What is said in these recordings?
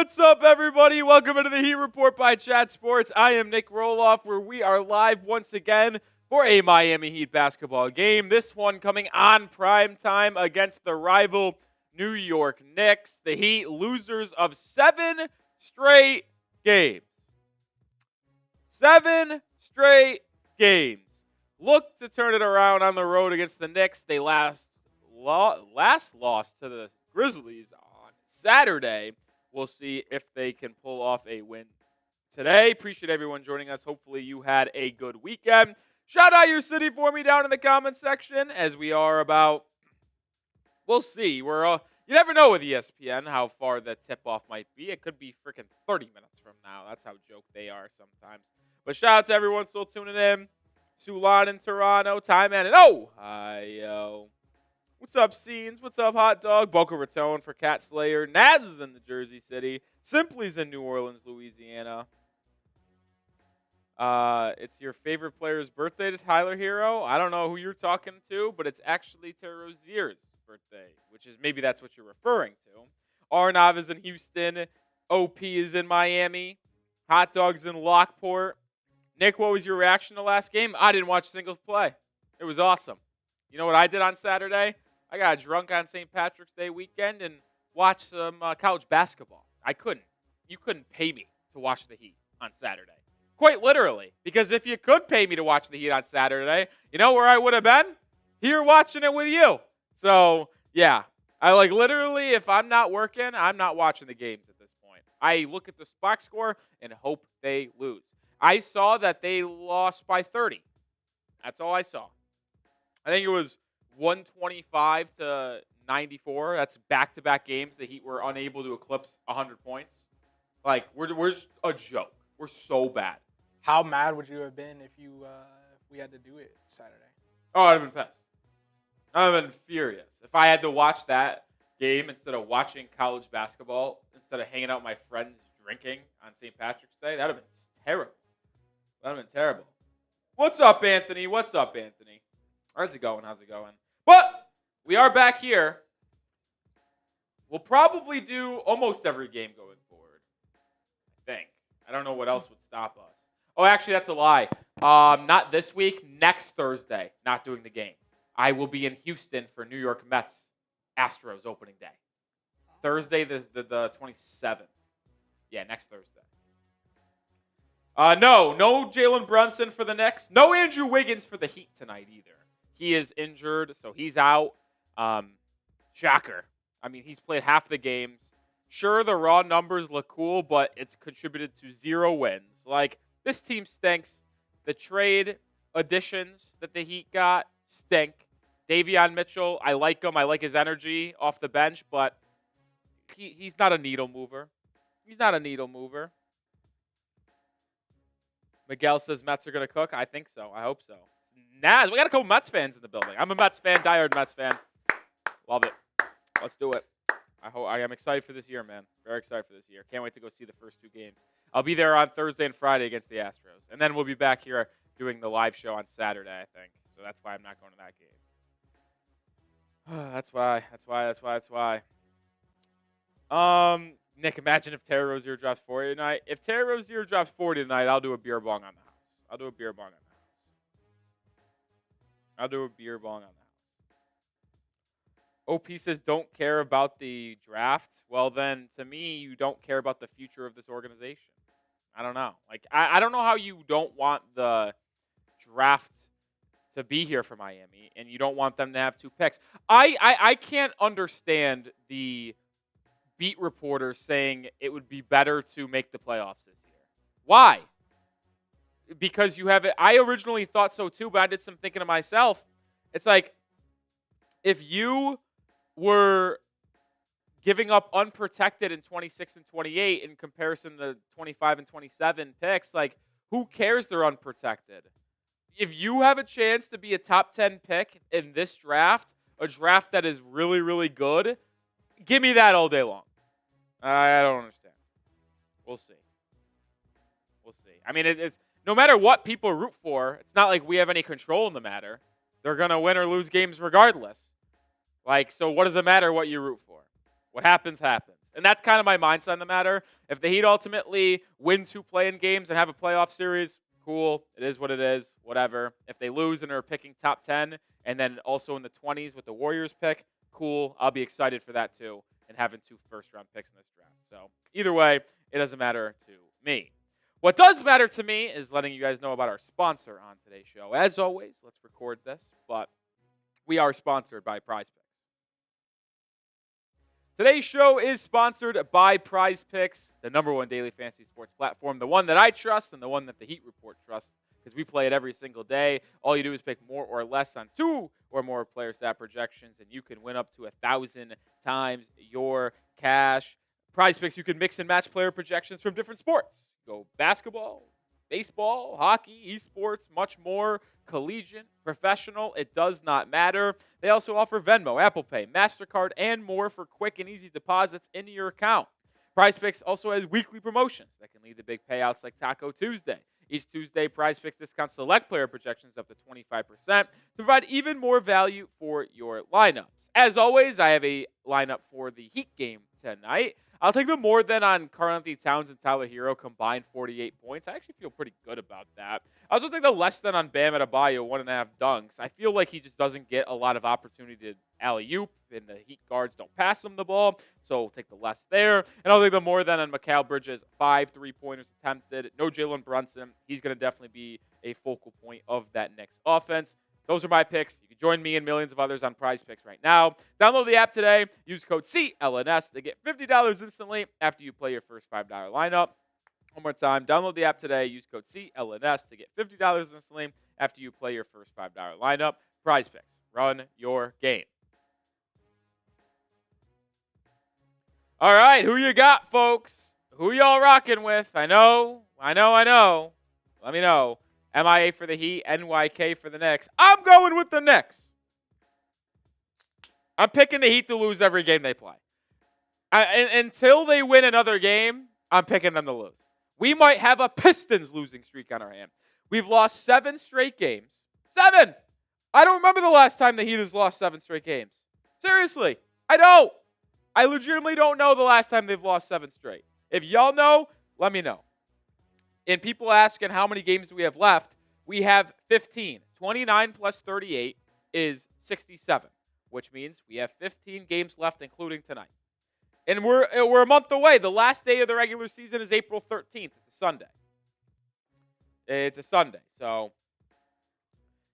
What's up, everybody? Welcome into the Heat Report by Chat Sports. I am Nic Rohloff, where we are live once again for a Miami Heat basketball game. This one coming on prime time against the rival New York Knicks. The Heat, losers of 7 straight games. 7 straight games. Look to turn it around on the road against the Knicks. They last lost to the Grizzlies on Saturday. We'll see if they can pull off a win today. Appreciate everyone joining us. Hopefully you had a good weekend. Shout out your city for me down in the comment section, as we are about, we'll see. You never know with ESPN how far the tip-off might be. It could be freaking 30 minutes from now. That's how joke they are sometimes. But shout out to everyone still tuning in. Sulan in Toronto, Ty Man, and hi-yo. What's up, Scenes? What's up, Hot Dog? Boca Raton for Cat Slayer. Naz is in the Jersey City. Simply's in New Orleans, Louisiana. It's your favorite player's birthday to Tyler Hero. I don't know who you're talking to, but it's actually Terry Rozier's birthday, which is maybe that's what you're referring to. Arnav is in Houston. OP is in Miami. Hot Dog's in Lockport. Nick, what was your reaction to last game? I didn't watch singles play. It was awesome. You know what I did on Saturday? I got drunk on St. Patrick's Day weekend and watched some college basketball. I couldn't. You couldn't pay me to watch the Heat on Saturday. Quite literally. Because if you could pay me to watch the Heat on Saturday, you know where I would have been? Here watching it with you. So, yeah. Literally, if I'm not working, I'm not watching the games at this point. I look at the box score and hope they lose. I saw that they lost by 30. That's all I saw. I think it was 125 to 94. That's back-to-back games. The Heat were unable to eclipse 100 points. We're just a joke. We're so bad. How mad would you have been if we had to do it Saturday? Oh, I'd have been pissed. I'd have been furious. If I had to watch that game instead of watching college basketball, instead of hanging out with my friends drinking on St. Patrick's Day, that would have been terrible. That would have been terrible. What's up, Anthony? How's it going? But we are back here. We'll probably do almost every game going forward, I think. I don't know what else would stop us. Oh, actually, that's a lie. Not this week. Next Thursday, not doing the game. I will be in Houston for New York Mets Astros opening day. Thursday, the 27th. Yeah, next Thursday. No Jalen Brunson for the Knicks. No Andrew Wiggins for the Heat tonight either. He is injured, so he's out. Shocker. I mean, he's played half the games. Sure, the raw numbers look cool, but it's contributed to 0 wins. This team stinks. The trade additions that the Heat got stink. Davion Mitchell, I like him. I like his energy off the bench, but he's not a needle mover. Miguel says Mets are going to cook. I think so. I hope so. Naz, we got a couple Mets fans in the building. I'm a Mets fan, diehard Mets fan. Love it. Let's do it. I am excited for this year, man. Very excited for this year. Can't wait to go see the first 2 games. I'll be there on Thursday and Friday against the Astros. And then we'll be back here doing the live show on Saturday, I think. So that's why I'm not going to that game. That's why. Nick, imagine if Terry Rozier drops 40 tonight. If Terry Rozier drops 40 tonight, I'll do a beer bong on the house. OP says don't care about the draft. Well, then, to me, you don't care about the future of this organization. I don't know. I don't know how you don't want the draft to be here for Miami, and you don't want them to have 2 picks. I can't understand the beat reporters saying it would be better to make the playoffs this year. Why? Because you have it. I originally thought so too, but I did some thinking to myself. It's like, if you were giving up unprotected in 26 and 28 in comparison to 25 and 27 picks, who cares they're unprotected? If you have a chance to be a top 10 pick in this draft, a draft that is really, really good, give me that all day long. I don't understand. We'll see. I mean, it's no matter what people root for, it's not like we have any control in the matter. They're going to win or lose games regardless. So what does it matter what you root for? What happens, happens. And that's kind of my mindset on the matter. If the Heat ultimately win 2 play-in games and have a playoff series, cool. It is what it is. Whatever. If they lose and are picking top 10 and then also in the 20s with the Warriors pick, cool. I'll be excited for that too and having 2 first-round picks in this draft. So either way, it doesn't matter to me. What does matter to me is letting you guys know about our sponsor on today's show. As always, let's record this, but we are sponsored by PrizePicks. Today's show is sponsored by PrizePicks, the #1 daily fantasy sports platform, the one that I trust and the one that the Heat Report trusts because we play it every single day. All you do is pick more or less on 2 or more player stat projections, and you can win up to 1,000 times your cash. PrizePicks, you can mix and match player projections from different sports. Go basketball, baseball, hockey, esports, much more, collegiate, professional, it does not matter. They also offer Venmo, Apple Pay, MasterCard, and more for quick and easy deposits into your account. PrizePicks also has weekly promotions that can lead to big payouts like Taco Tuesday. Each Tuesday, PrizePicks discounts select player projections up to 25% to provide even more value for your lineups. As always, I have a lineup for the Heat game tonight. I'll take the more than on Karl-Anthony Towns and Tyler Hero combined 48 points. I actually feel pretty good about that. I also take the less than on Bam Adebayo, 1.5 dunks. I feel like he just doesn't get a lot of opportunity to alley-oop, and the Heat guards don't pass him the ball, so I'll take the less there. And I'll take the more than on Mikal Bridges, 5 3-pointers attempted. No Jalen Brunson. He's going to definitely be a focal point of that Knicks offense. Those are my picks. You can join me and millions of others on PrizePicks right now. Download the app today. Use code CLNS to get $50 instantly after you play your first $5 lineup. One more time. Download the app today. Use code CLNS to get $50 instantly after you play your first $5 lineup. PrizePicks. Run your game. All right. Who you got, folks? Who y'all rocking with? I know. Let me know. MIA for the Heat, NYK for the Knicks. I'm going with the Knicks. I'm picking the Heat to lose every game they play. Until they win another game, I'm picking them to lose. We might have a Pistons losing streak on our hand. We've lost 7 straight games. 7! I don't remember the last time the Heat has lost 7 straight games. Seriously, I don't. I legitimately don't know the last time they've lost 7 straight. If y'all know, let me know. And people asking how many games do we have left, we have 15. 29 plus 38 is 67, which means we have 15 games left, including tonight. And we're a month away. The last day of the regular season is April 13th. It's a Sunday. So,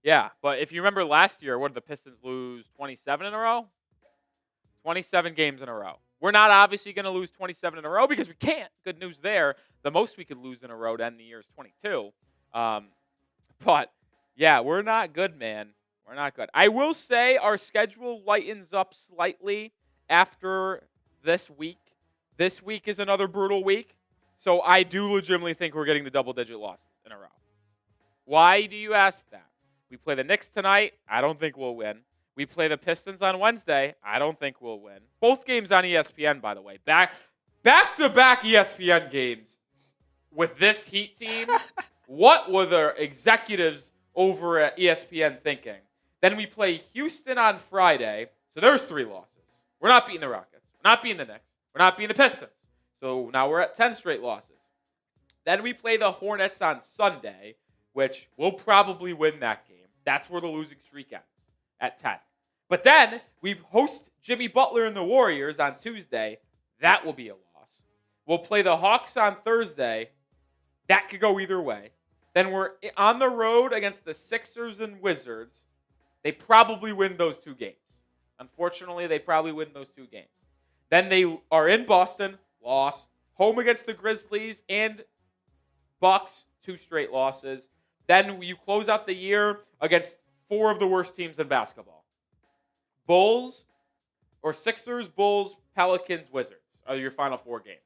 yeah. But if you remember last year, what did the Pistons lose? 27 in a row? 27 games in a row. We're not obviously going to lose 27 in a row because we can't. Good news there. The most we could lose in a row to end the year is 22. But, yeah, we're not good, man. We're not good. I will say our schedule lightens up slightly after this week. This week is another brutal week. So I do legitimately think we're getting the double-digit losses in a row. Why do you ask that? We play the Knicks tonight. I don't think we'll win. We play the Pistons on Wednesday. I don't think we'll win. Both games on ESPN, by the way. Back-to-back ESPN games with this Heat team. What were the executives over at ESPN thinking? Then we play Houston on Friday. So there's 3 losses. We're not beating the Rockets. We're not beating the Knicks. We're not beating the Pistons. So now we're at 10 straight losses. Then we play the Hornets on Sunday, which we'll probably win that game. That's where the losing streak ends, at 10. But then we host Jimmy Butler and the Warriors on Tuesday. That will be a loss. We'll play the Hawks on Thursday. That could go either way. Then we're on the road against the Sixers and Wizards. They probably win those 2 games. Unfortunately, they probably win those 2 games. Then they are in Boston, loss. Home against the Grizzlies and Bucks, 2 straight losses. Then you close out the year against 4 of the worst teams in basketball. Sixers, Bulls, Pelicans, Wizards are your final 4 games.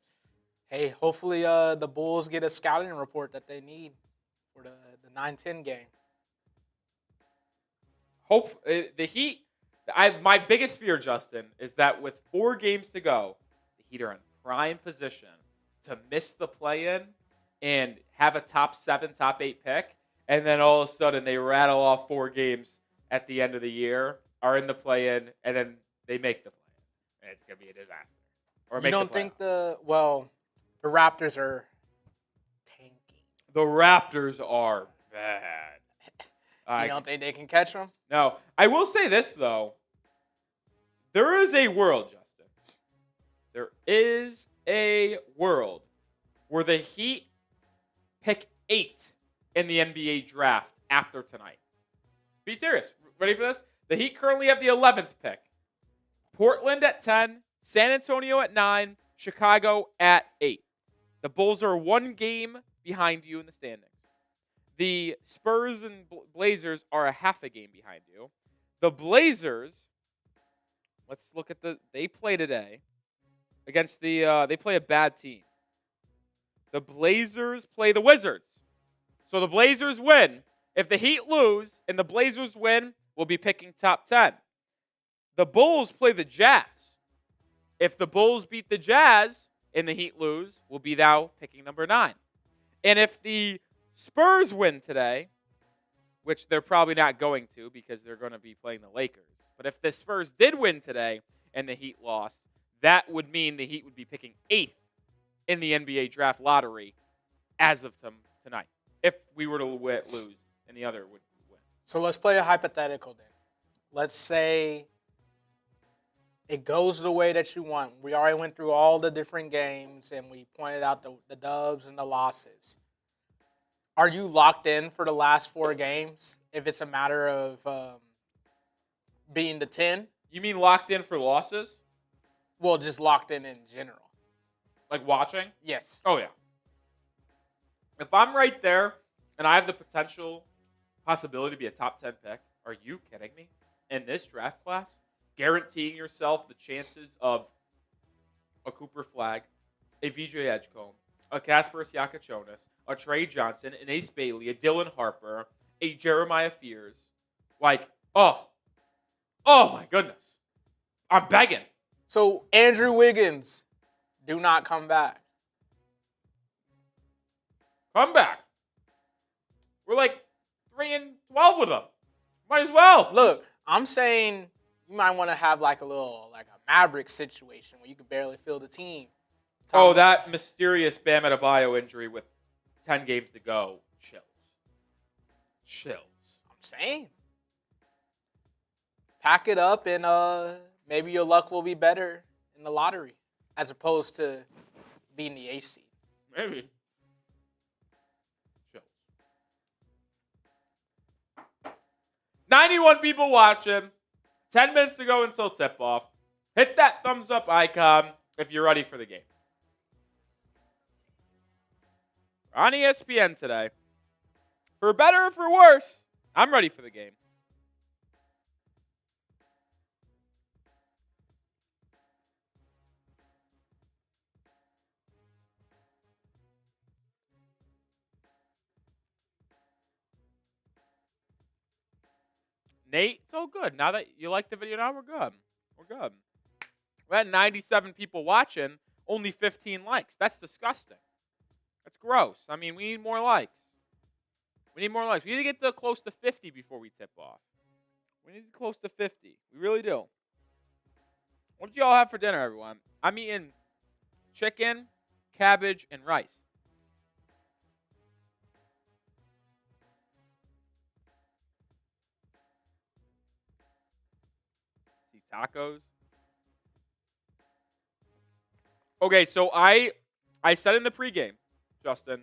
Hey, hopefully the Bulls get a scouting report that they need for the 9-10 game. The Heat, my biggest fear, Justin, is that with 4 games to go, the Heat are in prime position to miss the play-in and have a top 7, top 8 pick, and then all of a sudden they rattle off 4 games at the end of the year, are in the play-in, and then they make the play-in. And it's going to be a disaster. or You make don't the think playoffs. the Raptors are tanking? The Raptors are bad. You don't think they can catch them? No. I will say this, though. There is a world, Justin. There is a world where the Heat pick 8 in the NBA draft after tonight. Be serious. Ready for this? The Heat currently have the 11th pick. Portland at 10, San Antonio at 9, Chicago at 8. The Bulls are 1 game behind you in the standings. The Spurs and Blazers are a half a game behind you. The Blazers, let's look at they play today against they play a bad team. The Blazers play the Wizards. So the Blazers win. If the Heat lose and the Blazers win, we'll be picking top 10. The Bulls play the Jazz. If the Bulls beat the Jazz and the Heat lose, we'll be now picking number 9. And if the Spurs win today, which they're probably not going to because they're going to be playing the Lakers. But if the Spurs did win today and the Heat lost, that would mean the Heat would be picking 8th in the NBA draft lottery as of tonight. If we were to lose and the other would win. So let's play a hypothetical then. Let's say it goes the way that you want. We already went through all the different games and we pointed out the dubs and the losses. Are you locked in for the last 4 games if it's a matter of being the 10? You mean locked in for losses? Well, just locked in general. Like watching? Yes. Oh, yeah. If I'm right there and I have the possibility to be a top 10 pick, are you kidding me? In this draft class, guaranteeing yourself the chances of a Cooper Flag, a VJ Edgecombe, a Kasparas Yakachonis, a Trey Johnson, an Ace Bailey, a Dylan Harper, a Jeremiah Fears. Like, oh my goodness. I'm begging. So Andrew Wiggins, do not come back. Come back. We're like 3-12 with them. Might as well. Look, I'm saying you might want to have like a Maverick situation where you can barely field the team. That mysterious Bam Adebayo injury with 10 games to go. Chills. I'm saying. Pack it up and maybe your luck will be better in the lottery as opposed to being the AC. Maybe. Chills. 91 people watching. 10 minutes to go until tip-off. Hit that thumbs up icon if you're ready for the game. We're on ESPN today. For better or for worse, I'm ready for the game. Nate, it's all good. Now that you like the video, now we're good. We're good. We had 97 people watching, only 15 likes. That's disgusting. That's gross. I mean, we need more likes. We need more likes. We need to get to close to 50 before we tip off. We need to close to 50. We really do. What did y'all have for dinner, everyone? I'm eating chicken, cabbage, and rice. See tacos. Okay, so I said in the pregame, Justin,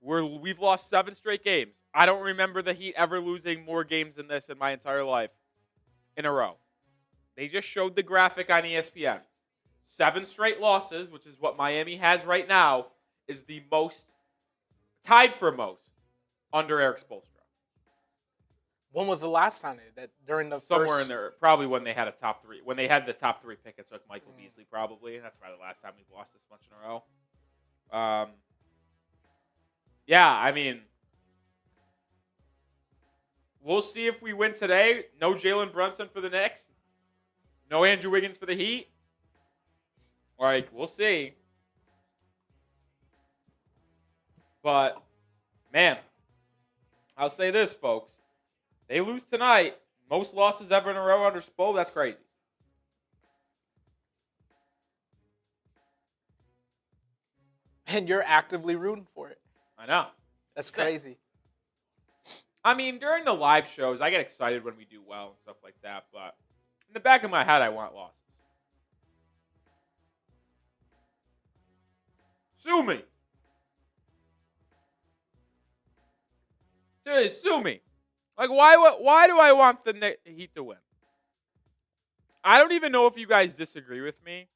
we've lost 7 straight games. I don't remember the Heat ever losing more games than this in my entire life in a row. They just showed the graphic on ESPN. 7 straight losses, which is what Miami has right now, is the most, tied for most, under Eric Spoelstra. When was the last time that during the Somewhere in there, probably when they had a top 3. When they had the top 3 pick, it took Michael Beasley probably. That's probably the last time we've lost this much in a row. Yeah, I mean, we'll see if we win today. No Jalen Brunson for the Knicks. No Andrew Wiggins for the Heat. Like, we'll see. But, man, I'll say this, folks. They lose tonight. Most losses ever in a row under Spo. That's crazy. And you're actively rooting for it. I know. That's Sick. crazy. I mean, during the live shows, I get excited when we do well and stuff like that, but in the back of my head, I want losses. Sue me. Seriously, sue me. Like, why do I want the Heat to win? I don't even know if you guys disagree with me,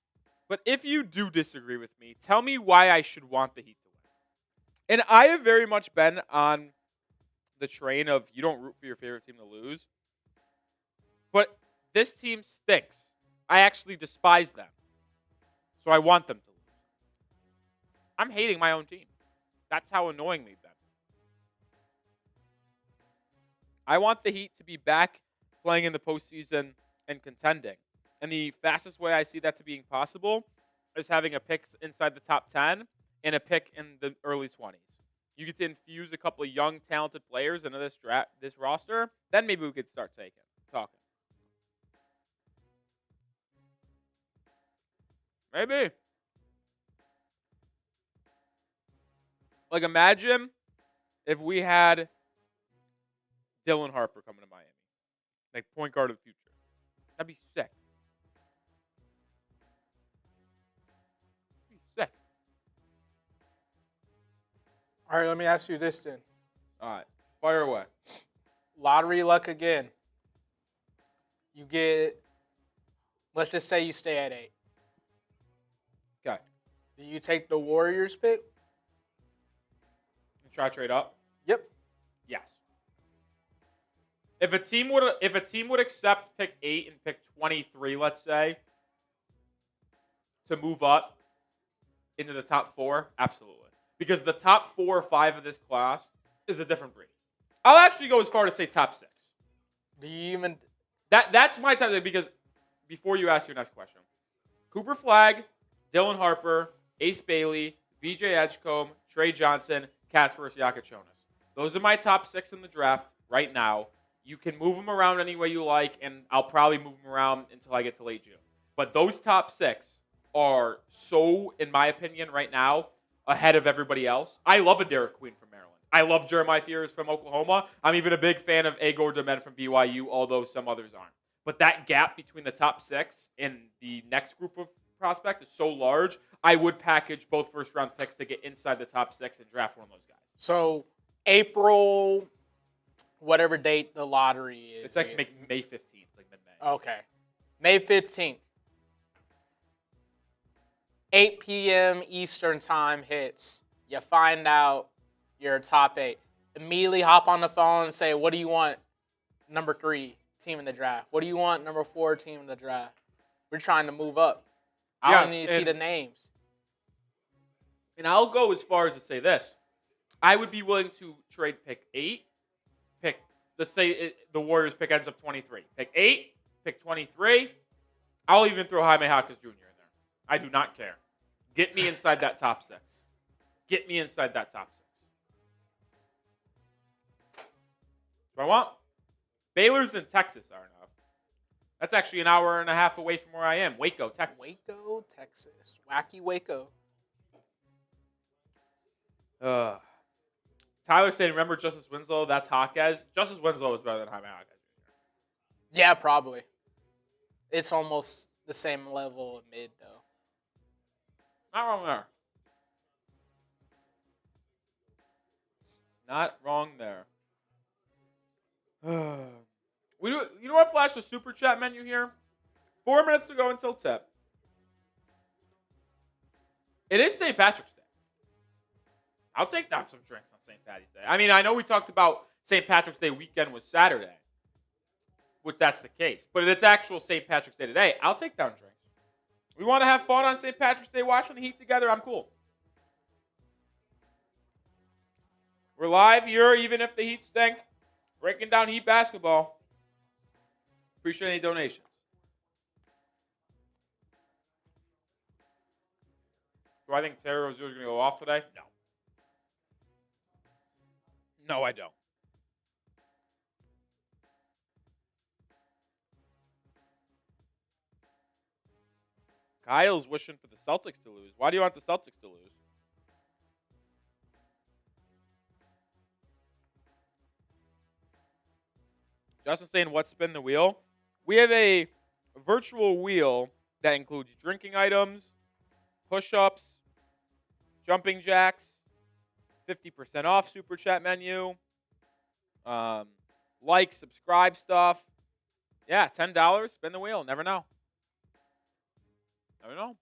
but if you do disagree with me, tell me why I should want the Heat to win. And I have very much been on the train of you don't root for your favorite team to lose. But this team stinks. I actually despise them. So I want them to lose. I'm hating my own team. That's how annoying they've been. I want the Heat to be back playing in the postseason and contending. And the fastest way I see that to being possible is having a pick inside the top 10 and a pick in the early 20s. You get to infuse a couple of young, talented players into this roster, then maybe we could start talking. Maybe. Like, imagine if we had Dylan Harper coming to Miami. Like, point guard of the future. That'd be sick. Sick. All right, let me ask you this then. All right. Fire away. Lottery luck again. You get, let's just say you stay at 8. Okay. Do you take the Warriors pick? And try to trade up? Yep. Yes. If a team would accept pick 8 and pick 23, let's say, to move up into the top 4, absolutely. Because the top 4 or 5 of this class is a different breed. I'll actually go as far to say top 6. Do you even... That's my time, because before you ask your next question, Cooper Flagg, Dylan Harper, Ace Bailey, VJ Edgecombe, Trey Johnson, Kasper Siakachonis. Those are my top 6 in the draft right now. You can move them around any way you like, and I'll probably move them around until I get to late June. But those top 6 are so, in my opinion, right now, ahead of everybody else. I love a Derek Queen from Maryland. I love Jeremiah Fears from Oklahoma. I'm even a big fan of Agor Demen from BYU, although some others aren't. But that gap between the top 6 and the next group of prospects is so large, I would package both first-round picks to get inside the top 6 and draft one of those guys. So, April, whatever date the lottery is. It's like May 15th, like mid-May. Okay. May 15th. 8 p.m. Eastern time hits. You find out you're top 8. Immediately hop on the phone and say, what do you want? Number 3 team in the draft. What do you want? Number 4 team in the draft. We're trying to move up. I don't need to see the names. And I'll go as far as to say this. I would be willing to trade pick 8. Let's say the Warriors pick ends up 23. Pick 8, pick 23. I'll even throw Jaime Jaquez Jr. in there. I do not care. Get me inside that top 6. Get me inside that top 6. What I want? Baylor's in Texas are enough. That's actually an hour and a half away from where I am. Waco, Texas. Waco, Texas. Wacky Waco. Tyler saying, remember Justice Winslow? That's Jaquez. Justice Winslow is better than Jaime Jaquez. Yeah, probably. It's almost the same level of mid, though. Not wrong there. Not wrong there. You know what? Flash the super chat menu here. 4 minutes to go until tip. It is St. Patrick's Day. I'll take down some drinks on St. Patty's Day. I mean, I know we talked about St. Patrick's Day weekend was Saturday, which that's the case. But it's actual St. Patrick's Day today. I'll take down drinks. We want to have fun on St. Patrick's Day watching the Heat together. I'm cool. We're live here, even if the Heat stink. Breaking down Heat basketball. Appreciate any donations. Do I think Terry Rozier is going to go off today? No. No, I don't. Kyle's wishing for the Celtics to lose. Why do you want the Celtics to lose? Justin's saying, what spin the wheel? We have a virtual wheel that includes drinking items, push-ups, jumping jacks, 50% off super chat menu, like, subscribe stuff. Yeah, $10, spin the wheel. Never know. Never know.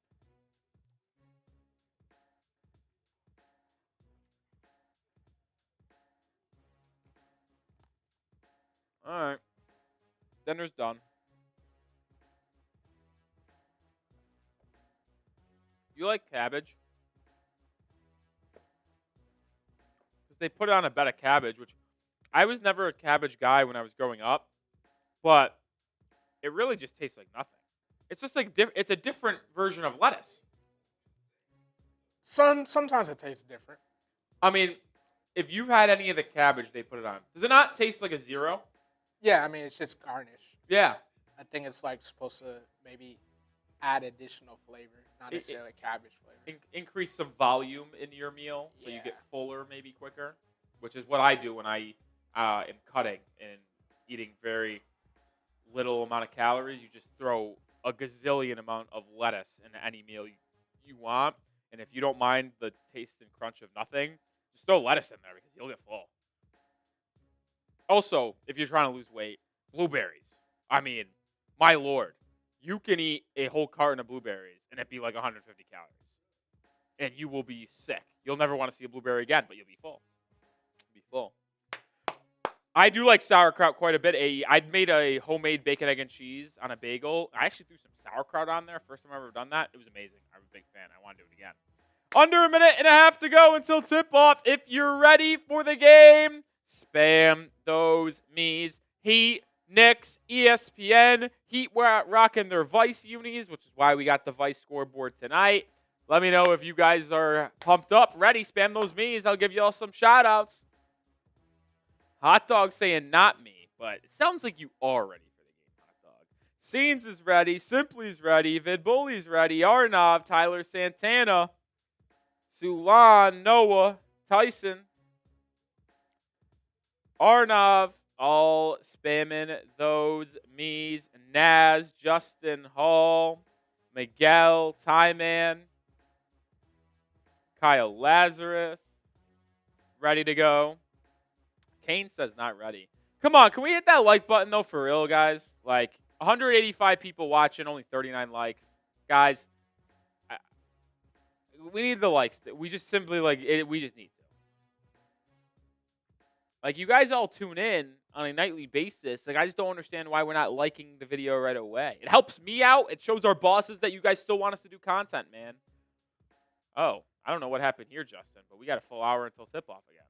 All right. Dinner's done. You like cabbage? Because they put it on a bed of cabbage, which I was never a cabbage guy when I was growing up, but it really just tastes like nothing. It's just like it's a different version of lettuce. Sometimes it tastes different. I mean, if you've had any of the cabbage they put it on, does it not taste like a zero? Yeah, I mean, it's just garnish. Yeah. I think it's like supposed to maybe add additional flavor, not necessarily cabbage flavor. Increase some volume in your meal so you get fuller maybe quicker, which is what I do when I am cutting and eating very little amount of calories. You just throw a gazillion amount of lettuce into any meal you want. And if you don't mind the taste and crunch of nothing, just throw lettuce in there because you'll get full. Also, if you're trying to lose weight, blueberries. I mean, my lord, you can eat a whole carton of blueberries and it'd be like 150 calories. And you will be sick. You'll never want to see a blueberry again, but you'll be full. You'll be full. I do like sauerkraut quite a bit. I made a homemade bacon, egg, and cheese on a bagel. I actually threw some sauerkraut on there. First time I've ever done that. It was amazing. I'm a big fan. I want to do it again. Under a minute and a half to go until tip-off. If you're ready for the game, spam those me's. Heat, Knicks, ESPN. Heat rocking their Vice unis, which is why we got the Vice scoreboard tonight. Let me know if you guys are pumped up, ready. Spam those me's. I'll give you all some shout-outs. Hot Dog saying not me, but it sounds like you are ready for the game, Hot Dog. Scenes is ready. Simply's ready. Vidbully's ready. Arnav, Tyler Santana, Sulan, Noah, Tyson, Arnav, all spamming those me's. Naz, Justin Hall, Miguel, Tyman, Kyle Lazarus, ready to go. Kane says not ready. Come on, can we hit that like button, though, for real, guys? Like, 185 people watching, only 39 likes. Guys, we need the likes. We just simply, we just need to. Like, you guys all tune in on a nightly basis. Like, I just don't understand why we're not liking the video right away. It helps me out. It shows our bosses that you guys still want us to do content, man. Oh, I don't know what happened here, Justin, but we got a full hour until tip-off again.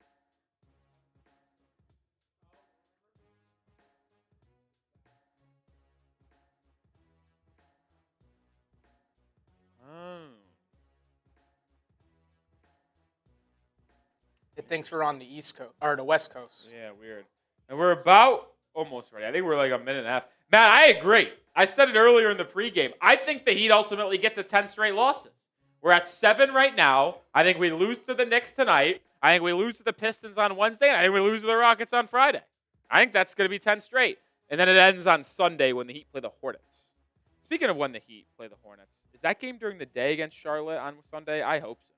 It thinks we're on the East Coast or the West Coast. Yeah, weird. And we're about almost ready. I think we're like a minute and a half. Matt, I agree. I said it earlier in the pregame. I think the Heat ultimately get to 10 straight losses. We're at 7 right now. I think we lose to the Knicks tonight. I think we lose to the Pistons on Wednesday. And I think we lose to the Rockets on Friday. I think that's going to be 10 straight. And then it ends on Sunday when the Heat play the Hornets. Speaking of when the Heat play the Hornets, is that game during the day against Charlotte on Sunday? I hope so.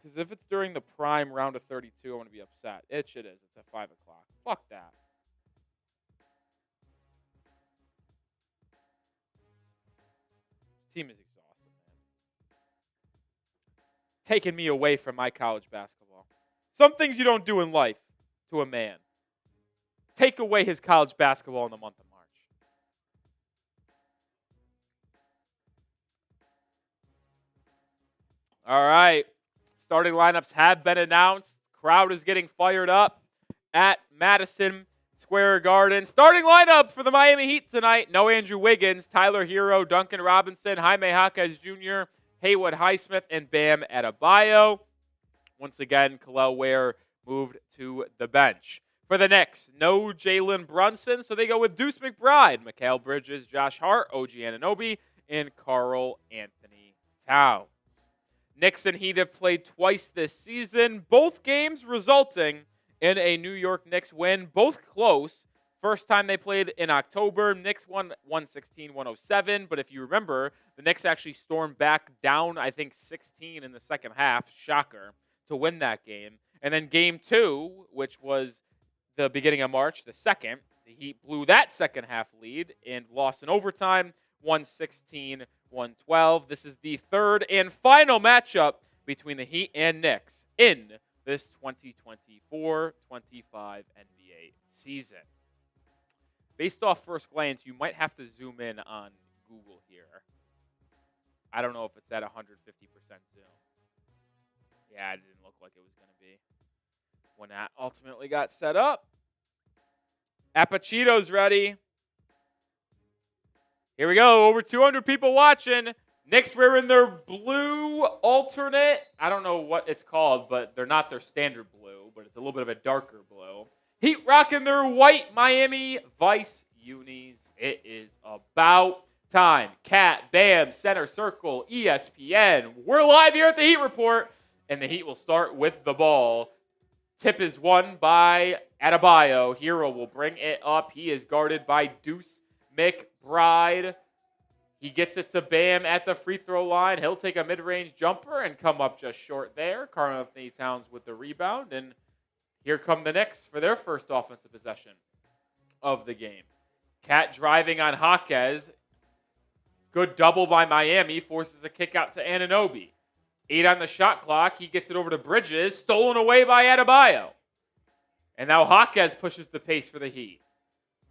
Because if it's during the prime round of 32, I'm going to be upset. It is. It's at 5 o'clock. Fuck that. This team is exhausted, man. Taking me away from my college basketball. Some things you don't do in life to a man. Take away his college basketball in the month of March. All right. Starting lineups have been announced. Crowd is getting fired up at Madison Square Garden. Starting lineup for the Miami Heat tonight. No Andrew Wiggins, Tyler Hero, Duncan Robinson, Jaime Jaquez Jr., Haywood Highsmith, and Bam Adebayo. Once again, Kel'el Ware moved to the bench. For the Knicks, no Jalen Brunson, so they go with Deuce McBride, Mikal Bridges, Josh Hart, OG Anunoby, and Karl Anthony Towns. Knicks and Heat have played twice this season, both games resulting and a New York Knicks win, both close. First time they played in October, Knicks won 116-107. But if you remember, the Knicks actually stormed back down, I think, 16 in the second half. Shocker, to win that game. And then game 2, which was the beginning of March, the 2nd, the Heat blew that second half lead and lost in overtime, 116-112. This is the third and final matchup between the Heat and Knicks in this 2024-25 NBA season. Based off first glance, you might have to zoom in on Google here. I don't know if it's at 150% zoom. Yeah, it didn't look like it was going to be when that ultimately got set up. Apachito's ready. Here we go. Over 200 people watching. Knicks wearing their blue alternate. I don't know what it's called, but they're not their standard blue, but it's a little bit of a darker blue. Heat rocking their white Miami Vice unis. It is about time. Cat, Bam, Center Circle, ESPN. We're live here at the Heat Report, and the Heat will start with the ball. Tip is won by Adebayo. Hero will bring it up. He is guarded by Deuce McBride. He gets it to Bam at the free throw line. He'll take a mid-range jumper and come up just short there. Karl-Anthony Towns with the rebound, and here come the Knicks for their first offensive possession of the game. Cat driving on Jaquez. Good double by Miami. Forces a kick out to Anunoby. 8 on the shot clock. He gets it over to Bridges. Stolen away by Adebayo. And now Jaquez pushes the pace for the Heat.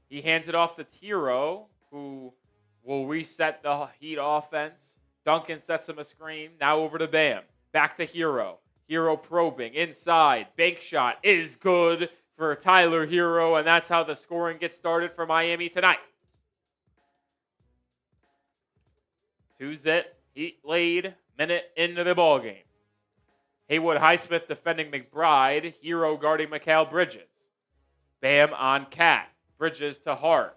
He hands it off to Tiro, who will reset the Heat offense. Duncan sets him a screen. Now over to Bam. Back to Hero. Hero probing inside. Bank shot is good for Tyler Hero, and that's how the scoring gets started for Miami tonight. 2-zip. Heat lead. Minute into the ballgame. Haywood Highsmith defending McBride. Hero guarding Mikal Bridges. Bam on Cat. Bridges to Hart.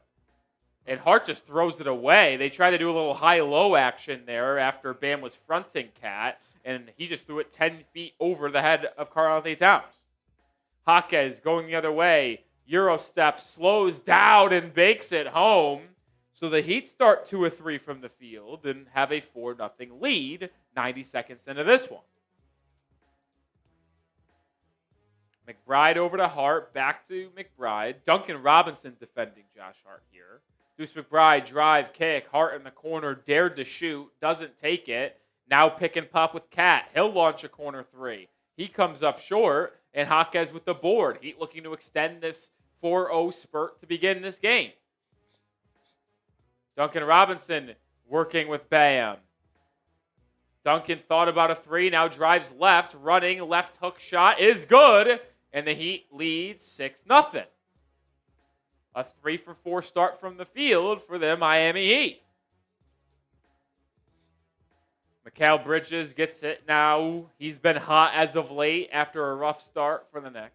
And Hart just throws it away. They try to do a little high-low action there after Bam was fronting Cat, and he just threw it 10 feet over the head of Karl-Anthony Towns. Jaquez going the other way. Euro step, slows down and bakes it home. So the Heat start 2 of 3 from the field and have a 4-0 lead 90 seconds into this one. McBride over to Hart, back to McBride. Duncan Robinson defending Josh Hart here. Deuce McBride, drive, kick. Hart in the corner, dared to shoot, doesn't take it. Now pick and pop with Cat. He'll launch a corner 3. He comes up short, and Jaquez with the board. Heat looking to extend this 4-0 spurt to begin this game. Duncan Robinson working with Bam. Duncan thought about a 3, now drives left, running, left hook shot is good, and the Heat leads 6-0. A 3-for-4 start from the field for the Miami Heat. Mikal Bridges gets it now. He's been hot as of late after a rough start for the Knicks.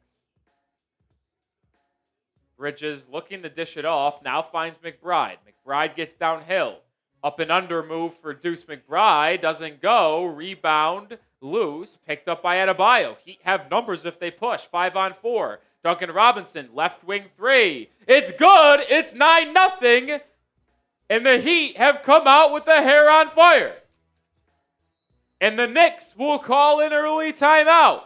Bridges looking to dish it off. Now finds McBride. McBride gets downhill. Up and under move for Deuce McBride. Doesn't go. Rebound. Loose. Picked up by Adebayo. Heat have numbers if they push. 5-on-4. Duncan Robinson. Left wing 3. It's good. It's 9-0. And the Heat have come out with the hair on fire. And the Knicks will call an early timeout.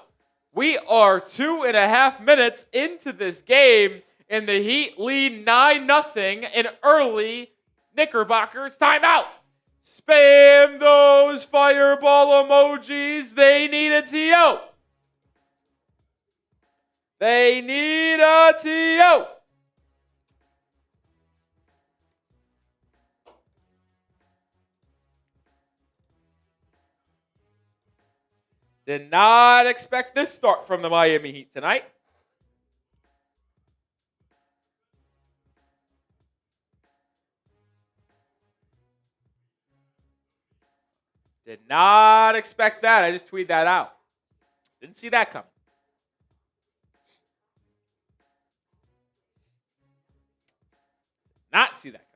We are 2.5 minutes into this game. And the Heat lead 9-0 in early Knickerbockers timeout. Spam those fireball emojis. They need a TO. They need a TO. Did not expect this start from the Miami Heat tonight. Did not expect that. I just tweeted that out. Didn't see that coming. Not see that coming.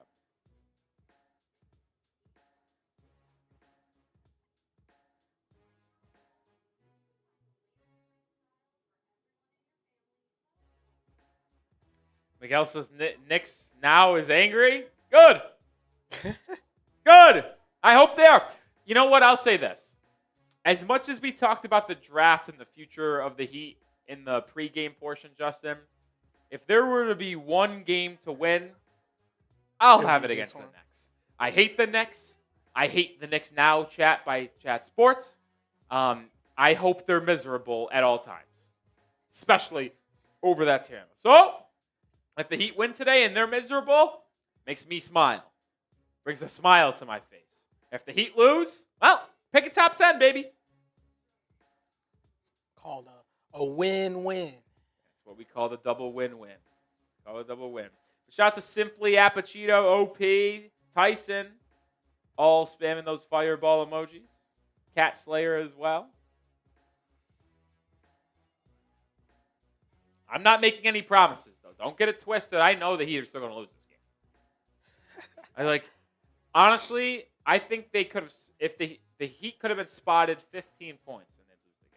Miguel says Knicks now is angry. Good. Good. I hope they are. You know what? I'll say this. As much as we talked about the draft and the future of the Heat in the pregame portion, Justin, if there were to be one game to win, I'll have it against the Knicks. I hate the Knicks. I hate the Knicks Now chat by Chat Sports. I hope they're miserable at all times, especially over that channel. So, if the Heat win today and they're miserable, makes me smile. Brings a smile to my face. If the Heat lose, well, pick a top 10, baby. Called a win-win. That's what we call the double win-win. Call it a double win. Shout out to Simply, Apachito, OP, Tyson, all spamming those fireball emojis. Cat Slayer as well. I'm not making any promises, though. Don't get it twisted. I know the Heat are still going to lose this game. Honestly, I think they could have, if the Heat could have been spotted 15 points and they'd lose the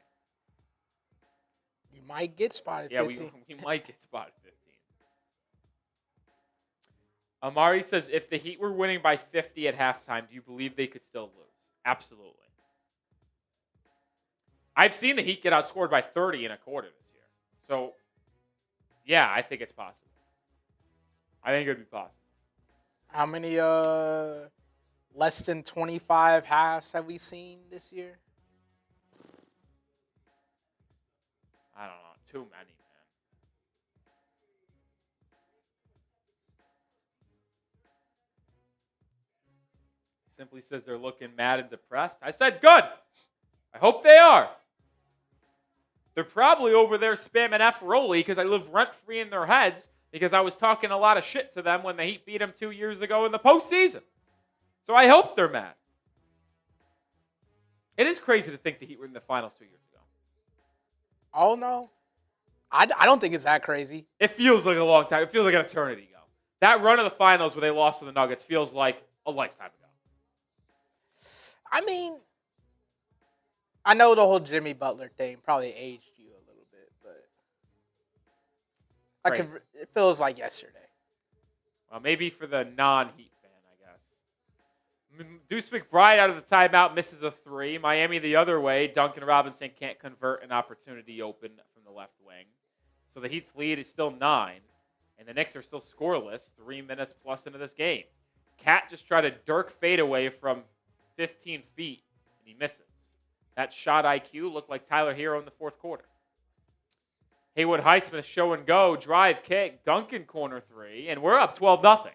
game. You might get spotted 15. Yeah, we might get spotted 15. Amari says, if the Heat were winning by 50 at halftime, do you believe they could still lose? Absolutely. I've seen the Heat get outscored by 30 in a quarter this year. So, yeah, I think it's possible. I think it would be possible. How many less than 25 halves have we seen this year? I don't know. Too many, man. Simply says they're looking mad and depressed. I said good. I hope they are. They're probably over there spamming F Rolly because I live rent-free in their heads because I was talking a lot of shit to them when the Heat beat them 2 years ago in the postseason. So I hope they're mad. It is crazy to think the Heat were in the finals 2 years ago. Oh, no. I don't think it's that crazy. It feels like a long time. It feels like an eternity ago. That run of the finals where they lost to the Nuggets feels like a lifetime ago. I mean, I know the whole Jimmy Butler thing probably aged you a little bit, but it feels like yesterday. Well, maybe for the non-Heat fan, I guess. Deuce McBride out of the timeout misses a three. Miami the other way. Duncan Robinson can't convert an opportunity open from the left wing. So the Heat's lead is still 9, and the Knicks are still scoreless 3 minutes plus into this game. Cat just tried a Dirk fadeaway from 15 feet, and he misses. That shot IQ looked like Tyler Hero in the fourth quarter. Haywood Highsmith show and go, drive kick, Duncan corner three, and we're up 12-0.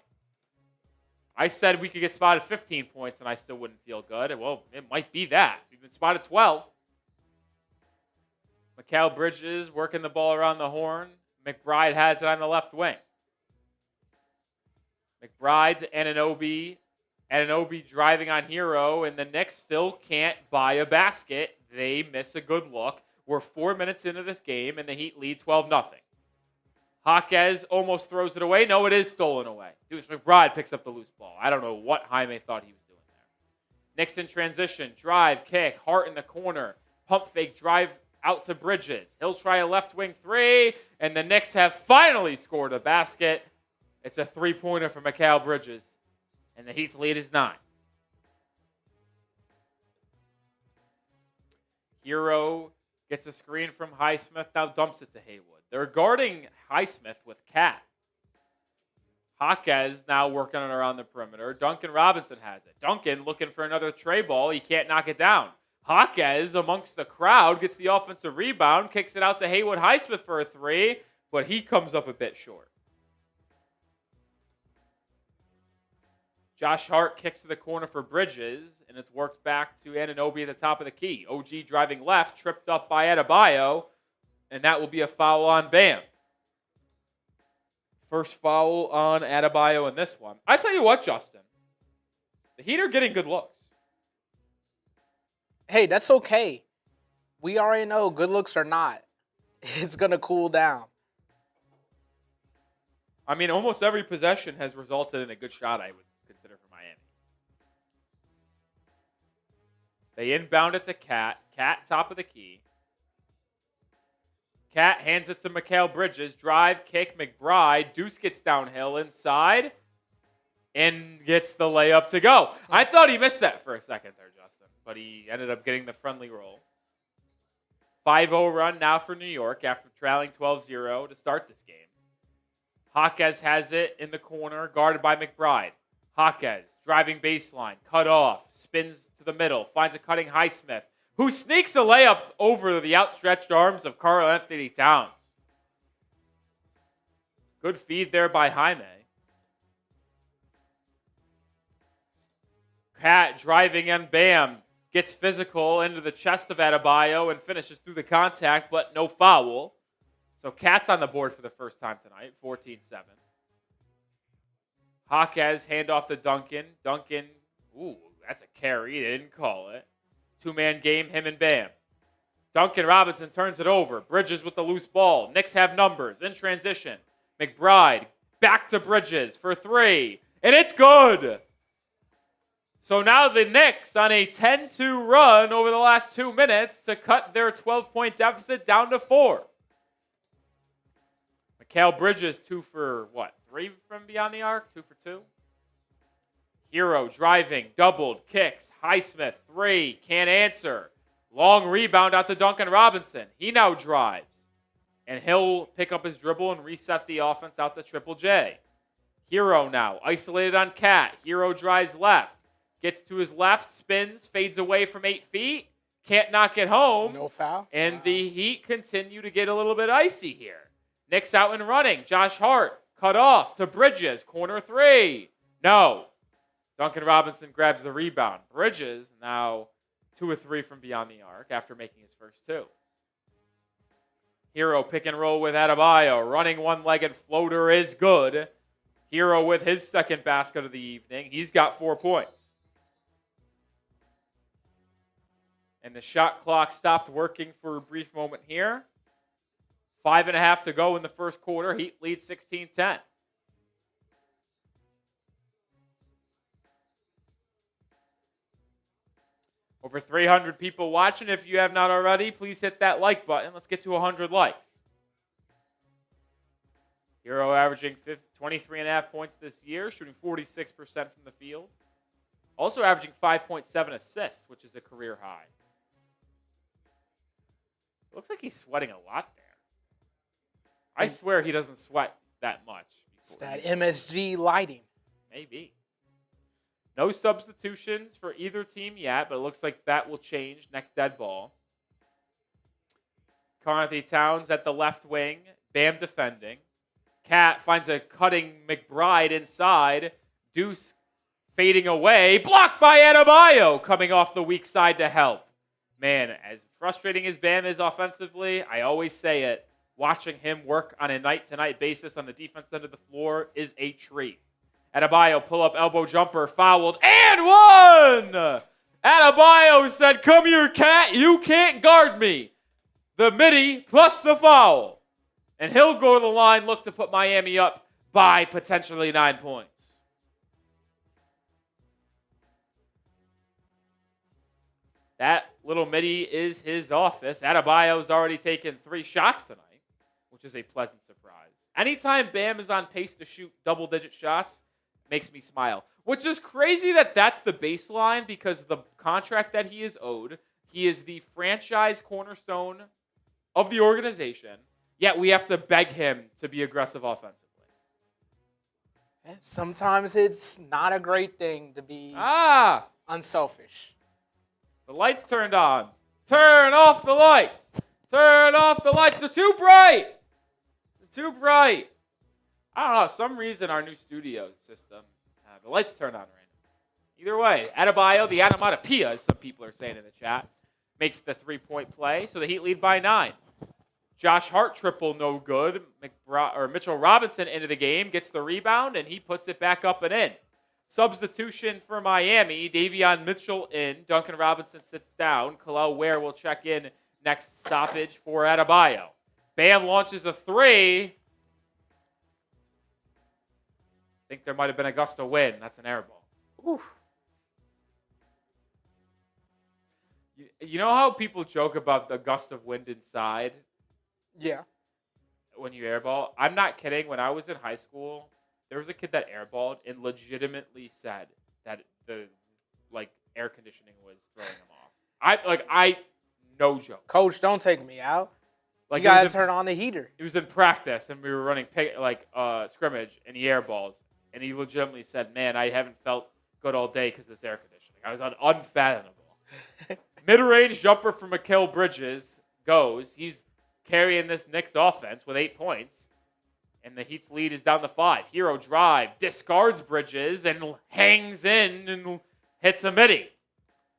I said we could get spotted 15 points and I still wouldn't feel good. And well, it might be that. We've been spotted 12. Mikal Bridges working the ball around the horn. McBride has it on the left wing. McBride to Anunoby. Anunoby driving on Hero, and the Knicks still can't buy a basket. They miss a good look. We're 4 minutes into this game, and the Heat lead 12-0. Jaquez almost throws it away. No, it is stolen away. Deuce McBride picks up the loose ball. I don't know what Jaime thought he was doing there. Knicks in transition. Drive, kick, Hart in the corner. Pump fake, drive out to Bridges. He'll try a left wing three, and the Knicks have finally scored a basket. It's a three-pointer for Mikal Bridges, and the Heat's lead is 9. Hero gets a screen from Highsmith, now dumps it to Haywood. They're guarding Highsmith with Cat. Jaquez now working on around the perimeter. Duncan Robinson has it. Duncan looking for another tray ball. He can't knock it down. Jaquez amongst the crowd gets the offensive rebound, kicks it out to Haywood Highsmith for a three, but he comes up a bit short. Josh Hart kicks to the corner for Bridges, and it's worked back to Anunoby at the top of the key. OG driving left, tripped up by Adebayo, and that will be a foul on Bam. First foul on Adebayo in this one. I tell you what, Justin, the Heat are getting good looks. Hey, that's okay. We already know good looks or not, it's going to cool down. I mean, almost every possession has resulted in a good shot, I would consider, for Miami. They inbound it to Cat. Cat, top of the key. Cat hands it to Mikal Bridges. Drive, kick, McBride. Deuce gets downhill inside and gets the layup to go. I thought he missed that for a second there, Justin, but he ended up getting the friendly roll. 5-0 run now for New York after trailing 12-0 to start this game. Jaquez has it in the corner, guarded by McBride. Jaquez driving baseline, cut off, spins to the middle, finds a cutting Highsmith, who sneaks a layup over the outstretched arms of Karl Anthony Towns. Good feed there by Jaime. Cat driving and bam, gets physical into the chest of Adebayo and finishes through the contact, but no foul. So Cat's on the board for the first time tonight, 14-7. Jaquez, handoff to Duncan. Duncan, ooh, that's a carry. They didn't call it. Two-man game, him and Bam. Duncan Robinson turns it over. Bridges with the loose ball. Knicks have numbers in transition. McBride back to Bridges for three. And it's good. So now the Knicks on a 10-2 run over the last 2 minutes to cut their 12-point deficit down to 4. Mikal Bridges, 2 for what? 3 from beyond the arc? 2 for 2? Hero driving, doubled, kicks. Highsmith, 3, can't answer. Long rebound out to Duncan Robinson. He now drives. And he'll pick up his dribble and reset the offense out to Triple J. Hero now, isolated on Cat. Hero drives left. Gets to his left, spins, fades away from 8 feet. Can't knock it home. No foul. And the Heat continue to get a little bit icy here. Knicks out and running. Josh Hart, cut off to Bridges. Corner 3. No. Duncan Robinson grabs the rebound. Bridges now 2 of 3 from beyond the arc after making his first 2. Hero pick and roll with Adebayo. Running one-legged floater is good. Hero with his second basket of the evening. He's got 4 points. And the shot clock stopped working for a brief moment here. 5.5 to go in the first quarter. Heat leads 16-10. Over 300 people watching. If you have not already, please hit that like button. Let's get to 100 likes. Hero averaging 23.5 points this year, shooting 46% from the field. Also averaging 5.7 assists, which is a career high. Looks like he's sweating a lot there. I swear he doesn't sweat that much. It's that MSG lighting. Maybe. No substitutions for either team yet, but it looks like that will change next dead ball. Karl-Anthony Towns at the left wing. Bam defending. Cat finds a cutting McBride inside. Deuce fading away. Blocked by Adebayo coming off the weak side to help. Man, as frustrating as Bam is offensively, I always say it, watching him work on a night-to-night basis on the defense end of the floor is a treat. Adebayo pull-up elbow jumper, fouled, and one! Adebayo said, come here, Cat, you can't guard me. The midi plus the foul. And he'll go to the line, look to put Miami up by potentially 9 points. That little midi is his office. Adebayo's already taken 3 shots tonight, which is a pleasant surprise. Anytime Bam is on pace to shoot double-digit shots, makes me smile. Which is crazy that that's the baseline because the contract that he is owed, he is the franchise cornerstone of the organization, yet we have to beg him to be aggressive offensively. Sometimes it's not a great thing to be unselfish. The lights turned on. Turn off the lights. Turn off the lights. They're too bright. They're too bright. I don't know. Some reason our new studio system, the lights turn on right now. Either way, Adebayo, the onomatopoeia, as some people are saying in the chat, makes the 3-point play. So the Heat lead by 9. Josh Hart triple no good. Mitchell Robinson into the game, gets the rebound, and he puts it back up and in. Substitution for Miami, Davion Mitchell in. Duncan Robinson sits down. Khalil Ware will check in next stoppage for Adebayo. Bam launches a 3. I think there might have been a gust of wind. That's an air ball. Oof. You know how people joke about the gust of wind inside? Yeah. when you airball. I'm not kidding. When I was in high school, there was a kid that airballed and legitimately said that the air conditioning was throwing him off. I no joke. Coach, don't take me out. Like you gotta turn on the heater. It was in practice, and we were running scrimmage, and he airballs, and he legitimately said, "Man, I haven't felt good all day because of this air conditioning. I was unfathomable." Mid-range jumper for Mikal Bridges goes. He's carrying this Knicks offense with 8 points, and the Heat's lead is down to 5. Hero drive, discards Bridges, and hangs in and hits the midi.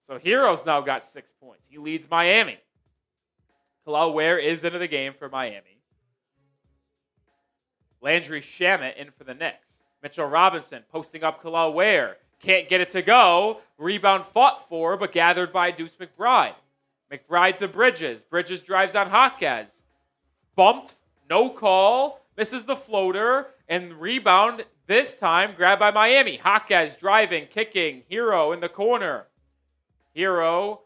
So Hero's now got 6 points. He leads Miami. Kelal Ware is into the game for Miami. Landry Shamet in for the Knicks. Mitchell Robinson posting up Kelal Ware. Can't get it to go. Rebound fought for, but gathered by Deuce McBride. McBride to Bridges. Bridges drives on Jaquez. Bumped, no call. Misses the floater, and rebound this time grabbed by Miami. Jaquez driving, kicking. Hero in the corner. Hero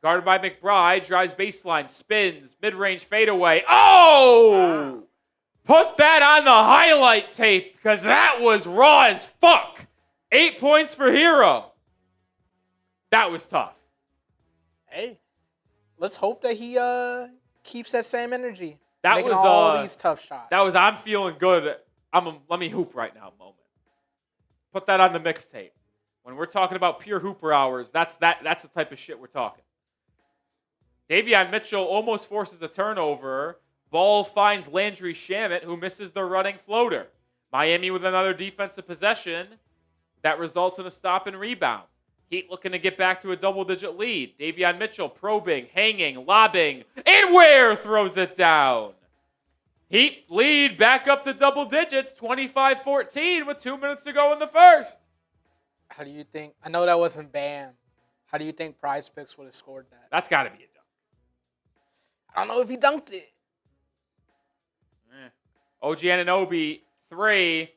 guarded by McBride, drives baseline, spins, mid-range fadeaway. Oh! Put that on the highlight tape because that was raw as fuck. 8 points for Hero. That was tough. Hey, let's hope that he keeps that same energy. That making was all these tough shots. That was I'm feeling good. Let me hoop right now moment. Put that on the mixtape. When we're talking about pure hooper hours, that's the type of shit we're talking. Davion Mitchell almost forces a turnover. Ball finds Landry Shamet, who misses the running floater. Miami with another defensive possession. That results in a stop and rebound. Heat looking to get back to a double-digit lead. Davion Mitchell probing, hanging, lobbing, and Ware throws it down. Heat lead back up to double digits, 25-14 with 2 minutes to go in the first. How do you think? I know that wasn't banned. How do you think PrizePicks would have scored that? That's got to be a dunk. I don't know if he dunked it. OG Anunoby, 3.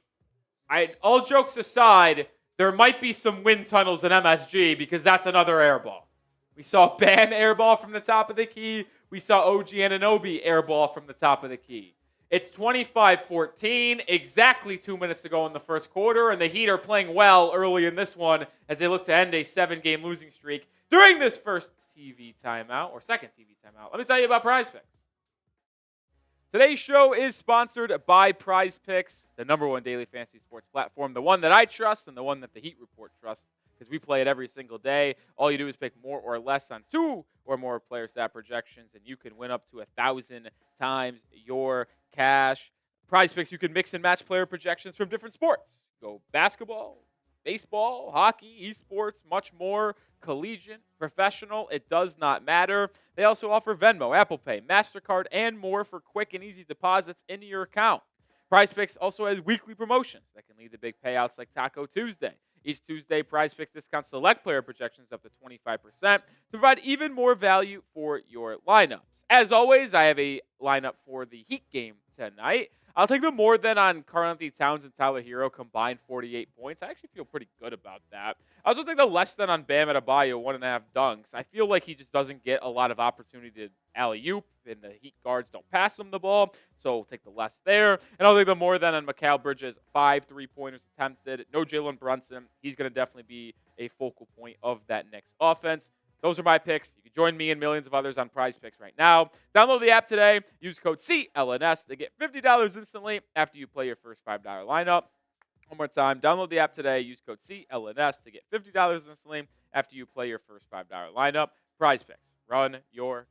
All jokes aside, there might be some wind tunnels in MSG because that's another airball. We saw Bam airball from the top of the key. We saw OG Anunoby airball from the top of the key. It's 25-14, exactly 2 minutes to go in the first quarter, and the Heat are playing well early in this one as they look to end a 7-game losing streak during this first TV timeout, or second TV timeout. Let me tell you about PrizePicks. Today's show is sponsored by PrizePicks, the #1 daily fantasy sports platform, the one that I trust and the one that the Heat Report trusts, because we play it every single day. All you do is pick more or less on 2 or more player stat projections, and you can win up to 1,000 times your cash. PrizePicks, you can mix and match player projections from different sports. Go basketball, baseball, hockey, esports, much more. Collegiate, professional, it does not matter. They also offer Venmo, Apple Pay, MasterCard, and more for quick and easy deposits into your account. PrizePicks also has weekly promotions that can lead to big payouts like Taco Tuesday. Each Tuesday, PrizePicks discounts select player projections up to 25% to provide even more value for your lineups. As always, I have a lineup for the Heat game tonight. I'll take the more than on Karl-Anthony Towns and Tyler Hero combined 48 points. I actually feel pretty good about that. I also take the less than on Bam Adebayo, 1.5 dunks. I feel like he just doesn't get a lot of opportunity to alley-oop, and the Heat guards don't pass him the ball, so I'll take the less there. And I'll take the more than on Mikal Bridges, 5 3-pointers attempted. No Jalen Brunson. He's going to definitely be a focal point of that Knicks offense. Those are my picks. You can join me and millions of others on PrizePicks right now. Download the app today. Use code CLNS to get $50 instantly after you play your first $5 lineup. One more time. Download the app today. Use code CLNS to get $50 instantly after you play your first $5 lineup. PrizePicks. Run your.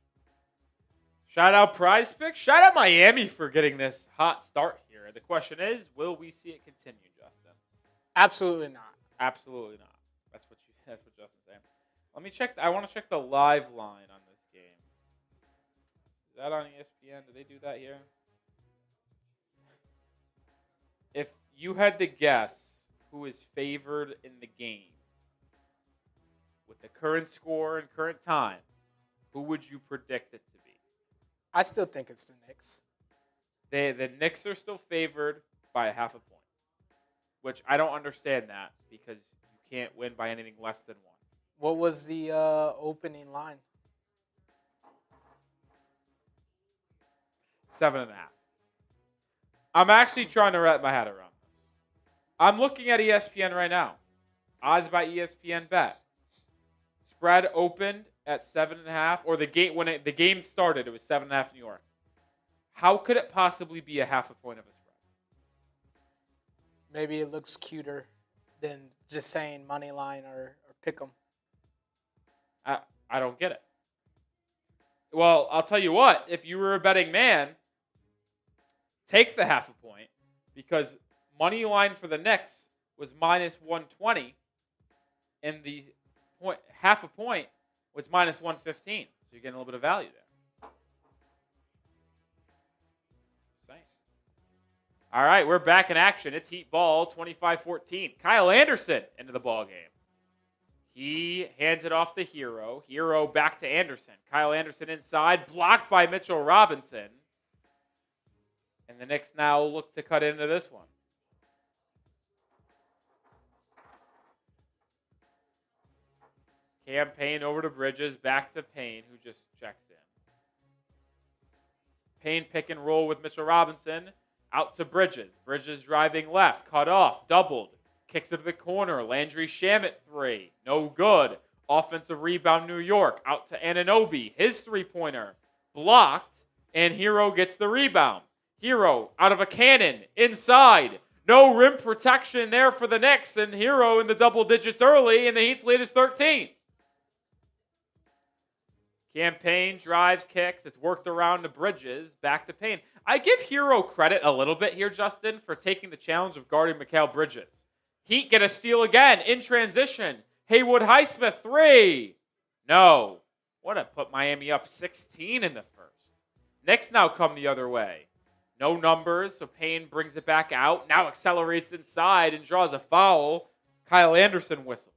Shout out PrizePicks. Shout out Miami for getting this hot start here. The question is, will we see it continue, Justin? Absolutely not. Absolutely not. That's what Justin's saying. Let me check. I want to check the live line on this game. Is that on ESPN? Do they do that here? If you had to guess who is favored in the game with the current score and current time, who would you predict it to be? I still think it's the Knicks. The Knicks are still favored by a half a point, which I don't understand that because you can't win by anything less than 1. What was the opening line? 7.5. I'm actually trying to wrap my head around this. I'm looking at ESPN right now. Odds by ESPN bet. Spread opened at 7.5, or the game started, it was 7.5 New York. How could it possibly be a half a point of a spread? Maybe it looks cuter than just saying money line or pick 'em. I don't get it. Well, I'll tell you what. If you were a betting man, take the half a point, because money line for the Knicks was minus 120, and the half a point was minus 115. So you're getting a little bit of value there. Same. All right, we're back in action. It's Heat ball, 25-14. Kyle Anderson into the ball game. He hands it off to Hero. Hero back to Anderson. Kyle Anderson inside, blocked by Mitchell Robinson. And the Knicks now look to cut into this one. Payne over to Bridges, back to Payne, who just checks in. Payne pick and roll with Mitchell Robinson. Out to Bridges. Bridges driving left, cut off, doubled. Kicks it to the corner. Landry Shamet 3. No good. Offensive rebound, New York. Out to Anunoby. His three-pointer. Blocked. And Hero gets the rebound. Hero out of a cannon. Inside. No rim protection there for the Knicks. And Hero in the double digits early. And the Heat's lead is 13. Payne drives, kicks. It's worked around to Bridges. Back to Payne. I give Hero credit a little bit here, Justin, for taking the challenge of guarding Mikal Bridges. Heat get a steal again in transition. Haywood Highsmith 3. No. Would have put Miami up 16 in the first. Knicks now come the other way. No numbers, so Payne brings it back out. Now accelerates inside and draws a foul. Kyle Anderson whistled.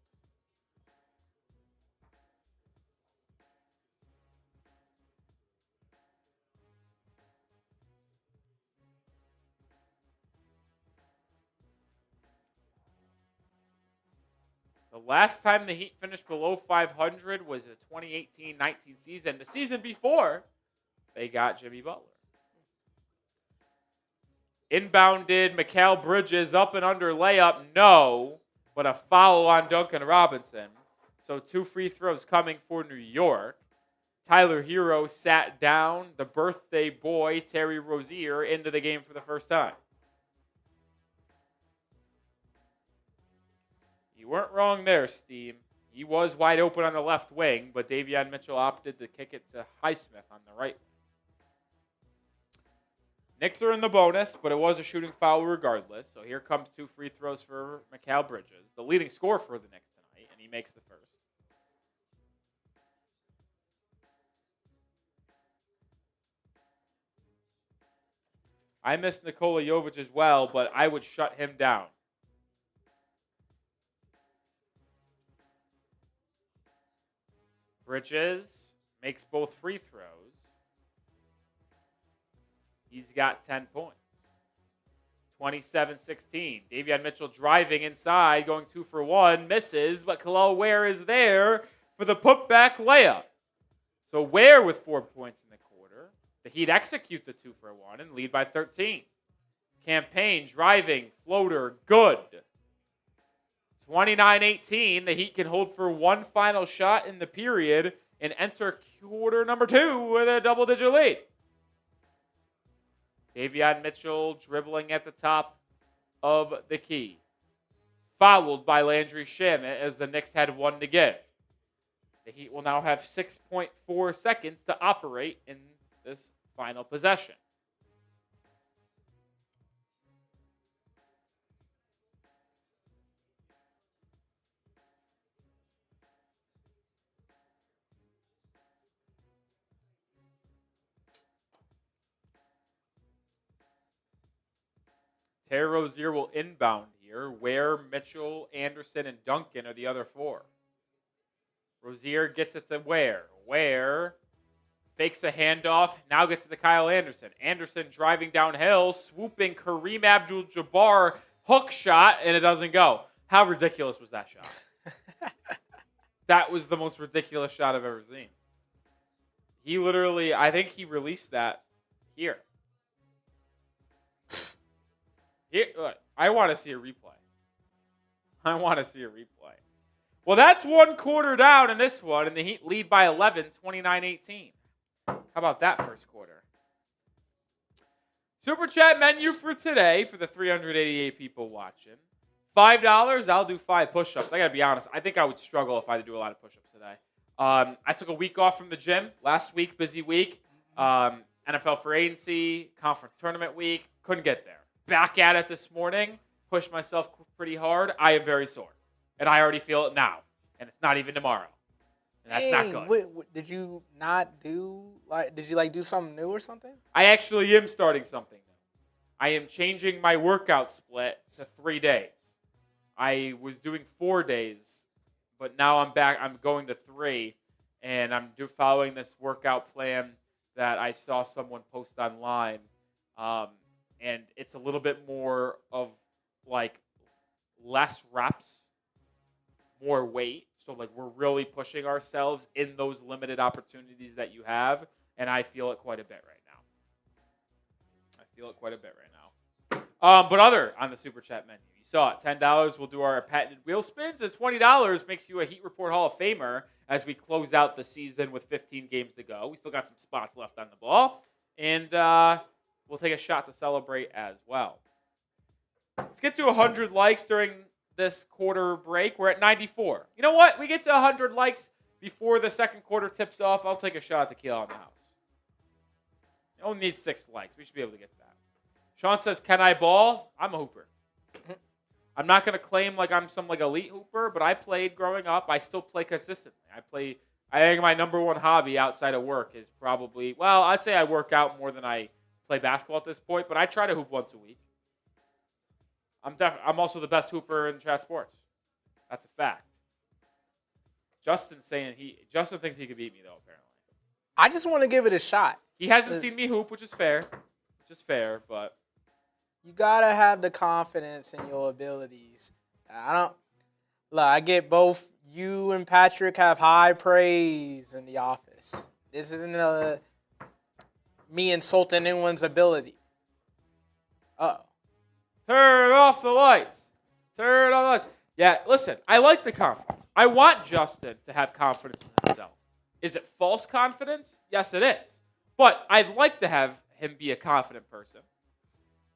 The last time the Heat finished below 500 was the 2018-19 season. The season before, they got Jimmy Butler. Inbounded, Mikal Bridges up and under layup, no, but a foul on Duncan Robinson. So 2 free throws coming for New York. Tyler Hero sat down the birthday boy, Terry Rozier, into the game for the first time. You weren't wrong there, Steve. He was wide open on the left wing, but Davion Mitchell opted to kick it to Highsmith on the right. Knicks are in the bonus, but it was a shooting foul regardless. So here comes 2 free throws for Mikal Bridges, the leading scorer for the Knicks tonight, and he makes the first. I miss Nikola Jovic as well, but I would shut him down. Bridges makes both free throws. He's got 10 points. 27-16. Davion Mitchell driving inside, going 2 for 1, misses, but Kel'el Ware is there for the putback layup. So Ware with 4 points in the quarter. The Heat execute the 2 for 1 and lead by 13. Payne driving, floater, good. 29-18. The Heat can hold for one final shot in the period and enter quarter number 2 with a double-digit lead. Davion Mitchell dribbling at the top of the key. Fouled by Landry Shamet as the Knicks had 1 to give. The Heat will now have 6.4 seconds to operate in this final possession. Terry Rozier will inbound here. Ware, Mitchell, Anderson, and Duncan are the other 4. Rozier gets it to Ware. Ware fakes a handoff, now gets it to Kyle Anderson. Anderson driving downhill, swooping Kareem Abdul-Jabbar hook shot, and it doesn't go. How ridiculous was that shot? That was the most ridiculous shot I've ever seen. He literally, I think he released that here. I want to see a replay. I want to see a replay. Well, that's one quarter down in this one, and the Heat lead by 11, 29-18. How about that first quarter? Super Chat menu for today for the 388 people watching. $5, I'll do 5 push-ups. I got to be honest. I think I would struggle if I had to do a lot of push-ups today. I took a week off from the gym last week, busy week. NFL free agency, conference tournament week. Couldn't get there. Back at it this morning. Pushed myself pretty hard. I am very sore. And I already feel it now. And it's not even tomorrow. And that's not good. Did you not do, did you do something new or something? I actually am starting something new. I am changing my workout split to 3 days. I was doing 4 days, but now I'm back. I'm going to 3, and I'm following this workout plan that I saw someone post online. And it's a little bit more of less reps, more weight. So we're really pushing ourselves in those limited opportunities that you have, and I feel it quite a bit right now. But other on the Super Chat menu, you saw it. $10 we'll do our patented wheel spins, and $20 makes you a Heat Report Hall of Famer as we close out the season with 15 games to go. We still got some spots left on the ball, and we'll take a shot to celebrate as well. Let's get to 100 likes during this quarter break. We're at 94. You know what? We get to 100 likes before the second quarter tips off. I'll take a shot at tequila on the house. You only need 6 likes. We should be able to get that. Sean says, can I ball? I'm a hooper. I'm not going to claim I'm some elite hooper, but I played growing up. I still play consistently. I think my number one hobby outside of work is probably, I'd say I work out more than I play basketball at this point, but I try to hoop once a week. I'm also the best hooper in chat sports. That's a fact. Justin thinks he could beat me though, apparently. I just want to give it a shot. He hasn't seen me hoop, which is fair. But you gotta have the confidence in your abilities. I get both you and Patrick have high praise in the office. This isn't me insulting anyone's ability. Uh-oh. Turn off the lights. Yeah, listen, I like the confidence. I want Justin to have confidence in himself. Is it false confidence? Yes, it is. But I'd like to have him be a confident person.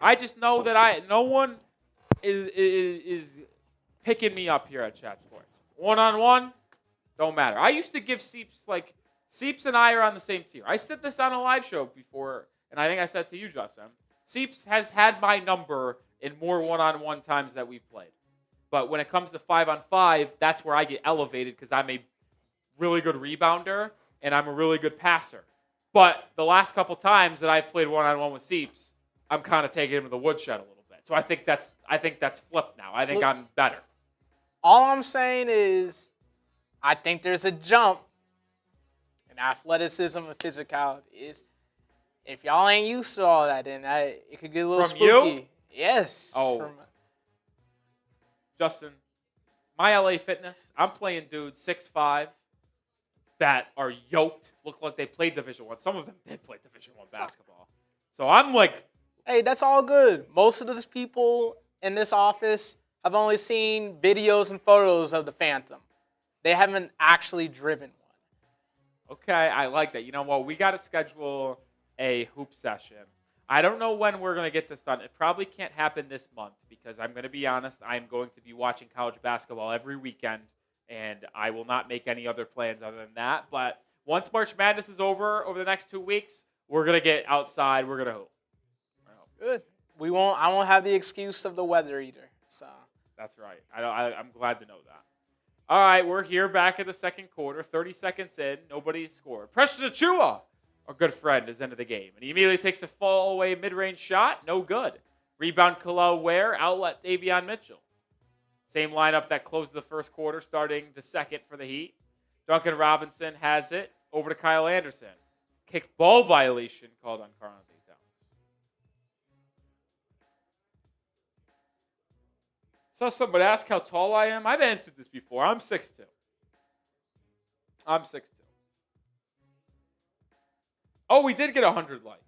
I just know that no one is picking me up here at Chat Sports. One-on-one, don't matter. I used to give Seeps, Seeps and I are on the same tier. I said this on a live show before, and I think I said to you, Justin, Seeps has had my number in more one-on-one times that we've played. But when it comes to 5-on-5, that's where I get elevated because I'm a really good rebounder and I'm a really good passer. But the last couple times that I've played one-on-one with Seeps, I'm kind of taking him to the woodshed a little bit. So I think that's flipped now. I think I'm better. All I'm saying is I think there's a jump in athleticism and physicality. If y'all ain't used to all that, then it could get a little From spooky. You? Yes. Oh. Justin, my LA Fitness, I'm playing dudes 6'5", that are yoked, look like they played Division I. Some of them did play Division I basketball. So I'm hey, that's all good. Most of those people in this office have only seen videos and photos of the Phantom. They haven't actually driven one. Okay, I like that. You know what? We got to schedule a hoop session. I don't know when we're going to get this done. It probably can't happen this month because I'm going to be honest, I'm going to be watching college basketball every weekend, and I will not make any other plans other than that. But once March Madness is over the next 2 weeks, we're going to get outside. We're going to hoop. Good. I won't have the excuse of the weather either. So that's right. I'm glad to know that. All right, we're here back in the second quarter. 30 seconds in, nobody's scored. Preston Achua, our good friend, is into the game. And he immediately takes a fall-away mid-range shot. No good. Rebound, Kalel Ware. Outlet, Davion Mitchell. Same lineup that closed the first quarter, starting the second for the Heat. Duncan Robinson has it. Over to Kyle Anderson. Kick ball violation called on Karl Anthony Towns. Saw somebody ask how tall I am. I've answered this before. I'm 6'2". Oh, we did get 100 likes.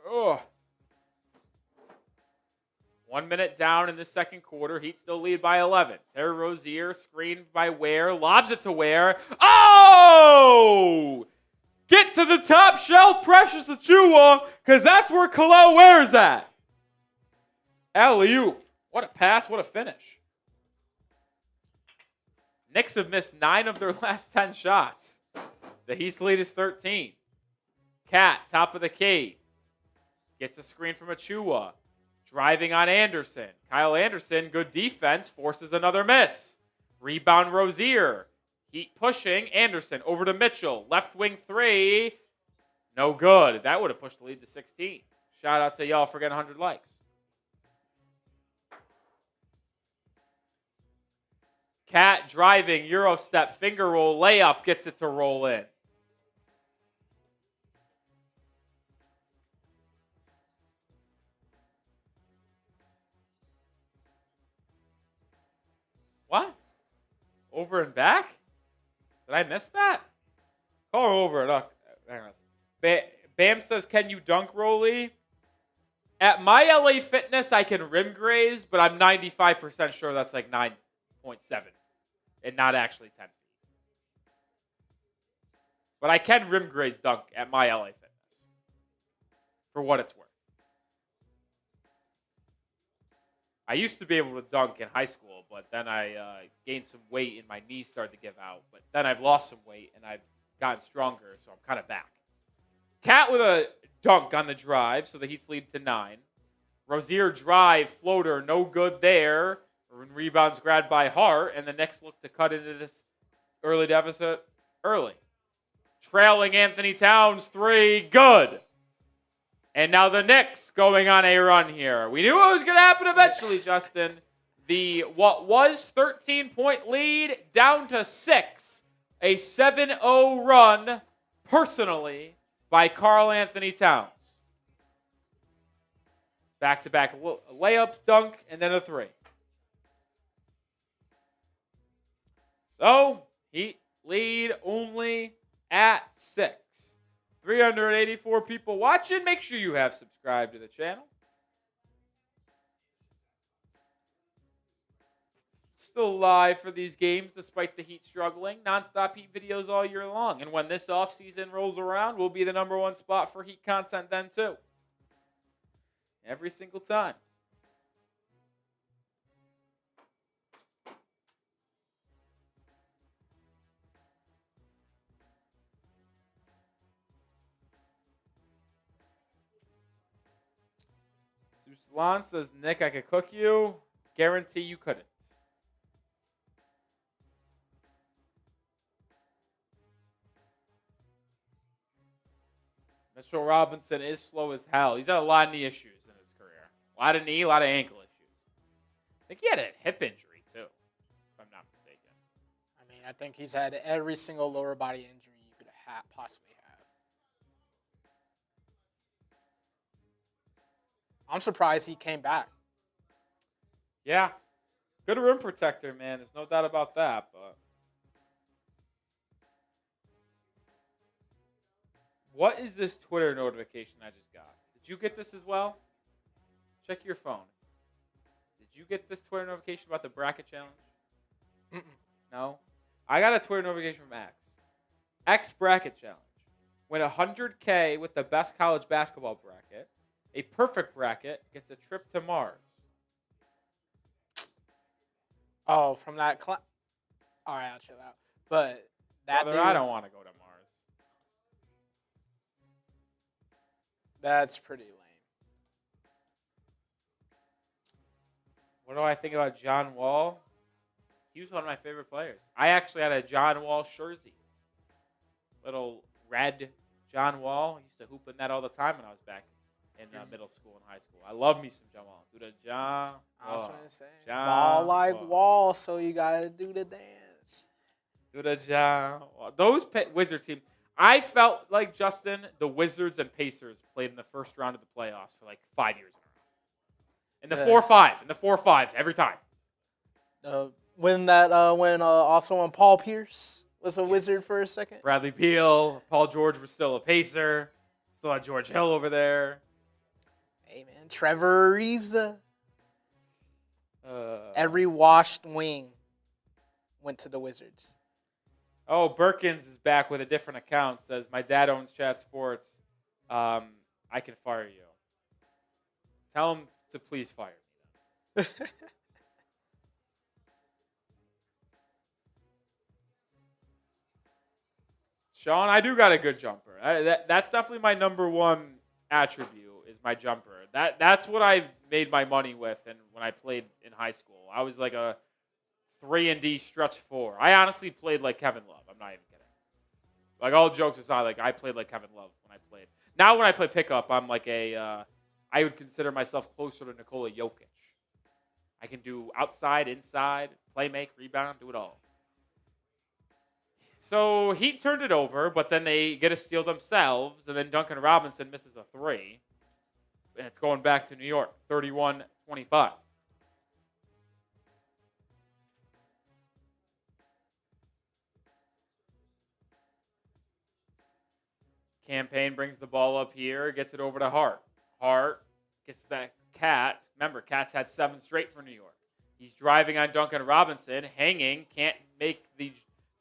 Oh. 1 minute down in the second quarter. Heat still lead by 11. Terry Rozier screened by Ware. Lobs it to Ware. Oh! Get to the top shelf, Precious Achiuwa, because that's where Kel'el Ware's at. Alley-oop. What a pass. What a finish. Knicks have missed 9 of their last 10 shots. The Heat's lead is 13. Cat, top of the key. Gets a screen from Achiuwa. Driving on Anderson. Kyle Anderson, good defense, forces another miss. Rebound Rozier. Heat pushing. Anderson over to Mitchell. Left wing 3. No good. That would have pushed the lead to 16. Shout out to y'all for getting 100 likes. Cat driving, Euro step, finger roll, layup, gets it to roll in. What? Over and back? Did I miss that? Call over. Look. Bam says, can you dunk, Rolly? At my LA Fitness, I can rim graze, but I'm 95% sure that's like 9.7 and not actually 10 feet. But I can rim graze dunk at my LA Fitness for what it's worth. I used to be able to dunk in high school, but then I gained some weight and my knees started to give out. But then I've lost some weight and I've gotten stronger, so I'm kind of back. Cat with a dunk on the drive, so the Heat's lead to 9. Rozier drive, floater, no good there. Rebounds grabbed by Hart, and the Knicks look to cut into this early deficit early. Trailing Anthony Towns, 3, good. And now the Knicks going on a run here. We knew it was going to happen eventually, Justin. The what was 13-point lead down to 6. A 7-0 run, personally, by Karl Anthony Towns. Back-to-back layups, dunk, and then a 3. So, Heat lead only at 6. 384 people watching. Make sure you have subscribed to the channel. Still live for these games despite the Heat struggling. Non-stop Heat videos all year long. And when this offseason rolls around, we'll be the #1 spot for Heat content then too. Every single time. Salon says, Nick, I could cook you. Guarantee you couldn't. Mitchell Robinson is slow as hell. He's had a lot of knee issues in his career. A lot of knee, a lot of ankle issues. I think he had a hip injury, too, if I'm not mistaken. I mean, I think he's had every single lower body injury you could possibly have. I'm surprised he came back. Yeah. Good rim protector, man. There's no doubt about that, but what is this Twitter notification I just got? Did you get this as well? Check your phone. Did you get this Twitter notification about the bracket challenge? Mm-mm. No? I got a Twitter notification from X. X bracket challenge. Win $100K with the best college basketball bracket. A perfect bracket gets a trip to Mars. Oh, from that all right, I'll chill out. But that Brother, I don't want to go to Mars. That's pretty lame. What do I think about John Wall? He was one of my favorite players. I actually had a John Wall jersey. Little red John Wall. I used to hoop in that all the time when I was back in middle school and high school. I love me some John Wall. Do the John. I was going to say. John Ball like Wall. Wall, so you got to do the dance. Do the John Wall. Those Wizards team. I felt like, Justin, the Wizards and Pacers played in the first round of the playoffs for like 5 years in a row. In the 4-5. In the 4-5 every time. When Paul Pierce was a Wizard for a second. Bradley Beal, Paul George was still a Pacer. Still had George Hill over there. Hey, man. Trevor Ariza. Every washed wing went to the Wizards. Oh, Birkins is back with a different account. Says, my dad owns Chat Sports. I can fire you. Tell him to please fire me. Sean, I do got a good jumper. That's definitely my number one attribute is my jumper. That's what I made my money with and when I played in high school. I was like a 3-and-D stretch 4. I honestly played like Kevin Love. I'm not even kidding. Like, all jokes aside, like, I played like Kevin Love when I played. Now when I play pickup, I'm like I would consider myself closer to Nikola Jovic. I can do outside, inside, play make, rebound, do it all. So Heat turned it over, but then they get a steal themselves, and then Duncan Robinson misses a 3. And it's going back to New York, 31-25. Campaign brings the ball up here, gets it over to Hart. Hart gets that Cat. Remember, Cat's had 7 straight for New York. He's driving on Duncan Robinson, hanging, can't make the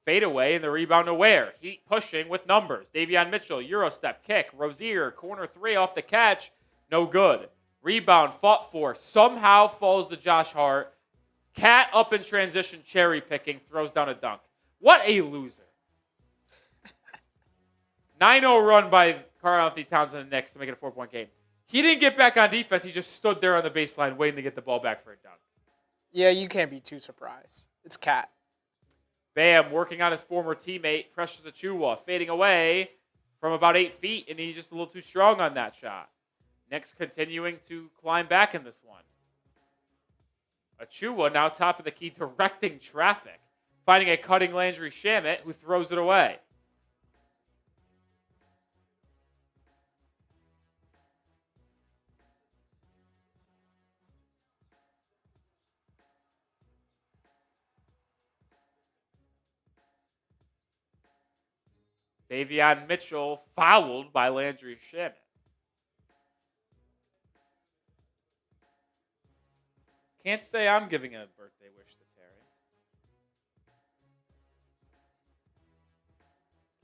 fadeaway, and the rebound nowhere. Heat pushing with numbers. Davion Mitchell, Euro step, kick. Rozier, corner 3 off the catch. No good. Rebound, fought for. Somehow falls to Josh Hart. Cat up in transition, cherry picking, throws down a dunk. What a loser. 9-0 run by Karl-Anthony Towns and the Knicks to make it a 4-point game. He didn't get back on defense. He just stood there on the baseline waiting to get the ball back for a dunk. Yeah, you can't be too surprised. It's Cat. Bam, working on his former teammate, Precious Achiuwa, fading away from about 8 feet, and he's just a little too strong on that shot. Knicks continuing to climb back in this one. Achiuwa now top of the key, directing traffic, finding a cutting Landry Shamet, who throws it away. Davion Mitchell fouled by Landry Shamet. Can't say I'm giving a birthday wish to Terry.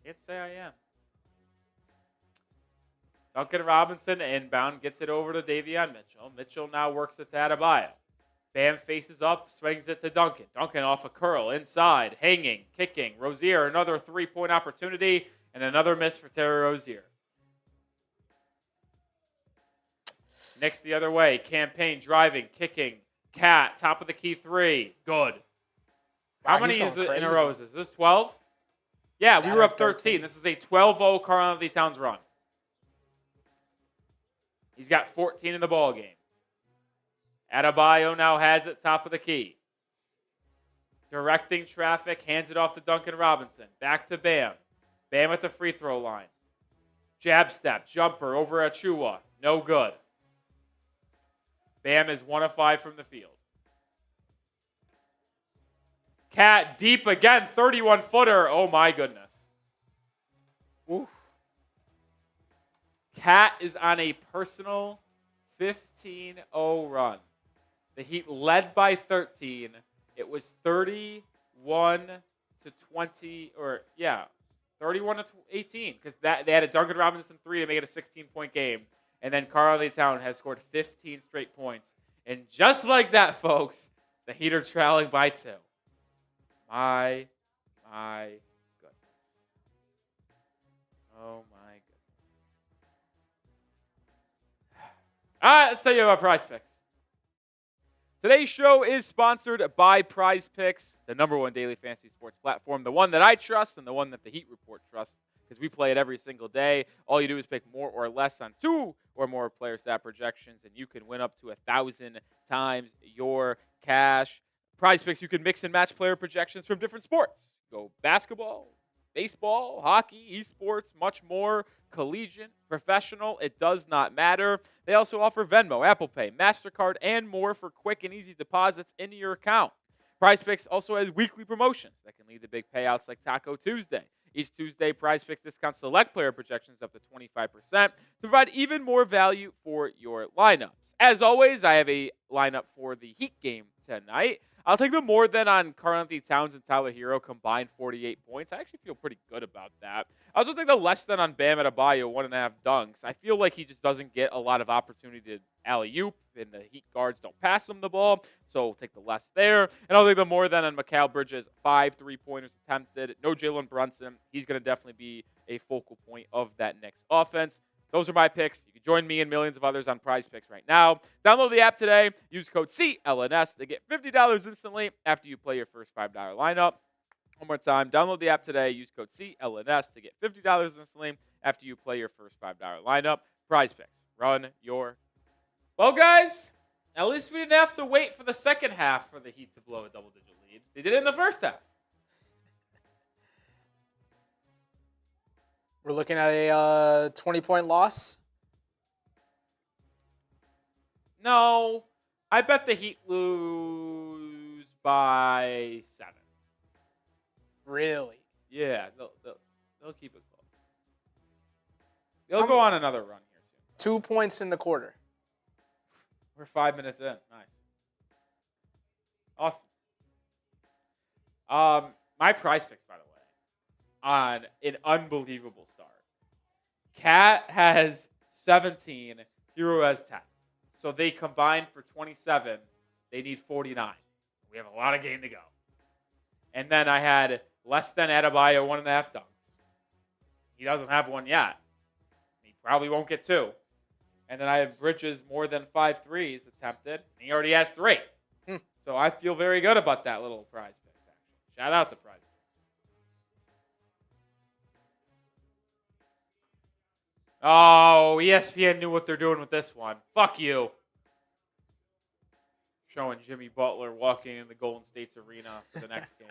Can't say I am. Duncan Robinson inbound, gets it over to Davion Mitchell. Mitchell now works it to Adebayo. Bam faces up, swings it to Duncan. Duncan off a curl, inside, hanging, kicking. Rozier, another 3-point opportunity, and another miss for Terry Rozier. Knicks the other way. Campaign, driving, kicking. Cat, top of the key 3. Good. How many is it in a row? Is this 12? Yeah, we were up 13. This is a 12-0 Karl-Anthony Towns run. He's got 14 in the ball game. Adebayo now has it, top of the key. Directing traffic, hands it off to Duncan Robinson. Back to Bam. Bam at the free throw line. Jab step, jumper over Achiuwa. No good. Bam is 1 of 5 from the field. Cat deep again, 31-footer. Oh my goodness. Oof. Cat is on a personal 15-0 run. The Heat led by 13. It was 31-20, 31-18, because they had a Duncan Robinson 3 to make it a 16-point game. And then Karl-Anthony Towns has scored 15 straight points. And just like that, folks, the Heat are trailing by 2. My goodness. Oh, my goodness. All right, let's tell you about PrizePicks. Today's show is sponsored by PrizePicks, the #1 daily fantasy sports platform, the one that I trust and the one that the Heat Report trusts, because we play it every single day. All you do is pick more or less on 2 or more player stat projections, and you can win up to 1,000 times your cash. PrizePicks, you can mix and match player projections from different sports. Go basketball, baseball, hockey, esports, much more. Collegiate, professional, it does not matter. They also offer Venmo, Apple Pay, MasterCard, and more for quick and easy deposits into your account. PrizePicks also has weekly promotions that can lead to big payouts like Taco Tuesday. Each Tuesday, PrizePicks discounts select player projections up to 25% to provide even more value for your lineups. As always, I have a lineup for the Heat game tonight. I'll take the more than on Karl-Anthony Towns and Tyler Hero combined 48 points. I actually feel pretty good about that. I also take the less than on Bam Adebayo, 1.5 dunks. I feel like he just doesn't get a lot of opportunity to alley-oop, and the Heat guards don't pass him the ball, so I'll take the less there. And I'll take the more than on Mikal Bridges, 5 3-pointers attempted. No Jalen Brunson. He's going to definitely be a focal point of that Knicks offense. Those are my picks. You can join me and millions of others on PrizePicks right now. Download the app today. Use code CLNS to get $50 instantly after you play your first $5 lineup. One more time. Download the app today. Use code CLNS to get $50 instantly after you play your first $5 lineup. PrizePicks. Run your. Well, guys, at least we didn't have to wait for the second half for the Heat to blow a double-digit lead. They did it in the first half. We're looking at a 20-point loss. No, I bet the Heat lose by 7. Really? Yeah, they'll keep it close. They'll go on another run here soon. 2 points in the quarter. We're 5 minutes in. Nice. Awesome. My prize picks, by the way, on an unbelievable start. Cat has 17. Hero has 10. So they combined for 27. They need 49. We have a lot of game to go. And then I had less than Adebayo, 1.5 dunks. He doesn't have one yet. He probably won't get 2. And then I have Bridges more than 5 threes attempted. He already has 3. So I feel very good about that little prize pick. Shout out to prize. Oh, ESPN knew what they're doing with this one. Fuck you. Showing Jimmy Butler walking in the Golden State's arena for the next game.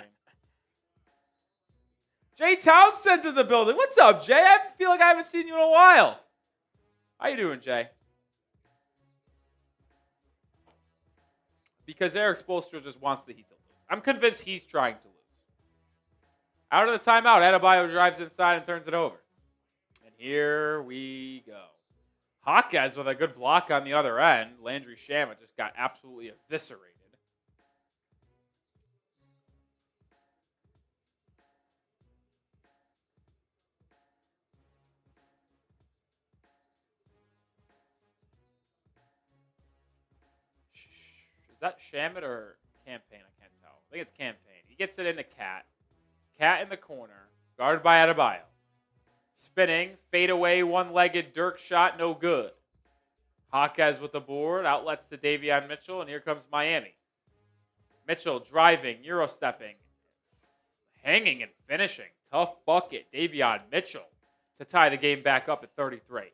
Jay Townsend in the building. What's up, Jay? I feel like I haven't seen you in a while. How you doing, Jay? Because Eric Spoelstra just wants the Heat to lose. I'm convinced he's trying to lose. Out of the timeout, Adebayo drives inside and turns it over. And here we go. Hawkes with a good block on the other end. Landry Shamet just got absolutely eviscerated. Is that Shamet or Campaign? I can't tell. I think it's Campaign. He gets it into Cat. Cat in the corner. Guarded by Adebayo. Spinning, fadeaway, one-legged Dirk shot, no good. Hawkes with the board, outlets to Davion Mitchell, and here comes Miami. Mitchell driving, Euro-stepping, hanging and finishing. Tough bucket, Davion Mitchell to tie the game back up at 33.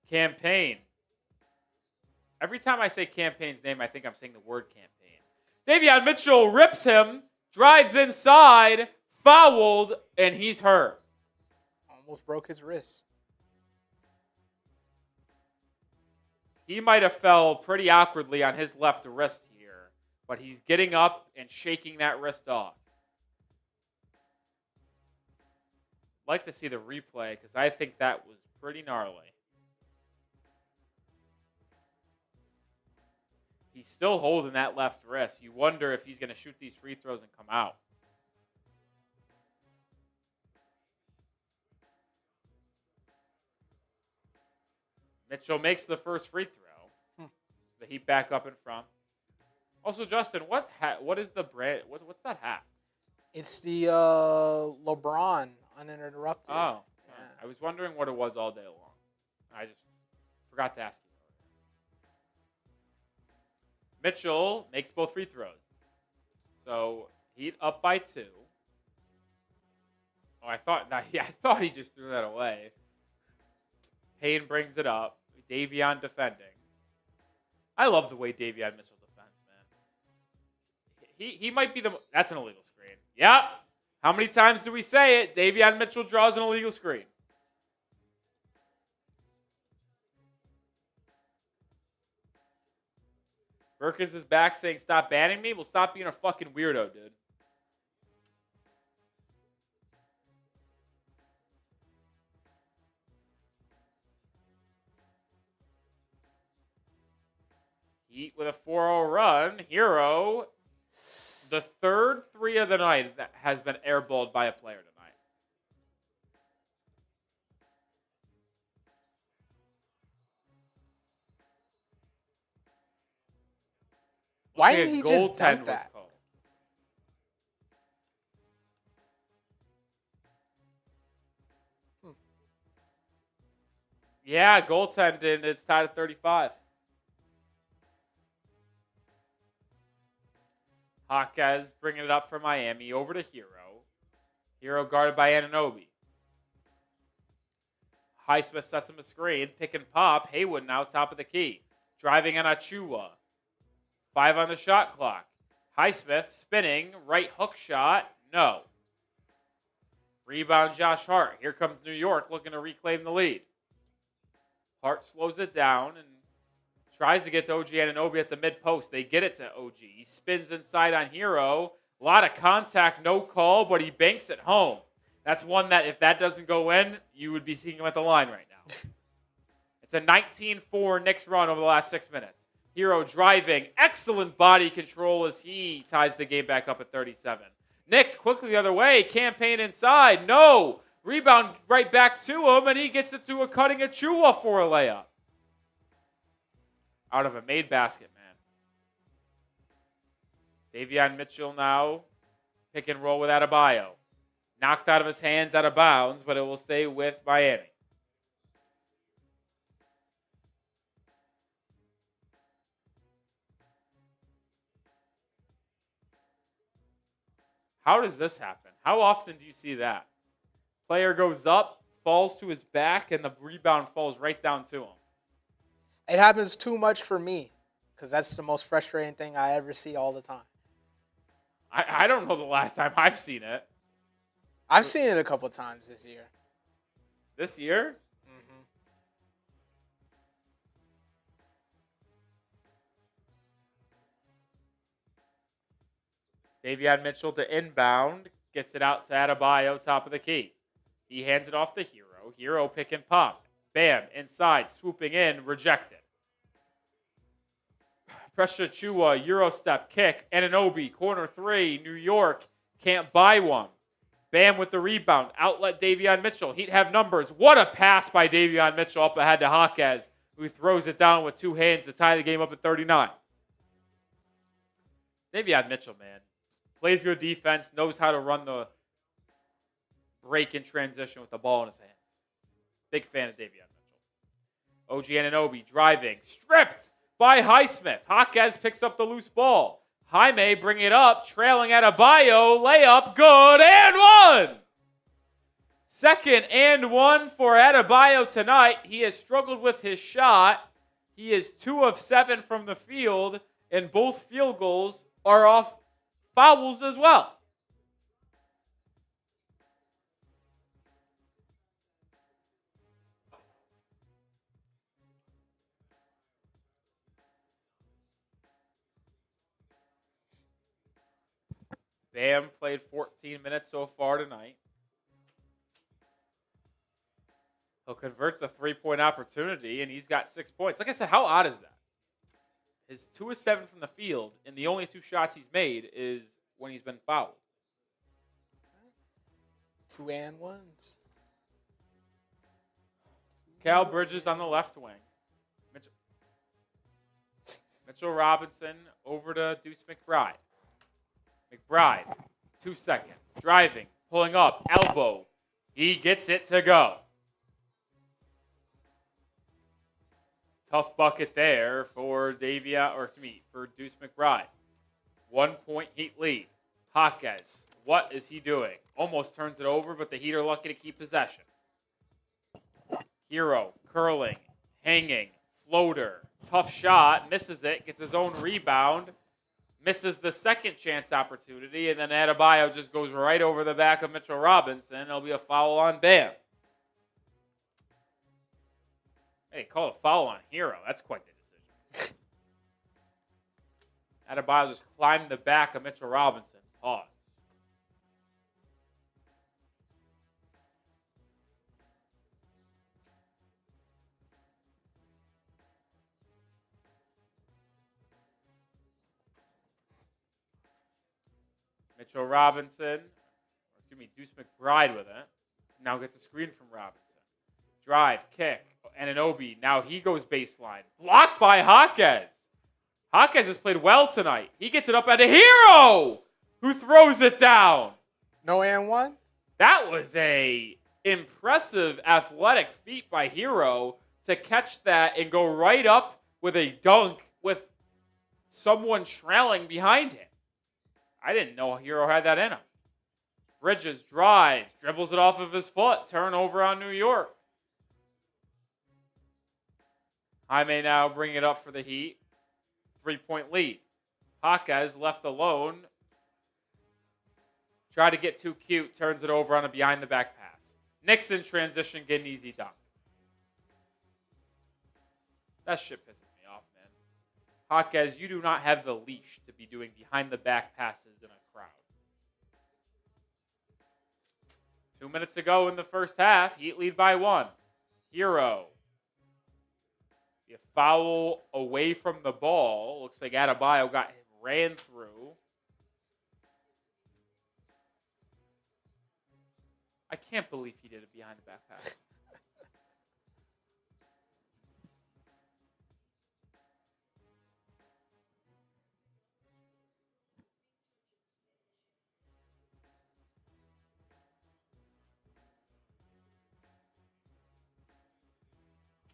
Campaign. Every time I say Campaign's name, I think I'm saying the word Campaign. Davion Mitchell rips him, drives inside, fouled, and he's hurt. Almost broke his wrist. He might have fell pretty awkwardly on his left wrist here, but he's getting up and shaking that wrist off. I'd like to see the replay because I think that was pretty gnarly. He's still holding that left wrist. You wonder if he's going to shoot these free throws and come out. Mitchell makes the first free throw. The Heat back up in front. Also, Justin, what is the brand? What's that hat? It's the LeBron uninterrupted. Oh, yeah. I was wondering what it was all day long. I just forgot to ask you. Mitchell makes both free throws. So Heat up by 2. Oh, I thought he just threw that away. Payne brings it up. Davion defending. I love the way Davion Mitchell defends, man. He might be that's an illegal screen. Yep. How many times do we say it? Davion Mitchell draws an illegal screen. Perkins is back saying, stop banning me. Well, stop being a fucking weirdo, dude. Heat with a 4-0 run. Hero, the third three of the night that has been airballed by a player tonight. Why didn't he just dunk that? Called. Yeah, goaltending. It's tied at 35. Hawkes bringing it up for Miami. Over to Hero. Hero guarded by Anunoby. Highsmith sets him a screen. Pick and pop. Haywood now top of the key. Driving on Achua. 5 on the shot clock. Highsmith spinning. Right hook shot. No. Rebound Josh Hart. Here comes New York looking to reclaim the lead. Hart slows it down and tries to get to OG Anunoby at the mid-post. They get it to OG. He spins inside on Hero. A lot of contact, no call, but he banks it home. That's one that if that doesn't go in, you would be seeing him at the line right now. It's a 19-4 Knicks run over the last 6 minutes. Hero driving. Excellent body control as he ties the game back up at 37. Knicks quickly the other way. Campaign inside. No. Rebound right back to him, and he gets it to a cutting Achua for a layup. Out of a made basket, man. Davion Mitchell now. Pick and roll with Adebayo. Knocked out of his hands, out of bounds, but it will stay with Miami. How does this happen? How often do you see that? Player goes up, falls to his back, and the rebound falls right down to him. It happens too much for me because that's the most frustrating thing I ever see all the time. I don't know the last time I've seen it. I've seen it a couple times this year. This year? Davion Mitchell to inbound. Gets it out to Adebayo, top of the key. He hands it off to Hero. Hero pick and pop. Bam, inside, swooping in, rejected. Pressure Chua, Euro step, kick. Anunoby, corner three. New York can't buy one. Bam with the rebound. Outlet Davion Mitchell. Heat have numbers. What a pass by Davion Mitchell up ahead to Hawkes, who throws it down with two hands to tie the game up at 39. Davion Mitchell, man. Plays good defense, knows how to run the break in transition with the ball in his hands. Big fan of Davion Mitchell. OG Anunoby driving. Stripped by Highsmith. Hawkes picks up the loose ball. Jaime bring it up, trailing Adebayo. Layup, good, and one! Second and one for Adebayo tonight. He has struggled with his shot. He is 2 of 7 from the field, and both field goals are off fouls as well. Bam played 14 minutes so far tonight. He'll convert the three-point opportunity, and he's got 6 points. Like I said, how odd is that? His 2 of 7 from the field, and the only 2 shots he's made is when he's been fouled. 2 and 1s. Cal Bridges on the left wing. Mitchell Robinson over to Deuce McBride. McBride, 2 seconds. Driving, pulling up, elbow. He gets it to go. Tough bucket there for for Deuce McBride. 1 point Heat lead. Hawkes, what is he doing? Almost turns it over, but the Heat are lucky to keep possession. Hero, curling, hanging, floater, tough shot, misses it, gets his own rebound, misses the second chance opportunity, and then Adebayo just goes right over the back of Mitchell Robinson. It'll be a foul on Bam. Hey, call a foul on Hero. That's quite the decision. Adebayo just climbed the back of Mitchell Robinson. Pause. Mitchell Robinson, Deuce McBride with it. Now gets a screen from Robinson. Drive, kick, Anunoby. Now he goes baseline. Blocked by Jaquez. Jaquez has played well tonight. He gets it up at a Hero, who throws it down. No and one? That was a impressive athletic feat by Hero to catch that and go right up with a dunk with someone trailing behind him. I didn't know Hero had that in him. Bridges drives, dribbles it off of his foot, turnover on New York. Jaime now bring it up for the Heat. 3-point lead. Jaquez left alone. Try to get too cute, turns it over on a behind-the-back pass. Knicks in transition, get an easy dunk. That shit pisses me off, man. Jaquez, you do not have the leash to be doing behind-the-back passes in a crowd. 2 minutes ago in the first half, Heat lead by 1. Hero. You foul away from the ball. Looks like Adebayo ran through. I can't believe he did it behind the back pass.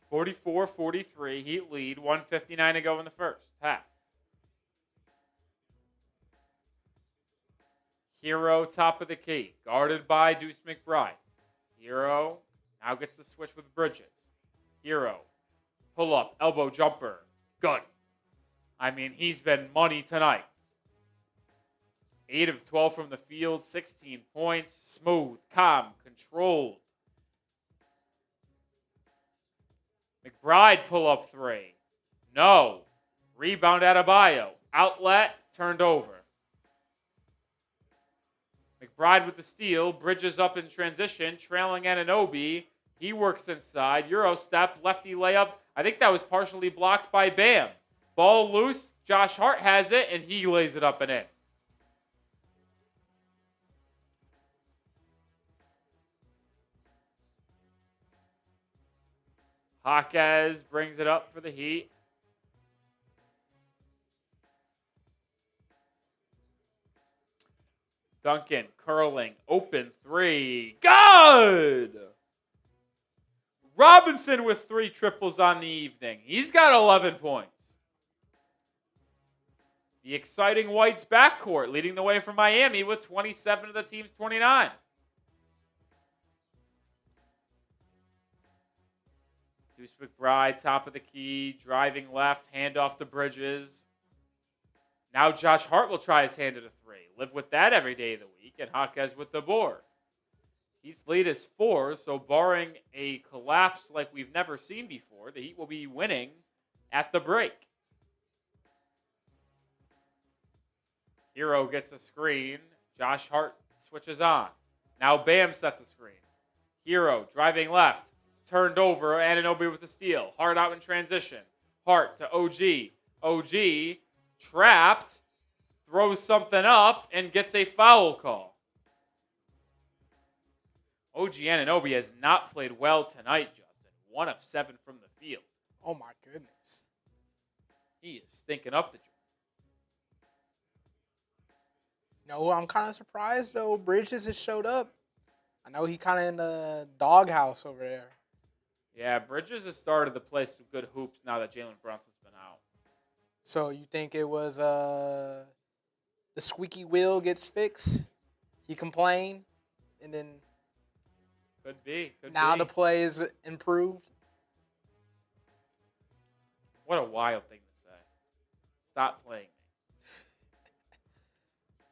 (44-43), Heat lead, 1:59 to go in the first half. Hero top of the key, guarded by Deuce McBride. Hero now gets the switch with Bridges. Hero, pull up, elbow jumper, good. I mean, he's been money tonight. 8 of 12 from the field, 16 points, smooth, calm, controlled. McBride pull up 3. No. Rebound Adebayo. Outlet, turned over. McBride with the steal. Bridges up in transition. Trailing Anunoby. He works inside. Euro step. Lefty layup. I think that was partially blocked by Bam. Ball loose. Josh Hart has it, and he lays it up and in. Jaquez brings it up for the Heat. Duncan curling, open 3. Good! Robinson with 3 triples on the evening. He's got 11 points. The exciting Whites backcourt leading the way for Miami with 27 of the team's 29. Deuce McBride, top of the key, driving left, hand off the Bridges. Now Josh Hart will try his hand at a 3. Live with that every day of the week, and Jaquez with the board. Heat's lead is 4, so barring a collapse like we've never seen before, the Heat will be winning at the break. Hero gets a screen. Josh Hart switches on. Now Bam sets a screen. Hero driving left. Turned over, Anunoby with the steal. Hart out in transition. Hart to OG. OG trapped, throws something up, and gets a foul call. OG Anunoby has not played well tonight, Justin. 1 of 7 from the field. Oh, my goodness. He is stinking up the joint. No, I'm kind of surprised, though. Bridges has showed up. I know he kind of in the doghouse over there. Yeah, Bridges has started to play some good hoops now that Jalen Brunson's been out. So you think it was the squeaky wheel gets fixed? He complained, and then Could be. now the play is improved? What a wild thing to say. Stop playing me.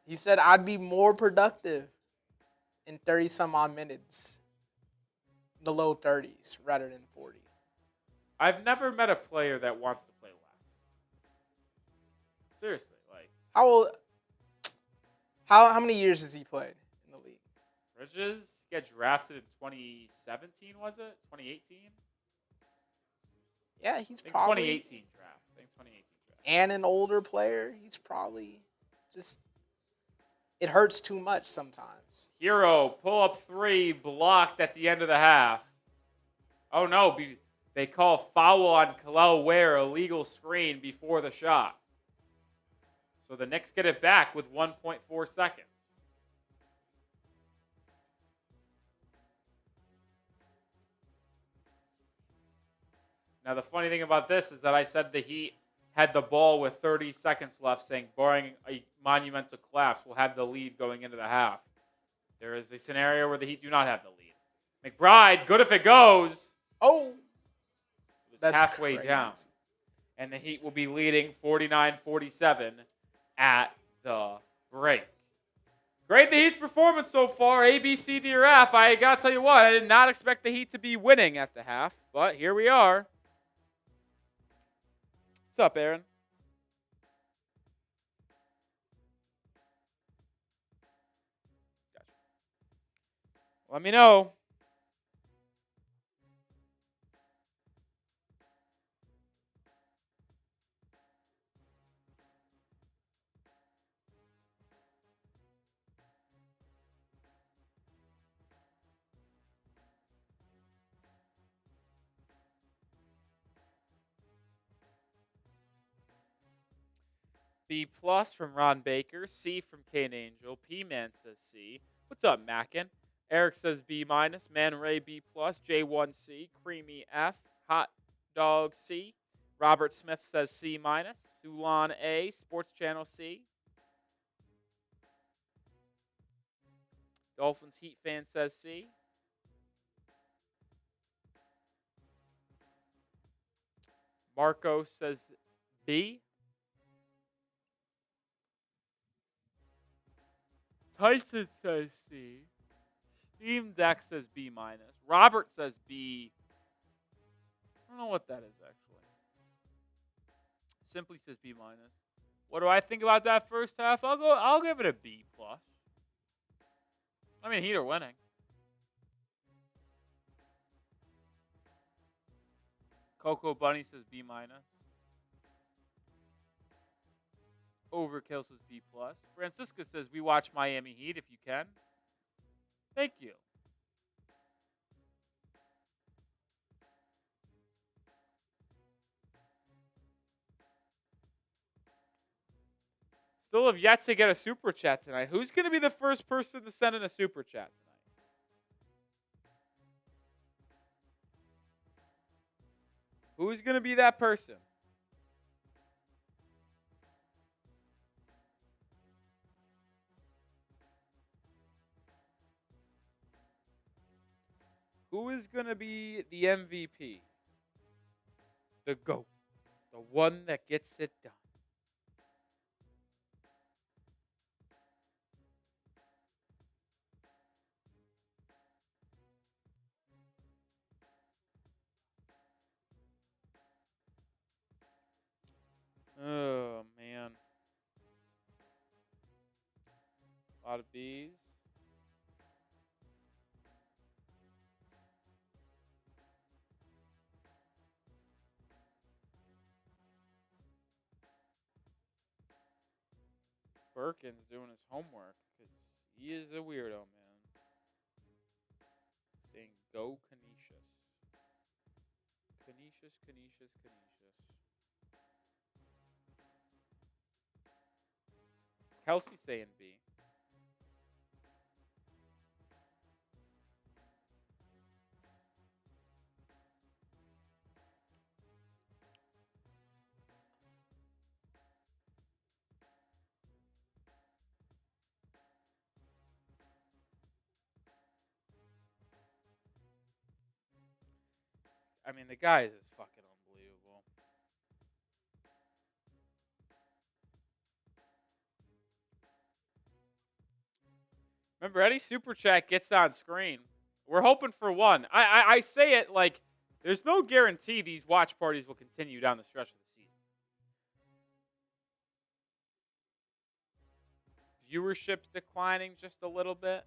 He said, I'd be more productive in 30-some-odd minutes. The low 30s rather than 40. I've never met a player that wants to play less. Seriously, like how many years has he played in the league? Bridges got drafted in 2017, was it? 2018? Yeah, he's I think probably 2018 draft. And an older player. He's probably just it hurts too much sometimes. Hero, pull up 3, blocked at the end of the half. Oh no, they call foul on Kel'el Ware, illegal screen before the shot. So the Knicks get it back with 1.4 seconds. Now the funny thing about this is that I said the Heat had the ball with 30 seconds left, saying barring a monumental collapse, we'll have the lead going into the half. There is a scenario where the Heat do not have the lead. McBride, good if it goes. Oh, that's halfway down. And the Heat will be leading 49-47 at the break. Great, the Heat's performance so far. A, B, C, D, or F. I got to tell you what, I did not expect the Heat to be winning at the half, but here we are. What's up, Aaron? Gotcha. Let me know. B plus from Ron Baker. C from Kane Angel. P-Man says C. What's up, Mackin? Eric says B minus. Man Ray B plus. J1C. Creamy F. Hot Dog C. Robert Smith says C minus. Sulan A. Sports Channel C. Dolphins Heat fan says C. Marco says B. Tyson says C. Steam Deck says B minus. Robert says B. I don't know what that is actually. Simply says B minus. What do I think about that first half? I'll give it a B plus. I mean, Heat are winning. Coco Bunny says B minus. Overkill says B plus. Francisca says we watch Miami Heat if you can. Thank you. Still have yet to get a super chat tonight. Who's going to be the first person to send in a super chat tonight? Who's going to be that person? Who is going to be the MVP? The GOAT. The one that gets it done. Oh, man. A lot of B's. Birkin's doing his homework because he is a weirdo, man. Saying go Canisius. Canisius, Canisius, Canisius. Kelsey saying B. I mean, the guy is just fucking unbelievable. Remember, any super chat gets on screen. We're hoping for one. I say it like there's no guarantee these watch parties will continue down the stretch of the season. Viewership's declining just a little bit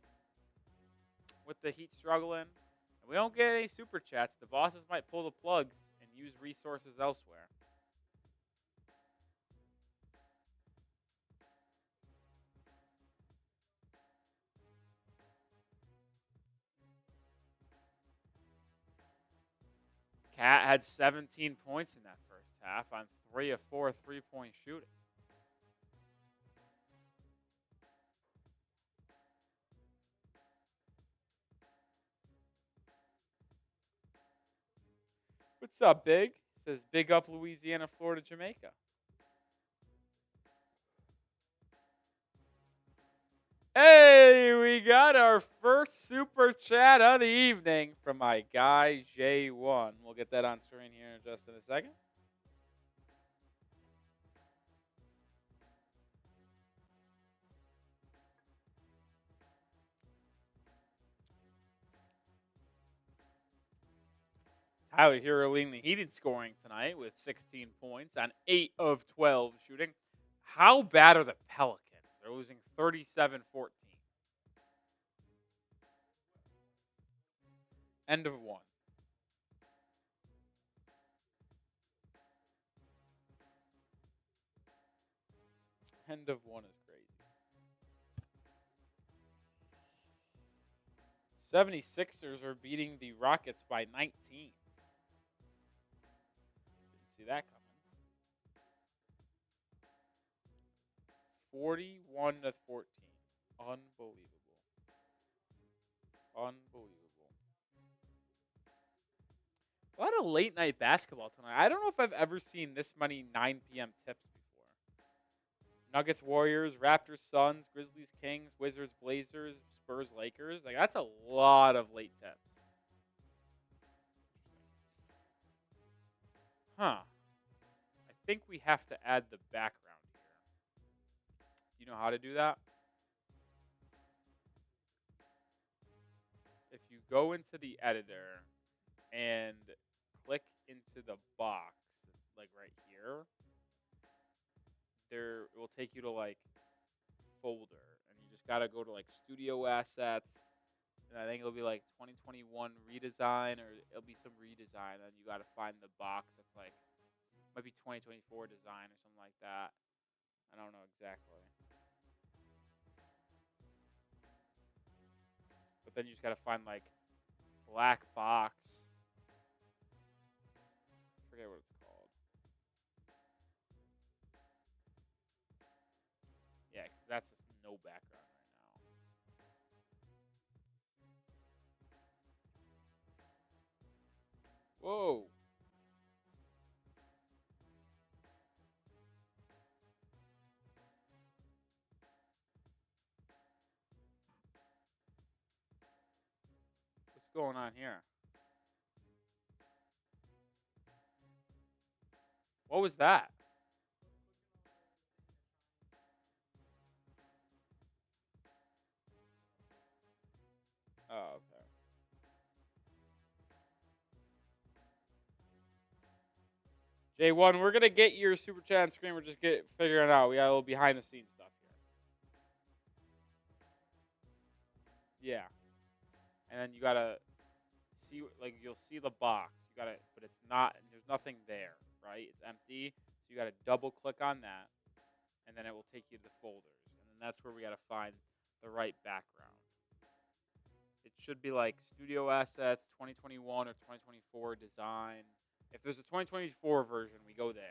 with the Heat struggling. We don't get any super chats. The bosses might pull the plug and use resources elsewhere. Cat had 17 points in that first half on 3 of 4 3-point shooting. What's up, Big? Says big up Louisiana, Florida, Jamaica. Hey, we got our first super chat of the evening from my guy J1. We'll get that on screen here in just a second. Tyler Hero leading the Heat in scoring tonight with 16 points on 8 of 12 shooting. How bad are the Pelicans? They're losing 37-14. End of one. End of one is crazy. 76ers are beating the Rockets by 19. Didn't see that coming. 41-14. Unbelievable. Unbelievable. A lot of late night basketball tonight. I don't know if I've ever seen this many 9 p.m. tips before. Nuggets, Warriors, Raptors, Suns, Grizzlies, Kings, Wizards, Blazers, Spurs, Lakers. Like, that's a lot of late tips. Huh. I think we have to add the background here. Do you know how to do that? If you go into the editor and click into the box, like right here, it will take you to like folder, and you just gotta go to like studio assets, and I think it'll be like 2021 redesign, or it'll be some redesign, and you gotta find the box that's like might be 2024 design or something like that. I don't know exactly, but then you just gotta find like black box. I forget what it's called. Yeah, 'cause that's just no background right now. Whoa. What's going on here? What was that? Oh, okay. J1, we're gonna get your super chat on screen. We're just figuring it out. We got a little behind the scenes stuff here. Yeah, and then you gotta see, like, you'll see the box. You gotta, but it's not. There's nothing there, right? It's empty. So you gotta double click on that, and then it will take you to the folders, and then that's where we gotta find the right background. It should be like Studio Assets 2021 or 2024 design. If there's a 2024 version, we go there.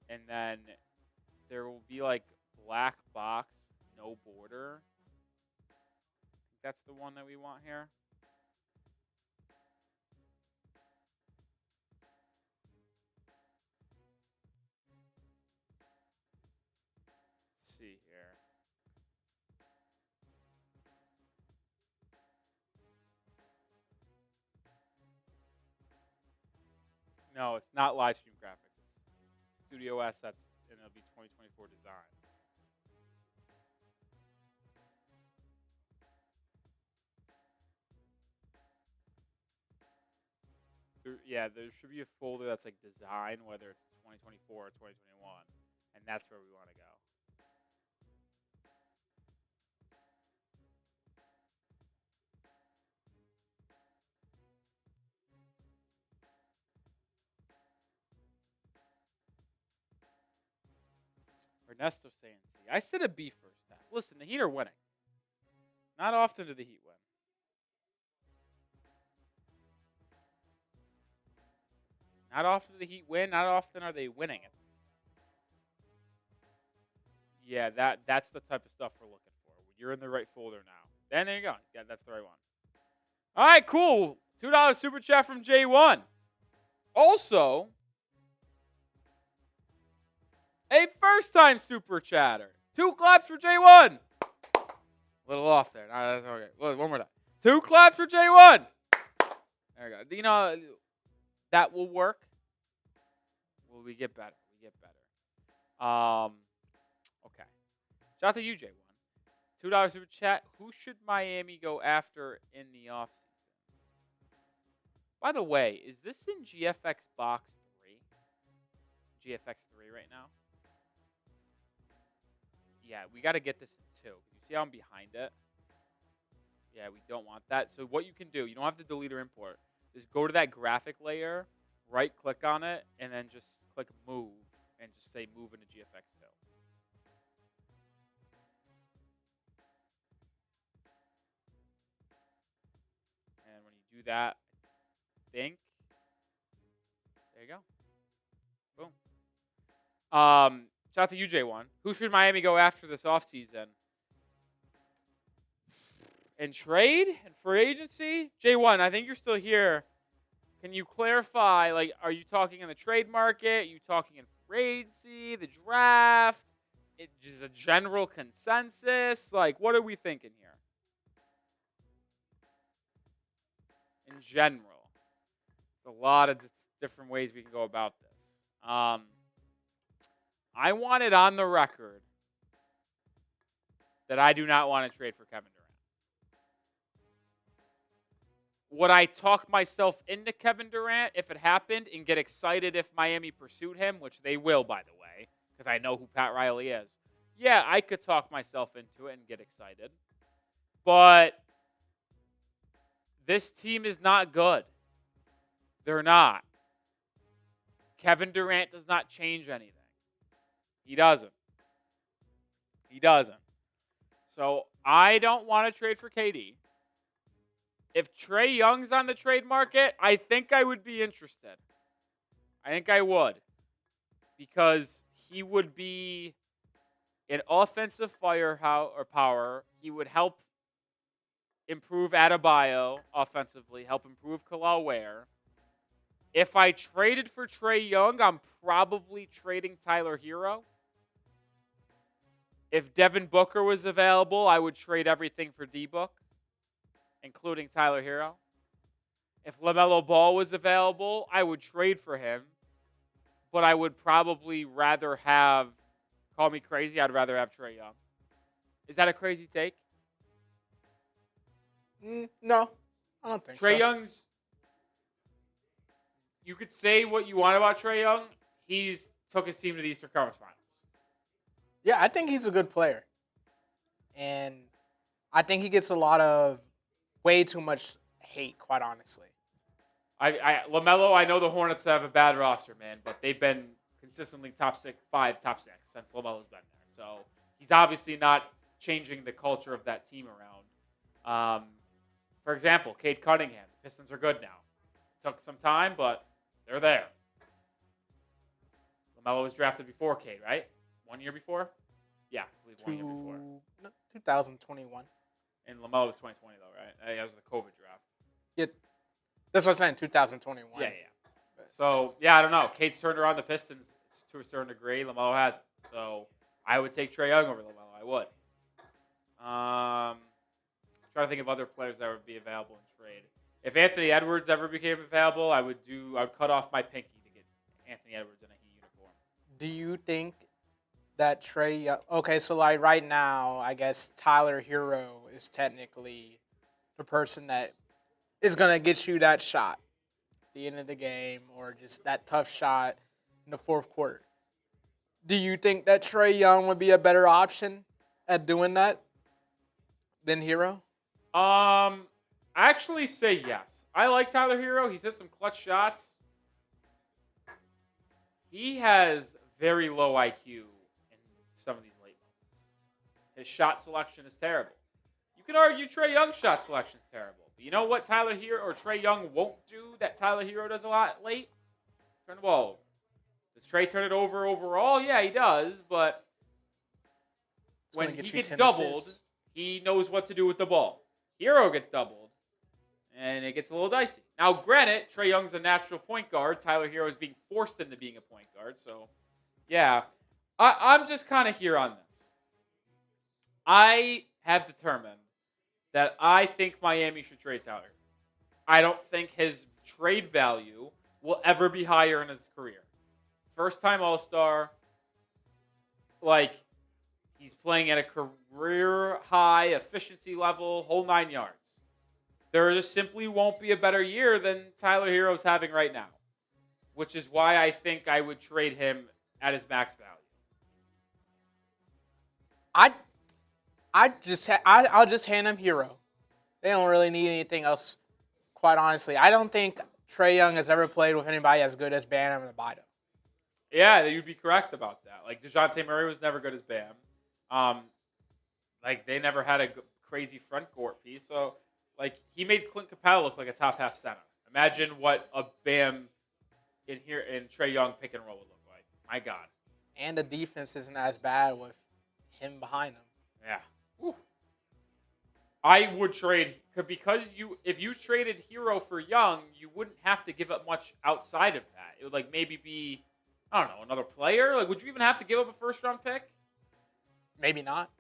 And then there will be like black box, no border. I think that's the one that we want here. Let's see here. No, it's not live stream graphics. It's Studio Assets, and it'll be 2024 design. There should be a folder that's like design, whether it's 2024 or 2021, and that's where we want to go. Ernesto saying C. I said a B first half. Listen, the Heat are winning. Not often do the Heat win. Not often do the Heat win. Not often are they winning it. Yeah, that's the type of stuff we're looking for. You're in the right folder now. Then there you go. Yeah, that's the right one. All right, cool. $2 super chat from J1. Also, a first-time super chatter. 2 claps for J1. A little off there. No, that's okay. One more time. 2 claps for J1. There we go. You know, that will work. Will we get better? We get better. Okay. Shout out to you, J1. $2 super chat. Who should Miami go after in the offseason? By the way, is this in GFX box 3? GFX 3 right now? Yeah, we got to get this in 2. You see how I'm behind it? Yeah, we don't want that. So what you can do, you don't have to delete or import. Just go to that graphic layer, right-click on it, and then just click move, and just say move into GFX 2. And when you do that, I think, there you go. Boom. Shout out to UJ1. Who should Miami go after this offseason? In trade? In free agency? J1, I think you're still here. Can you clarify, like, are you talking in the trade market? Are you talking in free agency, the draft? Just a general consensus? Like, what are we thinking here? In general. There's a lot of different ways we can go about this. I want it on the record that I do not want to trade for Kevin Durant. Would I talk myself into Kevin Durant if it happened and get excited if Miami pursued him, which they will, by the way, because I know who Pat Riley is? Yeah, I could talk myself into it and get excited. But this team is not good. They're not. Kevin Durant does not change anything. He doesn't. So I don't want to trade for KD. If Trae Young's on the trade market, I think I would be interested. I think I would. Because he would be an offensive firepower. He would help improve Adebayo offensively, help improve Kalal Ware. If I traded for Trae Young, I'm probably trading Tyler Hero. If Devin Booker was available, I would trade everything for D-Book, including Tyler Hero. If LaMelo Ball was available, I would trade for him. But I would probably rather have, call me crazy, I'd rather have Trae Young. Is that a crazy take? No, I don't think so. Trae Young's, you could say what you want about Trae Young. He's took his team to the Eastern Conference Finals. Yeah, I think he's a good player. And I think he gets a lot of way too much hate, quite honestly. LaMelo, I know the Hornets have a bad roster, man, but they've been consistently top 6 since LaMelo's been there. So he's obviously not changing the culture of that team around. For example, Cade Cunningham. The Pistons are good now. Took some time, but they're there. LaMelo was drafted before Cade, right? 1 year before? Yeah, I believe 1 year before. No, 2021. And LaMelo was 2020, though, right? That was the COVID draft. Yeah, that's what I'm saying, 2021. Yeah. So, yeah, I don't know. Cade's turned around the Pistons to a certain degree. LaMelo hasn't. So, I would take Trae Young over LaMelo. I would. Trying to think of other players that would be available in trade. If Anthony Edwards ever became available, I would cut off my pinky to get Anthony Edwards in a Heat uniform. Do you think that Trae Young... Okay, so like right now, I guess Tyler Hero is technically the person that is going to get you that shot at the end of the game or just that tough shot in the fourth quarter. Do you think that Trae Young would be a better option at doing that than Hero? I actually say yes. I like Tyler Hero. He's hit some clutch shots. He has very low IQ in His shot selection is terrible. You could argue Trae Young's shot selection is terrible. But you know what Tyler Hero or Trae Young won't do that Tyler Hero does a lot late? Turn the ball over. Does Trae turn it over overall? Yeah, he does. But when he gets doubled, he knows what to do with the ball. Hero gets doubled, and it gets a little dicey. Now, granted, Trae Young's a natural point guard. Tyler Hero is being forced into being a point guard. So, yeah, I'm just kind of here on this. I have determined that I think Miami should trade Tyler. I don't think his trade value will ever be higher in his career. First-time All-Star, like, he's playing at a career-high efficiency level, whole 9 yards. There just simply won't be a better year than Tyler Hero's having right now, which is why I think I would trade him at his max value. I'll just hand him Hero. They don't really need anything else, quite honestly. I don't think Trae Young has ever played with anybody as good as Bam and Adebayo. Yeah, you'd be correct about that. Like, DeJounte Murray was never good as Bam. Like, they never had a crazy front court piece. So, like, he made Clint Capella look like a top half center. Imagine what a Bam in Trae Young pick and roll would look like. My God. And the defense isn't as bad with him behind him. Yeah. Whew. I would trade because if you traded Hero for Young, you wouldn't have to give up much outside of that. It would like maybe be, I don't know, another player. Like, would you even have to give up a first round pick? Maybe not.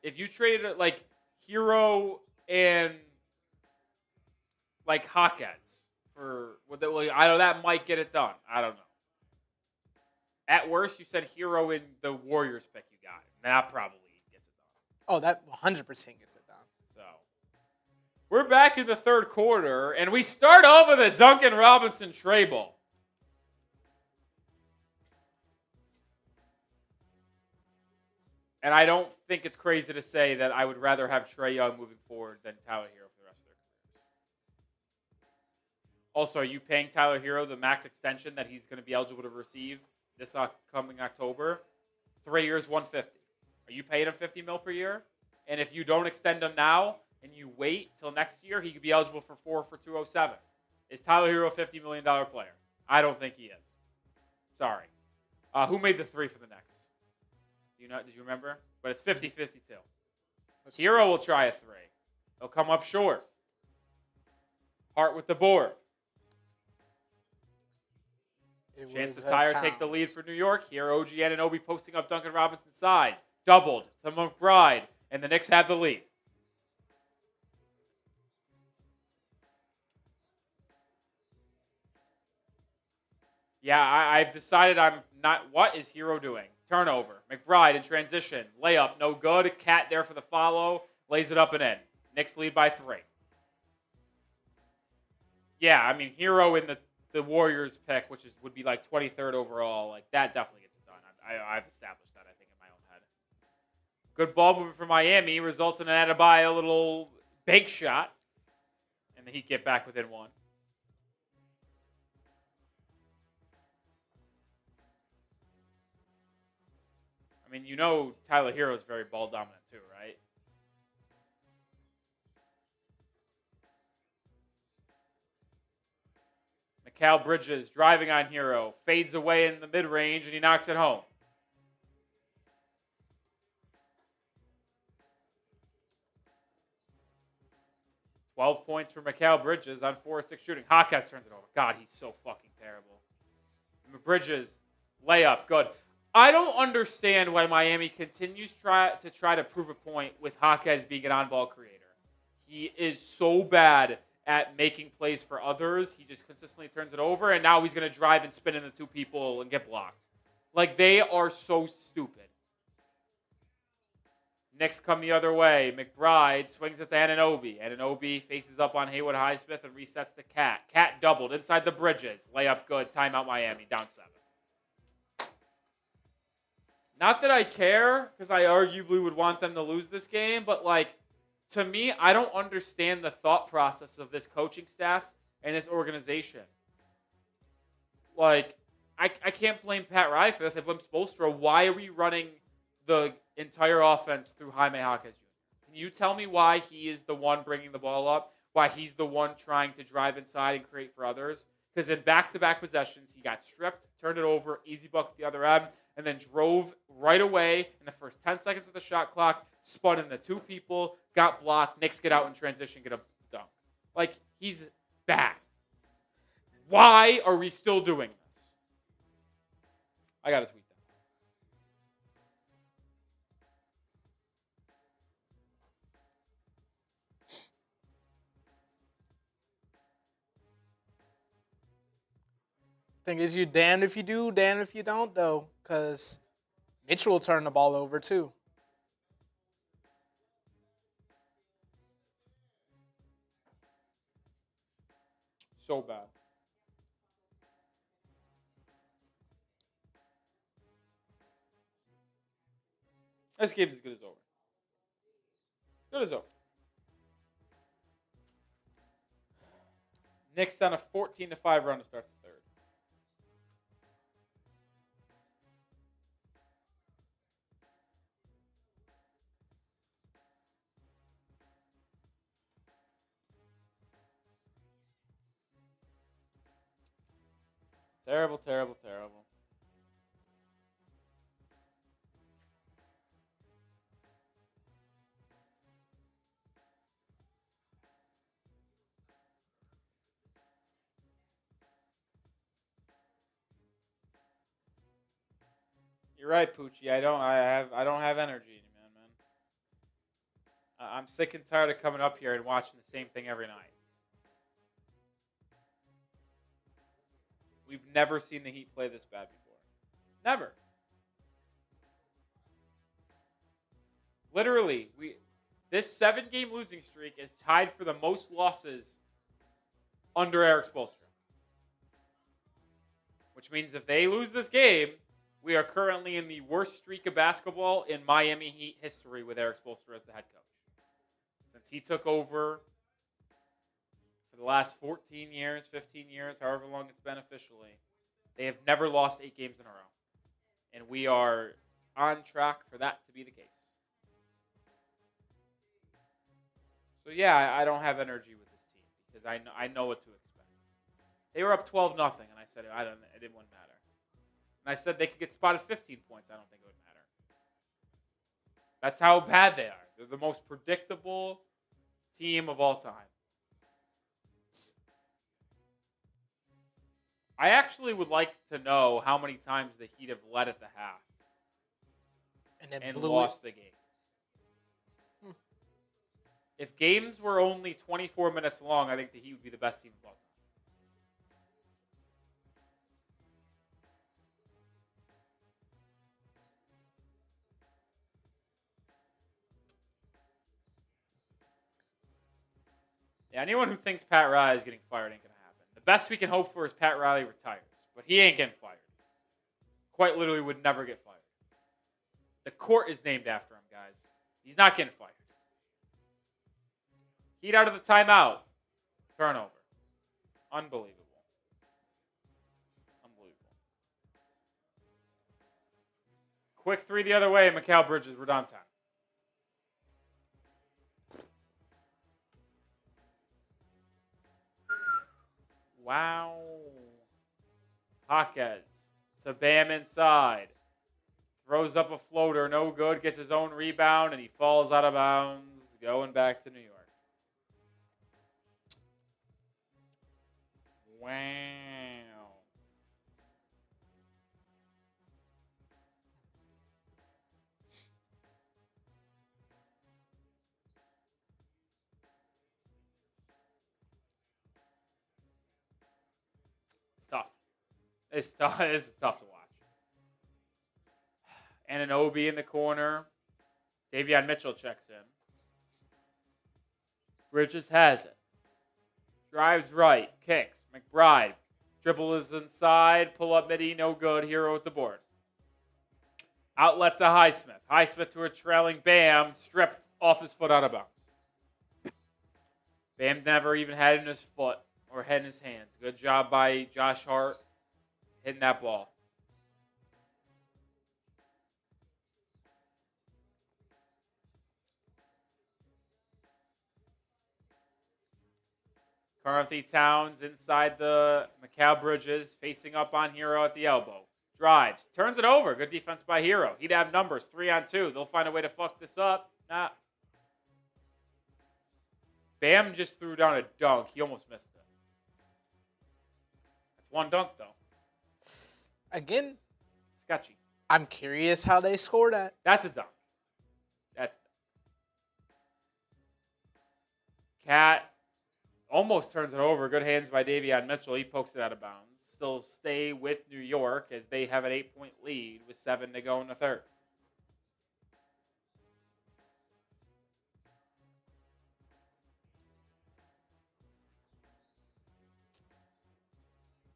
If you traded it like Hero and like Hawkins for I know that might get it done. I don't know. At worst, you said Hero in the Warriors pick you got. That probably gets it done. Oh, that 100% gets it done. So, we're back in the third quarter, and we start off with a Duncan Robinson tray ball. And I don't think it's crazy to say that I would rather have Trae Young moving forward than Tyler Hero for the rest of their careers. Also, are you paying Tyler Hero the max extension that he's going to be eligible to receive this coming October? 3 years, $150. Are you paying him $50 million per year? And if you don't extend him now and you wait till next year, he could be eligible for 4 for $207. Is Tyler Hero a $50 million player? I don't think he is. Sorry. Who made the 3 for the Knicks? Did you remember? But it's 50-50 too. Hero will try a 3. He'll come up short. Hart with the board. Chance to Tyre take the lead for New York. Here, OG Anunoby posting up Duncan Robinson's side. Doubled to McBride, and the Knicks have the lead. Yeah, I've decided I'm not. What is Hero doing? Turnover. McBride in transition. Layup, no good. Cat there for the follow. Lays it up and in. Knicks lead by 3. Yeah, I mean, Hero in the Warriors pick, which would be like 23rd overall, like that definitely gets it done. I've established that, I think, in my own head. Good ball movement for Miami results in an Adebayo little bank shot, and the Heat get back within 1. I mean, you know Tyler Hero is very ball dominant too, right? Mikal Bridges driving on Hero, fades away in the mid-range, and he knocks it home. $12 points for Mikal Bridges on 4-6 shooting. Hawkins turns it over. God, he's so fucking terrible. Bridges, layup, good. I don't understand why Miami continues to try to prove a point with Hawkins being an on-ball creator. He is so bad at making plays for others. He just consistently turns it over, and now he's going to drive and spin into 2 people and get blocked. Like, they are so stupid. Knicks come the other way. McBride swings at the Anunoby. Anunoby faces up on Haywood Highsmith and resets the Cat. Cat doubled inside the Bridges. Layup good. Timeout Miami. Down 7. Not that I care, because I arguably would want them to lose this game, but, like, to me, I don't understand the thought process of this coaching staff and this organization. Like, I can't blame Pat Riley for this. I blame Spoelstra. Why are we running the entire offense through Jaime Jaquez Jr.? Can you tell me why he is the one bringing the ball up? Why he's the one trying to drive inside and create for others? Because in back-to-back possessions, he got stripped, turned it over, easy bucket at the other end, and then drove right away in the first 10 seconds of the shot clock, spun into two people, got blocked, Knicks get out in transition, get a dunk. Like, he's bad. Why are we still doing this? I got to tweet that. Thing is, you damned if you do, damned if you don't, though, because Mitchell will turn the ball over, too. So bad. This game's as good as over. Good as over. Knicks on a 14-5 run to start the third. Terrible, terrible, terrible. You're right, Poochie. I don't have energy anymore, man. I'm sick and tired of coming up here and watching the same thing every night. We've never seen the Heat play this bad before. Never. Literally, this 7-game losing streak is tied for the most losses under Eric Spoelstra. Which means if they lose this game, we are currently in the worst streak of basketball in Miami Heat history with Eric Spoelstra as the head coach. Since he took over for the last 14 years, 15 years, however long it's been officially, they have never lost 8 games in a row. And we are on track for that to be the case. So yeah, I don't have energy with this team because I know what to expect. They were up 12-0, and I said it didn't matter. And I said they could get spotted 15 points. I don't think it would matter. That's how bad they are. They're the most predictable team of all time. I actually would like to know how many times the Heat have led at the half and lost the game. If games were only 24 minutes long, I think the Heat would be the best team of all time. Yeah, anyone who thinks Pat Riley is getting fired ain't going to happen. The best we can hope for is Pat Riley retires, but he ain't getting fired. Quite literally would never get fired. The court is named after him, guys. He's not getting fired. Heat out of the timeout. Turnover. Unbelievable. Quick 3 the other way, Mikal Bridges. We're down 10. Wow. Jaquez to Bam inside. Throws up a floater, no good. Gets his own rebound, and he falls out of bounds. Going back to New York. Wow. It's tough. It's tough. This is tough to watch. Anunoby in the corner. Davion Mitchell checks in. Bridges has it. Drives right. Kicks. McBride. Dribble is inside. Pull up midi. No good. Hero with the board. Outlet to Highsmith. Highsmith to a trailing Bam. Stripped off his foot out of bounds. Bam never even had it in his foot or head in his hands. Good job by Josh Hart hitting that ball. Carthy Towns inside the Mikal Bridges, facing up on Hero at the elbow. Drives, turns it over. Good defense by Hero. He'd have numbers 3-on-2. They'll find a way to fuck this up. Nah. Bam just threw down a dunk. He almost missed it. That's one dunk, though. Again, sketchy. I'm curious how they scored that. That's a dunk. That's Cat almost turns it over. Good hands by Davion Mitchell. He pokes it out of bounds. Still stay with New York as they have an 8-point lead with 7 to go in the third.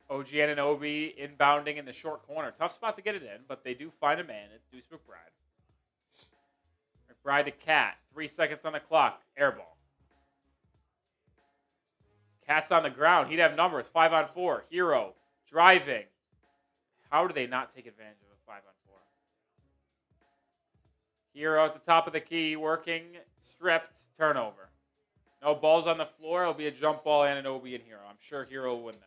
OG Anunoby inbounding in the short corner. Tough spot to get it in, but they do find a man. It's Deuce McBride. McBride to Cat. 3 seconds on the clock. Air ball. Cat's on the ground. He'd have numbers. 5-on-4. Hero driving. How do they not take advantage of a 5-on-4? Hero at the top of the key, working, stripped, turnover. No balls on the floor. It'll be a jump ball, Anunoby and Hero. I'm sure Hero will win this.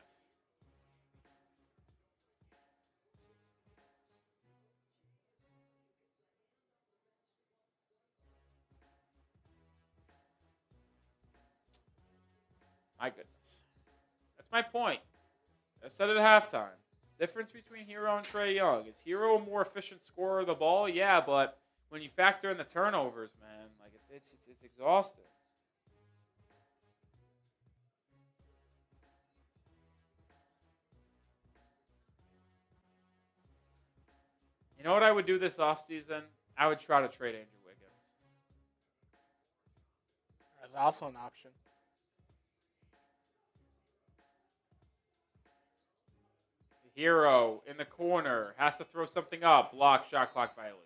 My goodness. That's my point. I said it at halftime. Difference between Hero and Trae Young. Is Hero a more efficient scorer of the ball? Yeah, but when you factor in the turnovers, man, like it's exhausting. You know what I would do this offseason? I would try to trade Andrew Wiggins. That's also an option. Hero in the corner has to throw something up. Block, shot clock violation.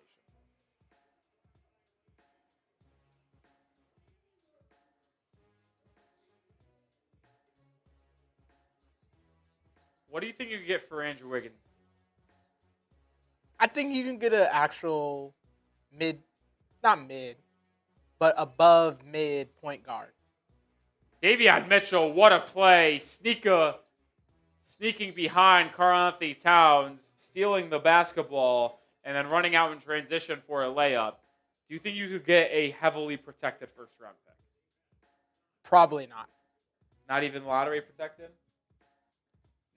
What do you think you could get for Andrew Wiggins? I think you can get an actual not mid, but above mid point guard. Davion Mitchell, what a play. Sneaking behind Karl-Anthony Towns, stealing the basketball, and then running out in transition for a layup. Do you think you could get a heavily protected first-round pick? Probably not. Not even lottery protected?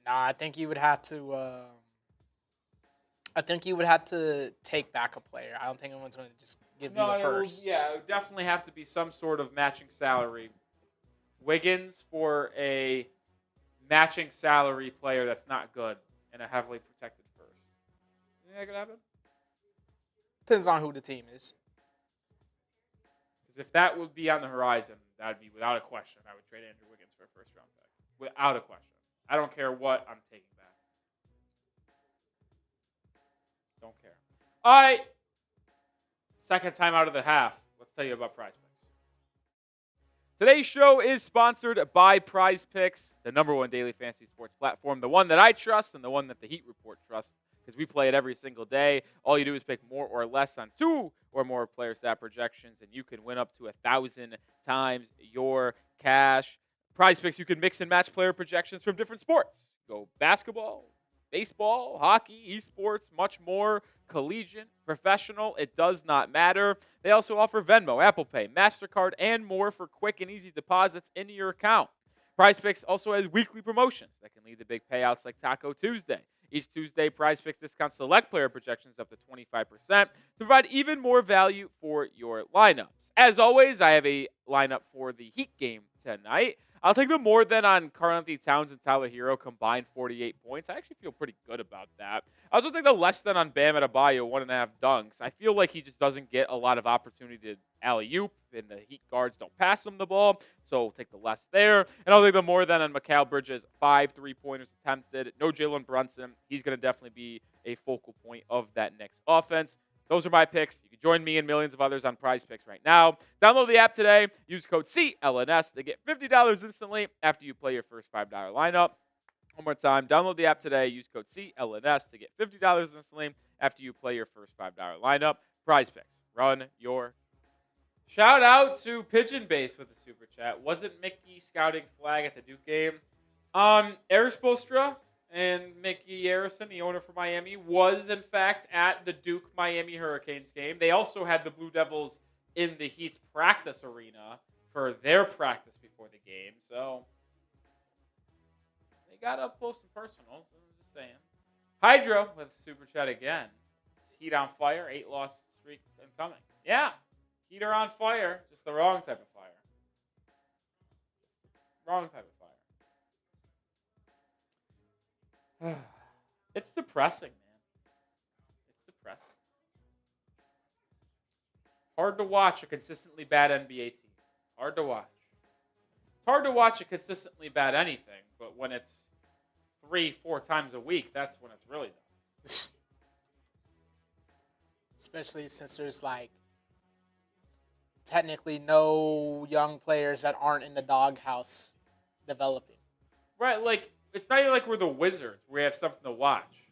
No, I think you would have to. I think you would have to take back a player. I don't think anyone's going to just give you the first. It would definitely have to be some sort of matching salary. Wiggins for a matching salary player that's not good and a heavily protected first. You think that could happen? Depends on who the team is. Because if that would be on the horizon, that would be without a question. I would trade Andrew Wiggins for a first-round pick. Without a question. I don't care what I'm taking back. Don't care. All right. Second time out of the half. Let's tell you about PrizePicks. Today's show is sponsored by PrizePicks, the #1 daily fantasy sports platform, the one that I trust and the one that the Heat Report trusts, because we play it every single day. All you do is pick more or less on 2 or more player stat projections, and you can win up to 1,000 times your cash. PrizePicks, you can mix and match player projections from different sports. Go basketball, baseball, hockey, esports, much more. Collegiate, professional, it does not matter. They also offer Venmo, Apple Pay, MasterCard, and more for quick and easy deposits into your account. PrizePicks also has weekly promotions that can lead to big payouts like Taco Tuesday. Each Tuesday, PrizePicks discounts select player projections up to 25% to provide even more value for your lineups. As always, I have a lineup for the Heat game tonight. I'll take the more than on Karl-Anthony Towns and Tyler Hero combined 48 points. I actually feel pretty good about that. I also take the less than on Bam Adebayo, 1.5 dunks. I feel like he just doesn't get a lot of opportunity to alley-oop, and the Heat guards don't pass him the ball, so I'll take the less there. And I'll take the more than on Mikal Bridges, 5 3-pointers attempted. No Jalen Brunson. He's going to definitely be a focal point of that Knicks offense. Those are my picks. You can join me and millions of others on PrizePicks right now. Download the app today. Use code CLNS to get $50 instantly after you play your first $5 lineup. One more time. Download the app today. Use code CLNS to get $50 instantly after you play your first $5 lineup. PrizePicks. Run your Shout out to Pigeon Base with the super chat. Wasn't Mickey scouting flag at the Duke game? Eric Spoelstra and Mickey Harrison, the owner for Miami, was in fact at the Duke Miami Hurricanes game. They also had the Blue Devils in the Heat's practice arena for their practice before the game. So they got up close and personal. So I'm just saying. Hydro with super chat again. Heat on fire. 8-loss streak incoming. Yeah. Heat are on fire. Just the wrong type of fire. Wrong type of fire. It's depressing, man. It's depressing. Hard to watch a consistently bad NBA team. Hard to watch. It's hard to watch a consistently bad anything, but when it's 3-4 times a week, that's when it's really done. Especially since there's like technically no young players that aren't in the doghouse developing. Right, like, it's not even like we're the Wizards. We have something to watch.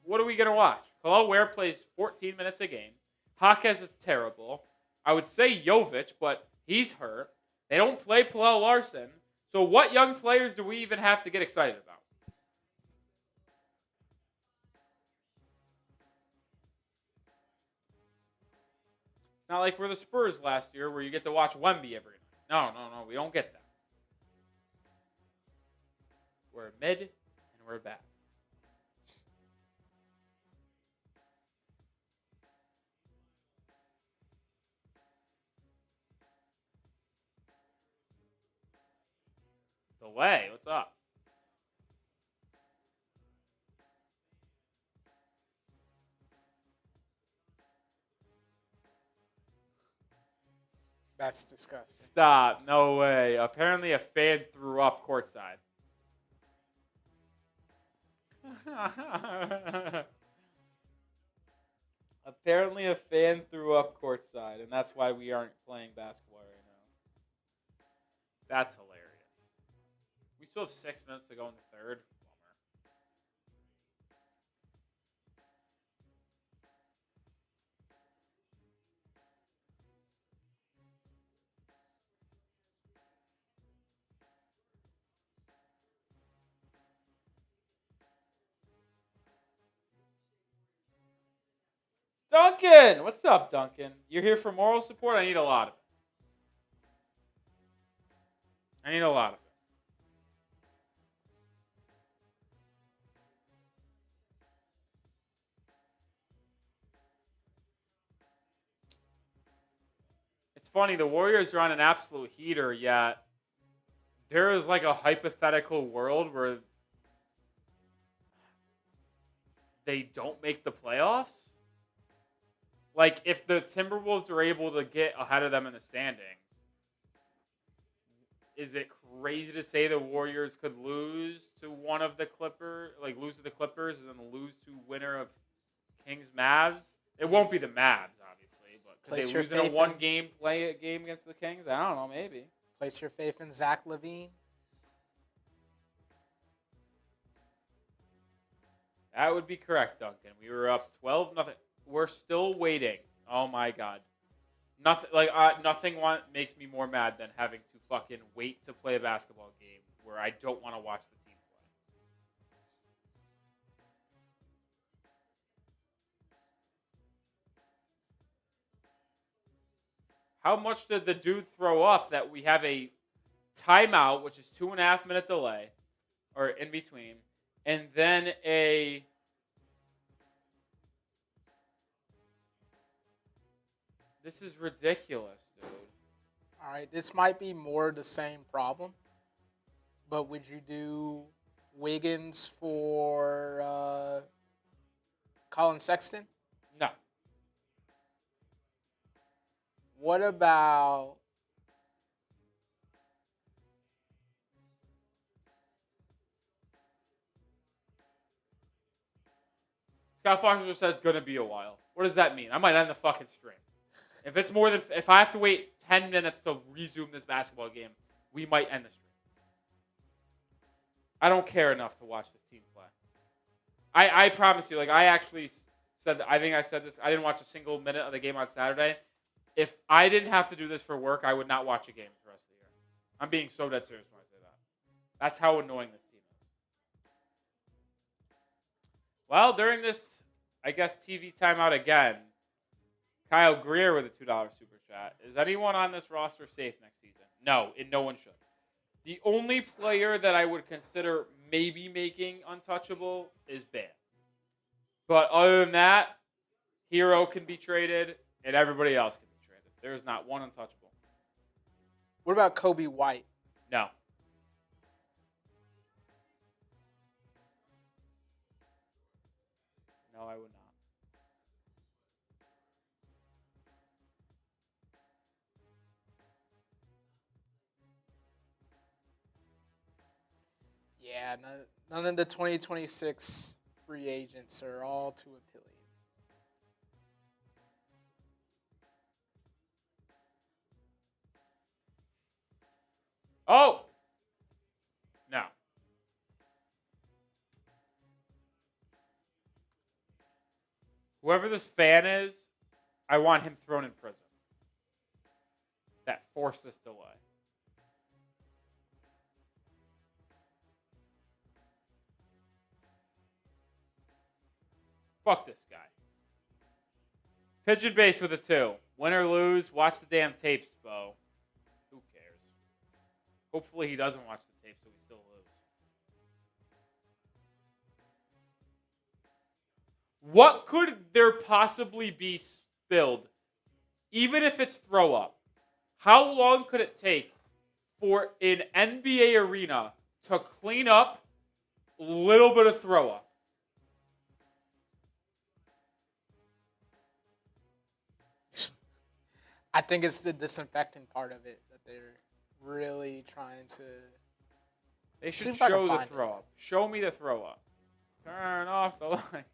What are we going to watch? Khalil Ware plays 14 minutes a game. Hawkes is terrible. I would say Jovic, but he's hurt. They don't play Pallel Larson. So what young players do we even have to get excited about? It's not like we're the Spurs last year where you get to watch Wemby every night. No. We don't get that. We're mid and we're bad. Delay, what's up? That's disgusting. Stop. No way. Apparently a fan threw up courtside. Apparently a fan threw up courtside, and that's why we aren't playing basketball right now. That's hilarious. We still have 6 minutes to go in the third. Duncan! What's up, Duncan? You're here for moral support? I need a lot of it. I need a lot of it. It's funny, the Warriors are on an absolute heater, yet there is like a hypothetical world where they don't make the playoffs. Like, if the Timberwolves are able to get ahead of them in the standings, is it crazy to say the Warriors could lose to one of the Clippers, like lose to the Clippers and then lose to winner of Kings Mavs? It won't be the Mavs, obviously, but could they lose in a one-game game against the Kings? I don't know, maybe. Place your faith in Zach LaVine. That would be correct, Duncan. We were up 12-0. We're still waiting. Oh my God. Nothing makes me more mad than having to fucking wait to play a basketball game where I don't want to watch the team play. How much did the dude throw up that we have a timeout, which is 2.5 minute delay, or in between, and then a This is ridiculous, dude. All right, this might be more the same problem, but would you do Wiggins for Colin Sexton? No. What about Scott Foster just said it's going to be a while. What does that mean? I might end the fucking stream. If I have to wait 10 minutes to resume this basketball game, we might end the stream. I don't care enough to watch this team play. I promise you, like I actually said, I think I said this, I didn't watch a single minute of the game on Saturday. If I didn't have to do this for work, I would not watch a game for the rest of the year. I'm being so dead serious when I say that. That's how annoying this team is. Well, during this, I guess, TV timeout again, Kyle Greer with a $2 super chat. Is anyone on this roster safe next season? No, and no one should. The only player that I would consider maybe making untouchable is Bam. But other than that, Hero can be traded, and everybody else can be traded. There is not one untouchable. What about Kobe White? No. No, I would not. Yeah, none of the 2026 free agents are all too appealing. Oh! No. Whoever this fan is, I want him thrown in prison. That forced this delay. Fuck this guy. Pigeon base with a 2. Win or lose, watch the damn tapes, Bo. Who cares? Hopefully he doesn't watch the tapes so we still lose. What could there possibly be spilled, even if it's throw up? How long could it take for an NBA arena to clean up a little bit of throw up? I think it's the disinfecting part of it that they're really trying to. They should show the throw up. Show me the throw up. Turn off the light.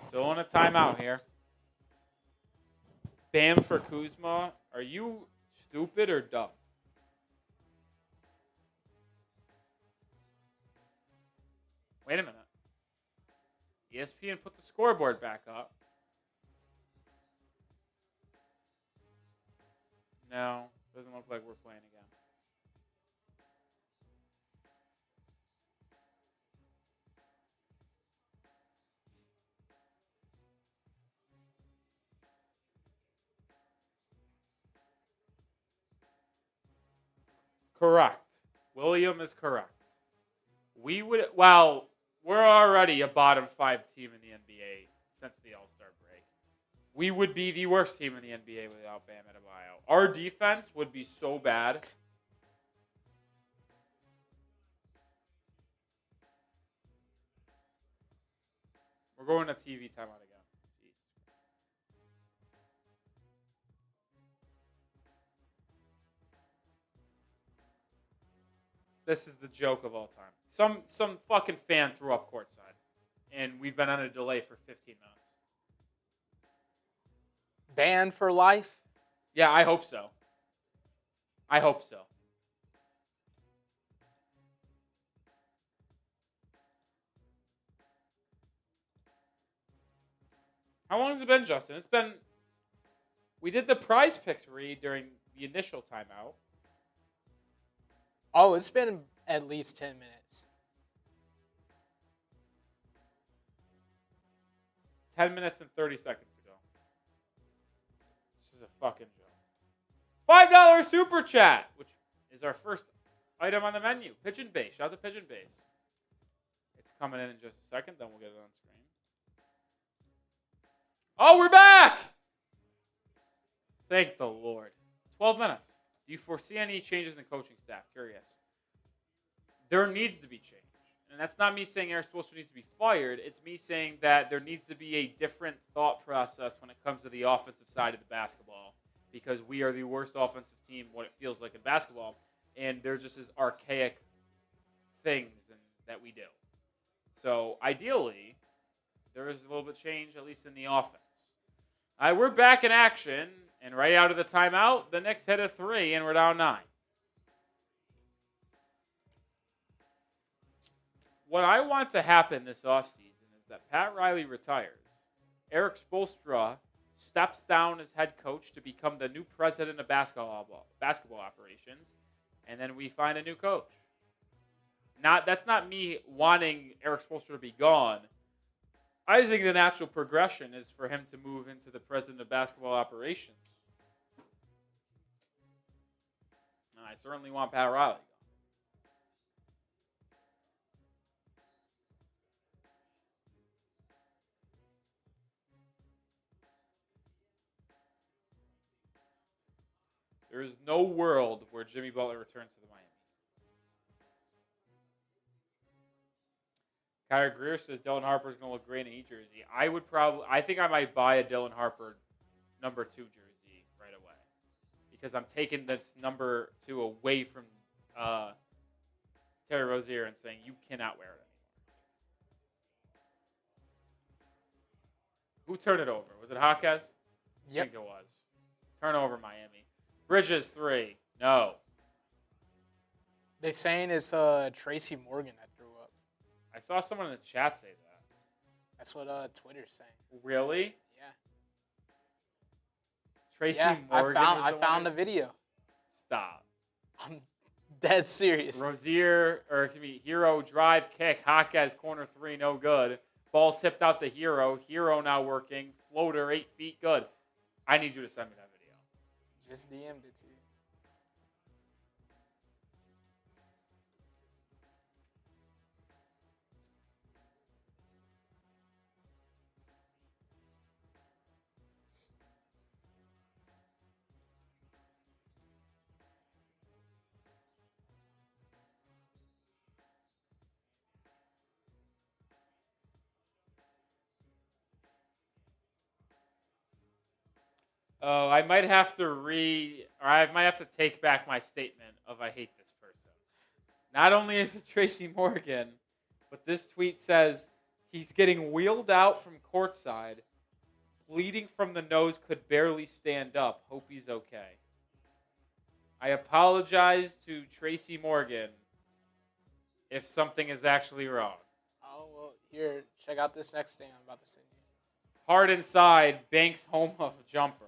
Still in a timeout here. Bam for Kuzma. Are you stupid or dumb? Wait a minute. ESPN put the scoreboard back up. No, doesn't look like we're playing again. Correct. William is correct. We're already a bottom 5 team in the NBA since the All-Star break. We would be the worst team in the NBA without Bam Adebayo. Our defense would be so bad. We're going to TV timeout again. This is the joke of all time. Some fucking fan threw up courtside, and we've been on a delay for 15 minutes. Banned for life? Yeah, I hope so. I hope so. How long has it been, Justin? It's been. We did the PrizePicks read during the initial timeout. Oh, it's been at least 10 minutes. 10 minutes and 30 seconds ago. This is a fucking joke. $5 super chat, which is our first item on the menu. Pigeon Base. Shout out to Pigeon Base. It's coming in just a second, then we'll get it on screen. Oh, we're back! Thank the Lord. 12 minutes. Do you foresee any changes in the coaching staff? Curious. There needs to be change. And that's not me saying Eric Spoelstra needs to be fired. It's me saying that there needs to be a different thought process when it comes to the offensive side of the basketball. Because we are the worst offensive team, what it feels like in basketball. And there's just this archaic things that we do. So ideally, there is a little bit of change, at least in the offense. All right, we're back in action. And right out of the timeout, the Knicks hit a 3, and we're down 9. What I want to happen this offseason is that Pat Riley retires. Eric Spoelstra steps down as head coach to become the new president of basketball operations, and then we find a new coach. That's not me wanting Eric Spoelstra to be gone. I think the natural progression is for him to move into the president of basketball operations. And I certainly want Pat Riley gone. There is no world where Jimmy Butler returns to the Miami. Kyrie Greer says Dylan Harper's going to look great in an Heat jersey. I think I might buy a Dylan Harper number 2 jersey right away. Because I'm taking this number 2 away from Terry Rozier and saying you cannot wear it anymore. Who turned it over? Was it Jaquez? Yep. I think it was. Turnover Miami. Bridges 3. No. They saying it's Tracy Morgan that threw up. I saw someone in the chat say that. That's what Twitter's saying. Really? Yeah. Tracy Morgan. I was found the video. Stop. I'm dead serious. Hero drive kick. Jaquez corner 3, no good. Ball tipped out to Hero. Hero now working. Floater 8 feet, good. I need you to send me that video. Just DM'd it to you. Oh, I might have to take back my statement of I hate this person. Not only is it Tracy Morgan, but this tweet says he's getting wheeled out from courtside, bleeding from the nose, could barely stand up. Hope he's okay. I apologize to Tracy Morgan if something is actually wrong. Oh, well, here, check out this next thing I'm about to send you. Hard inside, Banks home of a jumper.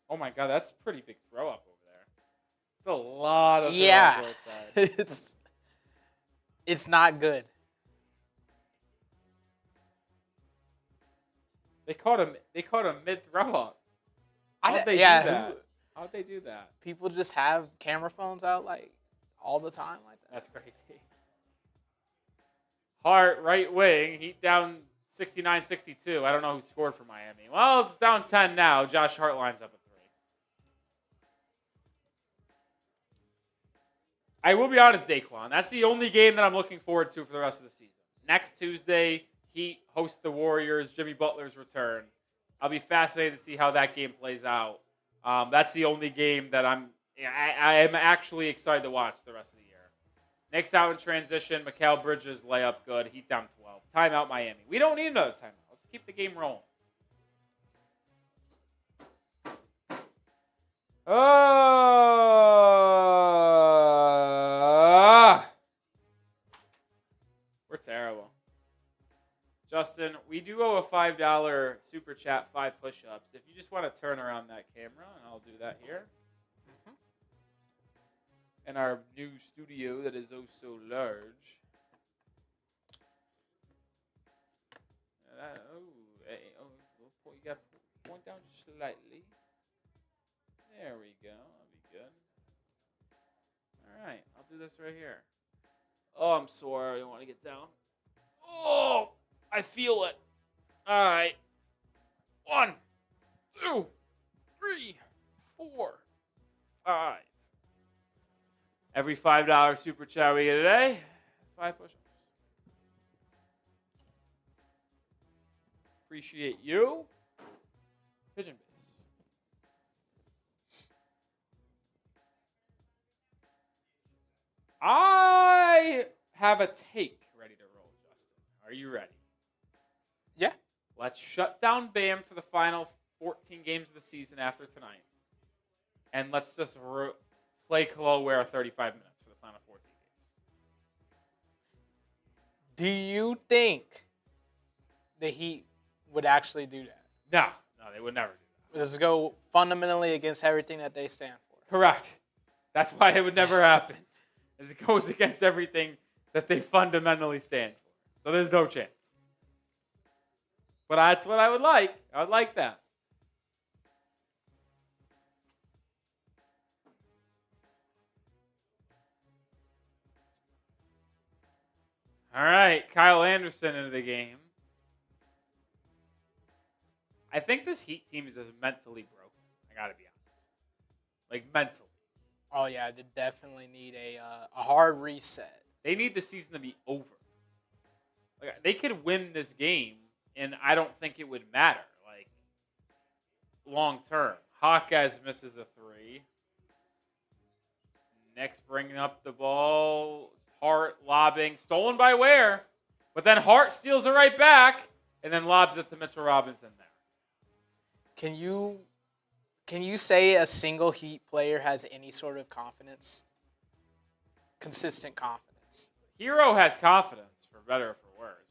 Oh my God, that's a pretty big throw up over there. It's a lot of yeah. It's not good. They caught him mid throw up. How'd they do that? People just have camera phones out like all the time like that. That's crazy. Hart, right wing, Heat down 69-62. I don't know who scored for Miami. Well, it's down 10 now. Josh Hart lines up a 3. I will be honest, Daquan. That's the only game that I'm looking forward to for the rest of the season. Next Tuesday, Heat host the Warriors. Jimmy Butler's return. I'll be fascinated to see how that game plays out. That's the only game that I am actually excited to watch the rest of the year. Knicks out in transition. Mikal Bridges layup good. Heat down 12. Timeout Miami. We don't need another timeout. Let's keep the game rolling. We're terrible. Justin, we do owe a $5 super chat, 5 push-ups. If you just want to turn around that camera, and I'll do that here. In our new studio that is oh so large. You got to point down just slightly. There we go. That'll be good. All right, I'll do this right here. Oh, I'm sore. I don't want to get down. Oh, I feel it. All right. 1, 2, 3, 4, 5. Every $5 super chat we get today, 5 push-ups. Appreciate you. Pigeon base. I have a take ready to Are you ready? Yeah. Let's shut down Bam for the final 14 games of the season after tonight. And let's just play Kalaware 35 minutes for the final 14 games. Do you think the Heat would actually do that? No, they would never do that. Does it go fundamentally against everything that they stand for? Correct. That's why it would never happen. As it goes against everything that they fundamentally stand for. So there's no chance. But that's what I would like. I would like that. All right, Kyle Anderson into the game. I think this Heat team is mentally broken. I gotta be honest. Like mentally. Oh yeah, they definitely need a hard reset. They need the season to be over. Like they could win this game, and I don't think it would matter. Like long term, Hawkes misses a 3. Knicks bringing up the ball. Hart lobbing, stolen by Ware, but then Hart steals it right back and then lobs it to Mitchell Robinson there. Can you say a single Heat player has any sort of confidence? Consistent confidence. Hero has confidence, for better or for worse.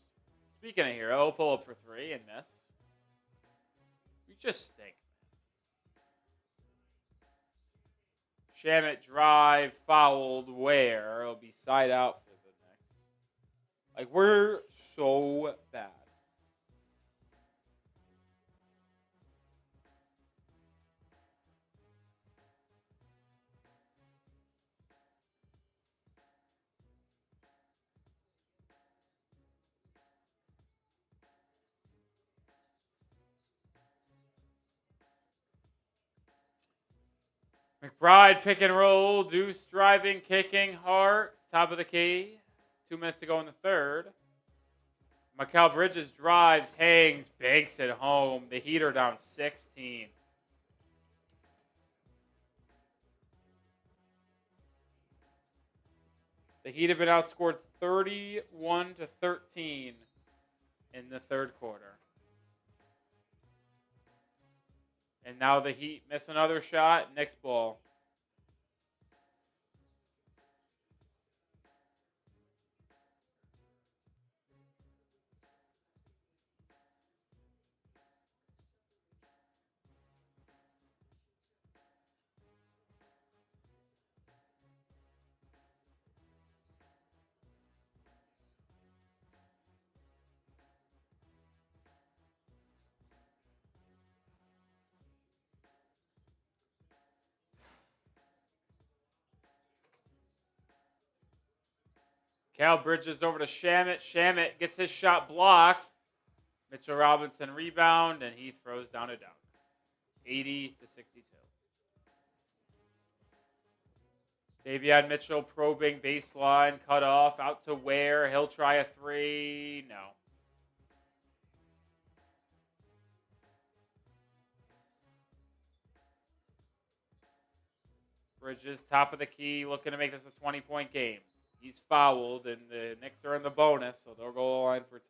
Speaking of Hero, he'll pull up for 3 and miss. You just stink. Shamet drive, fouled, Ware. It'll be side out for the Knicks. Like, we're so bad. McBride pick and roll, Deuce driving, kicking, Hart, top of the key. 2 minutes to go in the third. Mikal Bridges drives, hangs, banks it home. The Heat are down 16. The Heat have been outscored 31-13 in the third quarter. And now the Heat miss another shot. Knicks ball. Cal Bridges over to Shamet. Shamet gets his shot blocked. Mitchell Robinson rebound, and he throws down a dunk. 80-62. Davion Mitchell probing baseline, cut off, out to Ware. He'll try a 3. No. Bridges, top of the key, looking to make this a 20-point game. He's fouled, and the Knicks are in the bonus, so they'll go to the line for 2.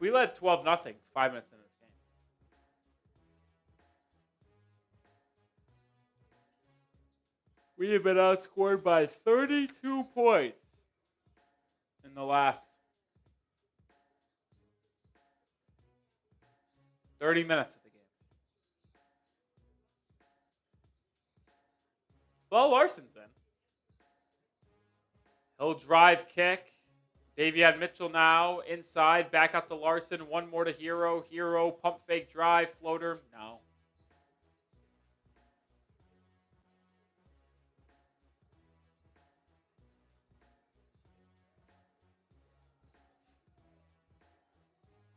We led 12-0 5 minutes in this game. We have been outscored by 32 points in the last 30 minutes of the game. Well, Larson's in. He'll drive kick. Davion Mitchell now inside. Back up to Larson. One more to Hero. Hero, pump fake drive. Floater. No.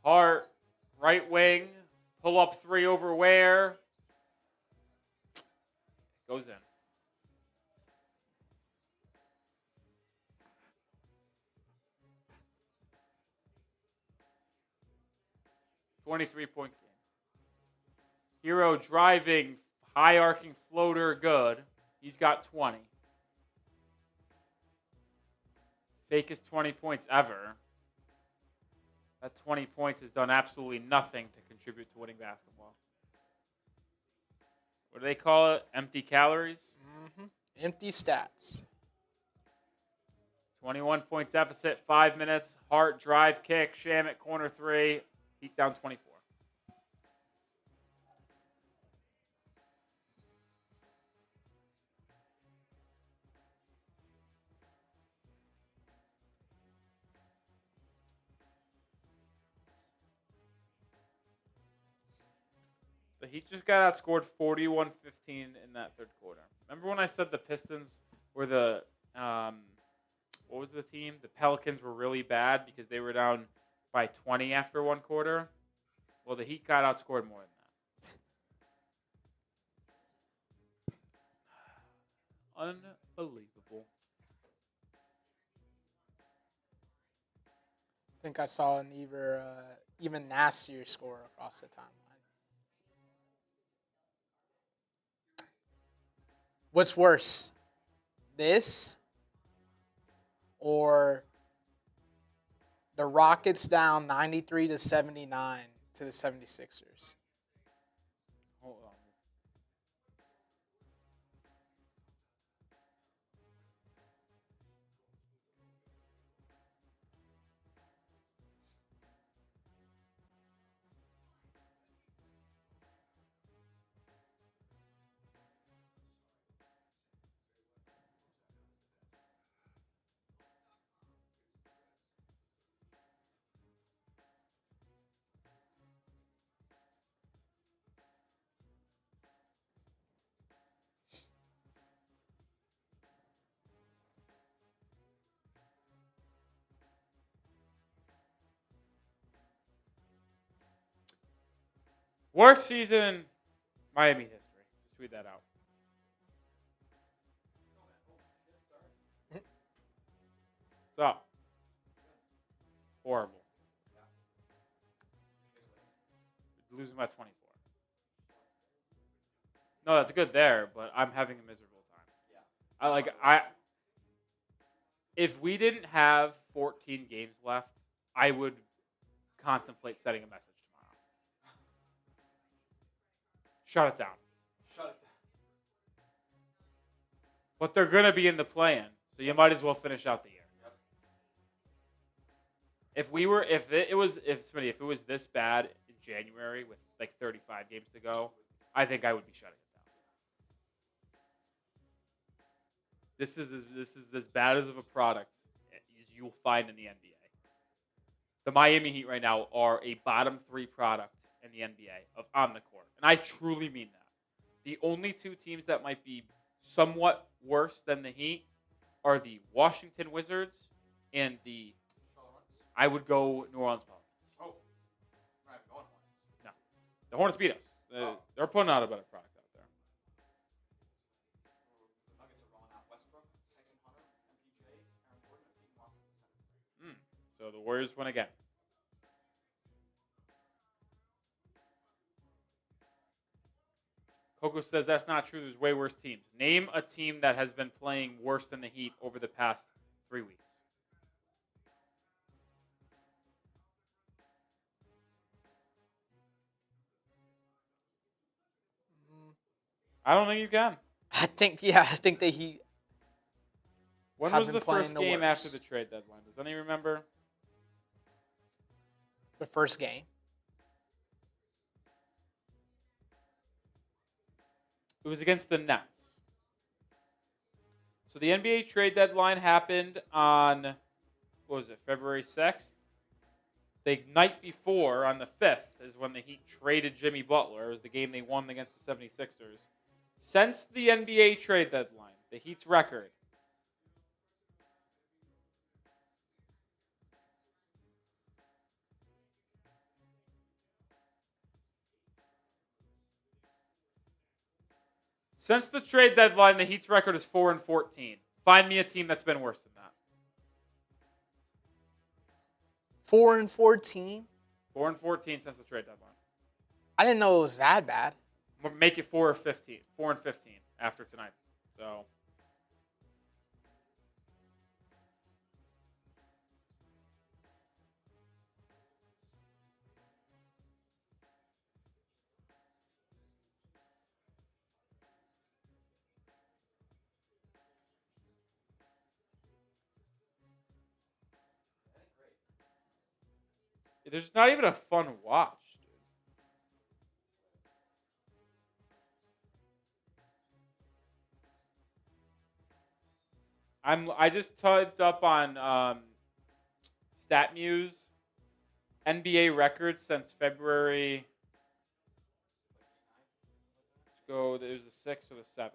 Hart, right wing. Pull up three over Ware. Goes in. .3-point game. Hero driving, high arcing floater, good. He's got 20. Fakest 20 points ever. That 20 points has done absolutely nothing to contribute to winning basketball. What do they call it? Empty calories? Mm-hmm. Empty stats. 21-point deficit, 5 minutes. Hart, drive, kick, Sham at corner three. Heat down 24. The Heat just got outscored 41-15 in that third quarter. Remember when I said the Pistons were the what was the team? The Pelicans were really bad because they were down by 20 after one quarter. Well, the Heat got outscored more than that. Unbelievable. I think I saw an even nastier score across the timeline. What's worse, this or the Rockets down 93-79 to the 76ers? Hold on. Worst season in Miami history. Just tweet that out. What's up? Horrible. Losing by 24. No, that's good there, but I'm having a miserable time. If we didn't have 14 games left, I would contemplate setting a message tomorrow. Shut it down. But they're gonna be in the play-in, so you might as well finish out the year. If it was this bad in January with like 35 games to go, I think I would be shutting it down. This is as bad as of a product as you'll find in the NBA. The Miami Heat right now are a bottom 3 product in the NBA on the court, and I truly mean that. The only two teams that might be somewhat worse than the Heat are the Washington Wizards and the. I would go New Orleans Pelicans. Oh, we're not going Hornets. No, the Hornets beat us. They're putting out a better product out there. The Nuggets are rolling out Westbrook, Tyson Hunter, MPJ, Aaron Gordon, and Peyton Watson. So the Warriors win again. Coco says that's not true. There's way worse teams. Name a team that has been playing worse than the Heat over the past 3 weeks. I don't think you can. I think the Heat. When have was been the playing first the game worst. after the trade deadline? Does anyone remember? The first game. It was against the Nets. So the NBA trade deadline happened on, what was it, February 6th? The night before, on the 5th, is when the Heat traded Jimmy Butler. It was the game they won against the 76ers. Since the NBA trade deadline, the Heat's record. Since the trade deadline, the Heat's record is 4-14. Find me a team that's been worse than that. 4-14. 4-14 since the trade deadline. I didn't know it was that bad. Make it 4-15. 4-15 after tonight. So. There's not even a fun watch, dude. I just typed up on StatMuse NBA records since February. Let's go. There's the 6th or the 7th.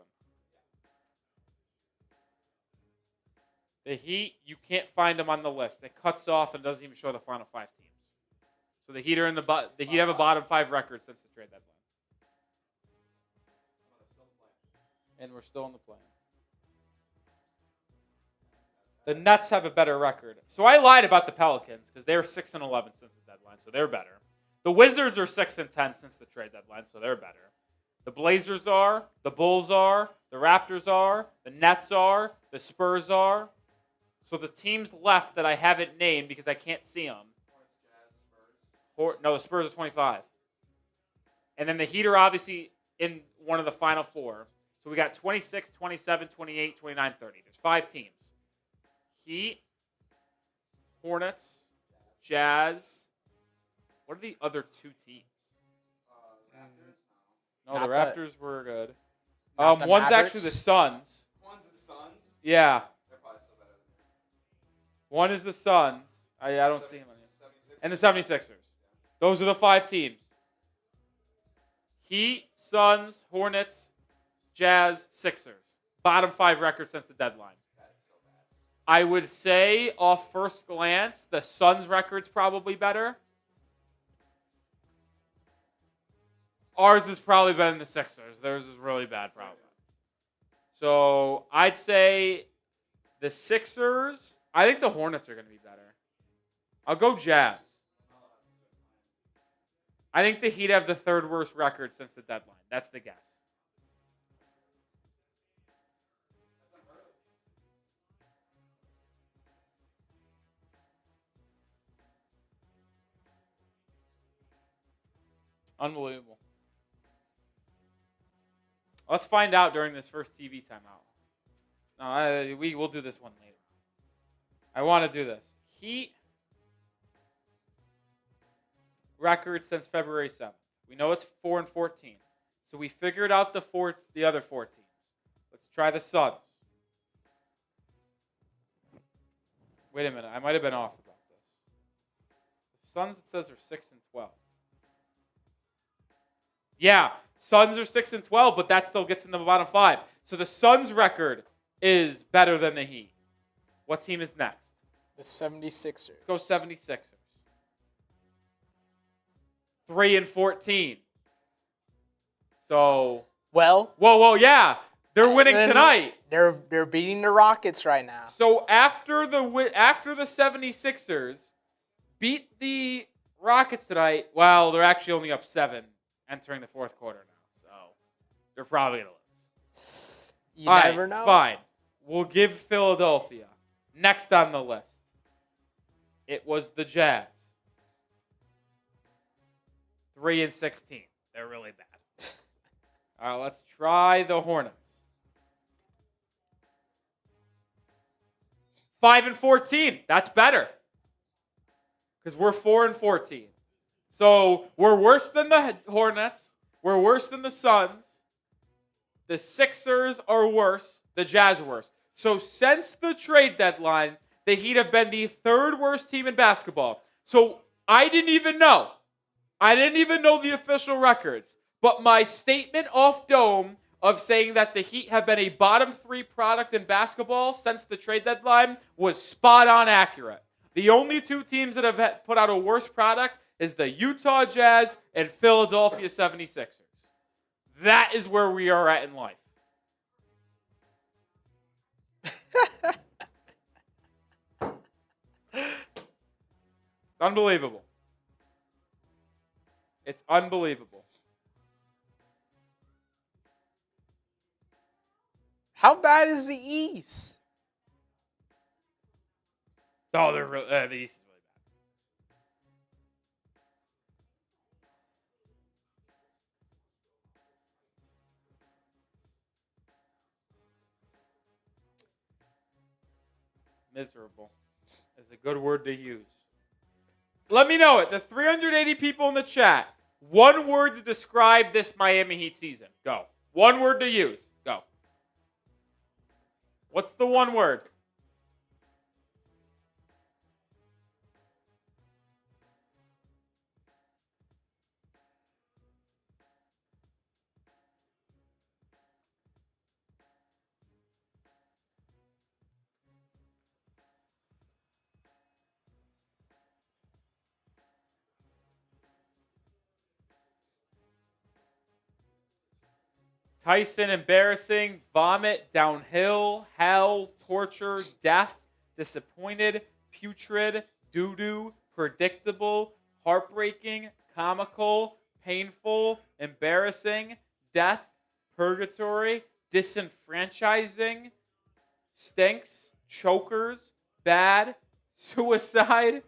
The Heat, you can't find them on the list. It cuts off and doesn't even show the final 5 teams. So the Heat are in the Heat have a bottom 5 record since the trade deadline. And we're still in the play. The Nets have a better record. So I lied about the Pelicans because they were 6-11 since the deadline, so they're better. The Wizards are 6-10 since the trade deadline, so they're better. The Blazers are, the Bulls are, the Raptors are, the Nets are, the Spurs are. So the teams left that I haven't named because I can't see them. No, the Spurs are 25. And then the Heat are obviously in one of the final 4. So we got 26, 27, 28, 29, 30. There's 5 teams. Heat, Hornets, Jazz. What are the other 2 teams? No, the Raptors were good. One's actually the Suns. One's the Suns. Yeah. They're probably still better than you. One is the Suns. I don't see him on here. And the 76ers. Those are the 5 teams. Heat, Suns, Hornets, Jazz, Sixers. Bottom 5 records since the deadline. I would say, off first glance, the Suns' record's probably better. Ours is probably better than the Sixers. Theirs is really bad, probably. So I'd say the Sixers. I think the Hornets are going to be better. I'll go Jazz. I think the Heat have the 3rd worst record since the deadline. That's the guess. Unbelievable. Let's find out during this first TV timeout. No, we'll do this one later. I want to do this. Heat record since February 7th. We know it's 4-14. So we figured out the other 4 teams. Let's try the Suns. Wait a minute. I might have been off about this. The Suns, it says, are 6-12. Yeah, Suns are 6-12, but that still gets in the bottom 5. So the Suns' record is better than the Heat. What team is next? The 76ers. Let's go 76ers. 3-14. So. Well. Whoa, yeah. They're winning tonight. They're beating the Rockets right now. So after the 76ers beat the Rockets tonight, well, they're actually only up 7 entering the 4th quarter now. So they're probably going to lose. You never know. Fine. We'll give Philadelphia. Next on the list. It was the Jazz. 3-16. They're really bad. All right, let's try the Hornets. 5-14. That's better. Because we're 4-14. So we're worse than the Hornets. We're worse than the Suns. The Sixers are worse. The Jazz are worse. So since the trade deadline, the Heat have been the third worst team in basketball. So I didn't even know. I didn't even know the official records. But my statement off dome of saying that the Heat have been a bottom 3 product in basketball since the trade deadline was spot on accurate. The only 2 teams that have put out a worse product is the Utah Jazz and Philadelphia 76ers. That is where we are at in life. It's unbelievable. It's unbelievable. How bad is the East? Oh, the East is really bad. Miserable is a good word to use. Let me know it. The 380 people in the chat. One word to describe this Miami Heat season. Go. One word to use. Go. What's the one word? Tyson, embarrassing, vomit, downhill, hell, torture, death, disappointed, putrid, doo-doo, predictable, heartbreaking, comical, painful, embarrassing, death, purgatory, disenfranchising, stinks, chokers, bad, suicide,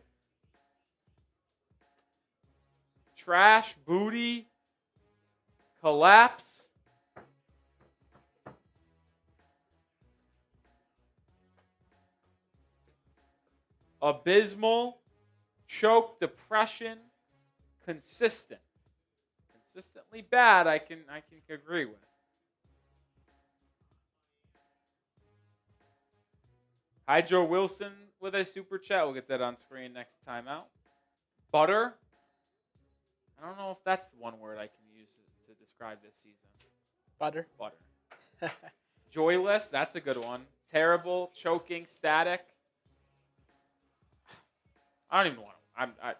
trash, booty, collapse, abysmal, choke, depression, consistent. Consistently bad, I can agree with. Hi, Joe Wilson with a super chat. We'll get that on screen next time out. Butter. I don't know if that's the one word I can use to describe this season. Butter. Joyless. That's a good one. Terrible. Choking. Static. I don't even want to.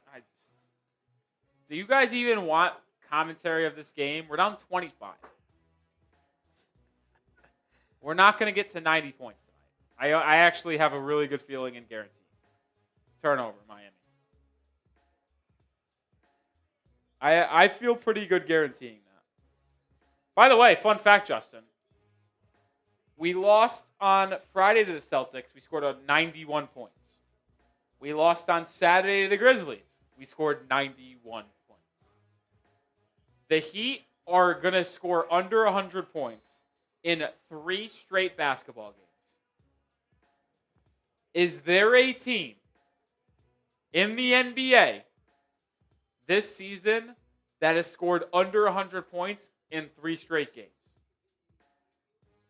Do you guys even want commentary of this game? We're down 25. We're not going to get to 90 points tonight. I actually have a really good feeling and guarantee. Turnover, Miami. I feel pretty good guaranteeing that. By the way, fun fact, Justin. We lost on Friday to the Celtics. We scored 91 points. We lost on Saturday to the Grizzlies. We scored 91 points. The Heat are going to score under 100 points in 3 straight basketball games. Is there a team in the NBA this season that has scored under 100 points in 3 straight games?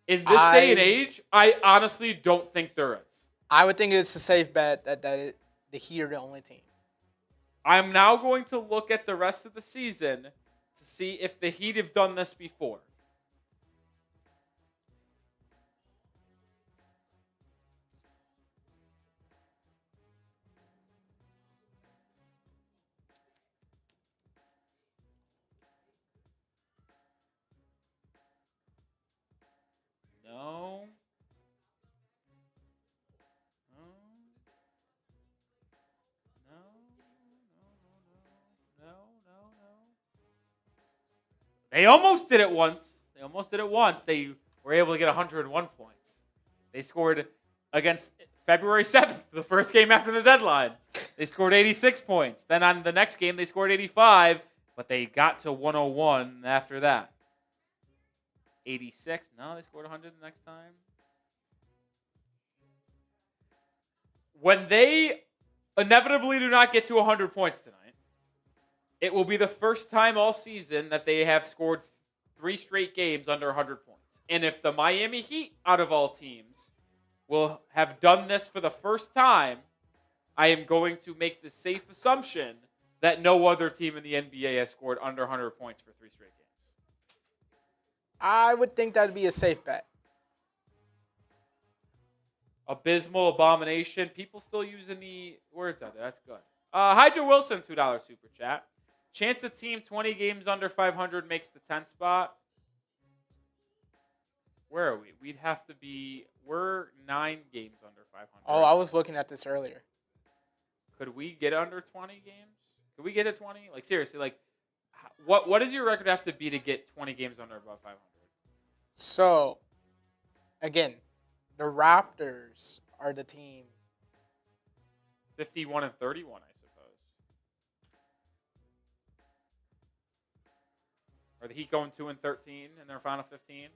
In this day and age, I honestly don't think there is. I would think it's a safe bet that the Heat are the only team. I'm now going to look at the rest of the season to see if the Heat have done this before. No. They almost did it once. They were able to get 101 points. They scored against February 7th, the first game after the deadline. They scored 86 points. Then on the next game, they scored 85, but they got to 101 after that. 86? No, they scored 100 the next time. When they inevitably do not get to 100 points tonight, it will be the first time all season that they have scored 3 straight games under 100 points. And if the Miami Heat, out of all teams, will have done this for the first time, I am going to make the safe assumption that no other team in the NBA has scored under 100 points for 3 straight games. I would think that'd be a safe bet. Abysmal abomination. People still using the words out there. That's good. Hydra Wilson, $2 super chat. Chance a team 20 games under 500 makes the 10th spot. Where are we? We'd have to be. We're 9 games under 500. Oh, I was looking at this earlier. Could we get under 20 games? Could we get to 20? Like, seriously, like, what does your record have to be to get 20 games under above 500? So, again, the Raptors are the team. 51 and 31, I suppose. Are the Heat going 2 and 13 in their final 15?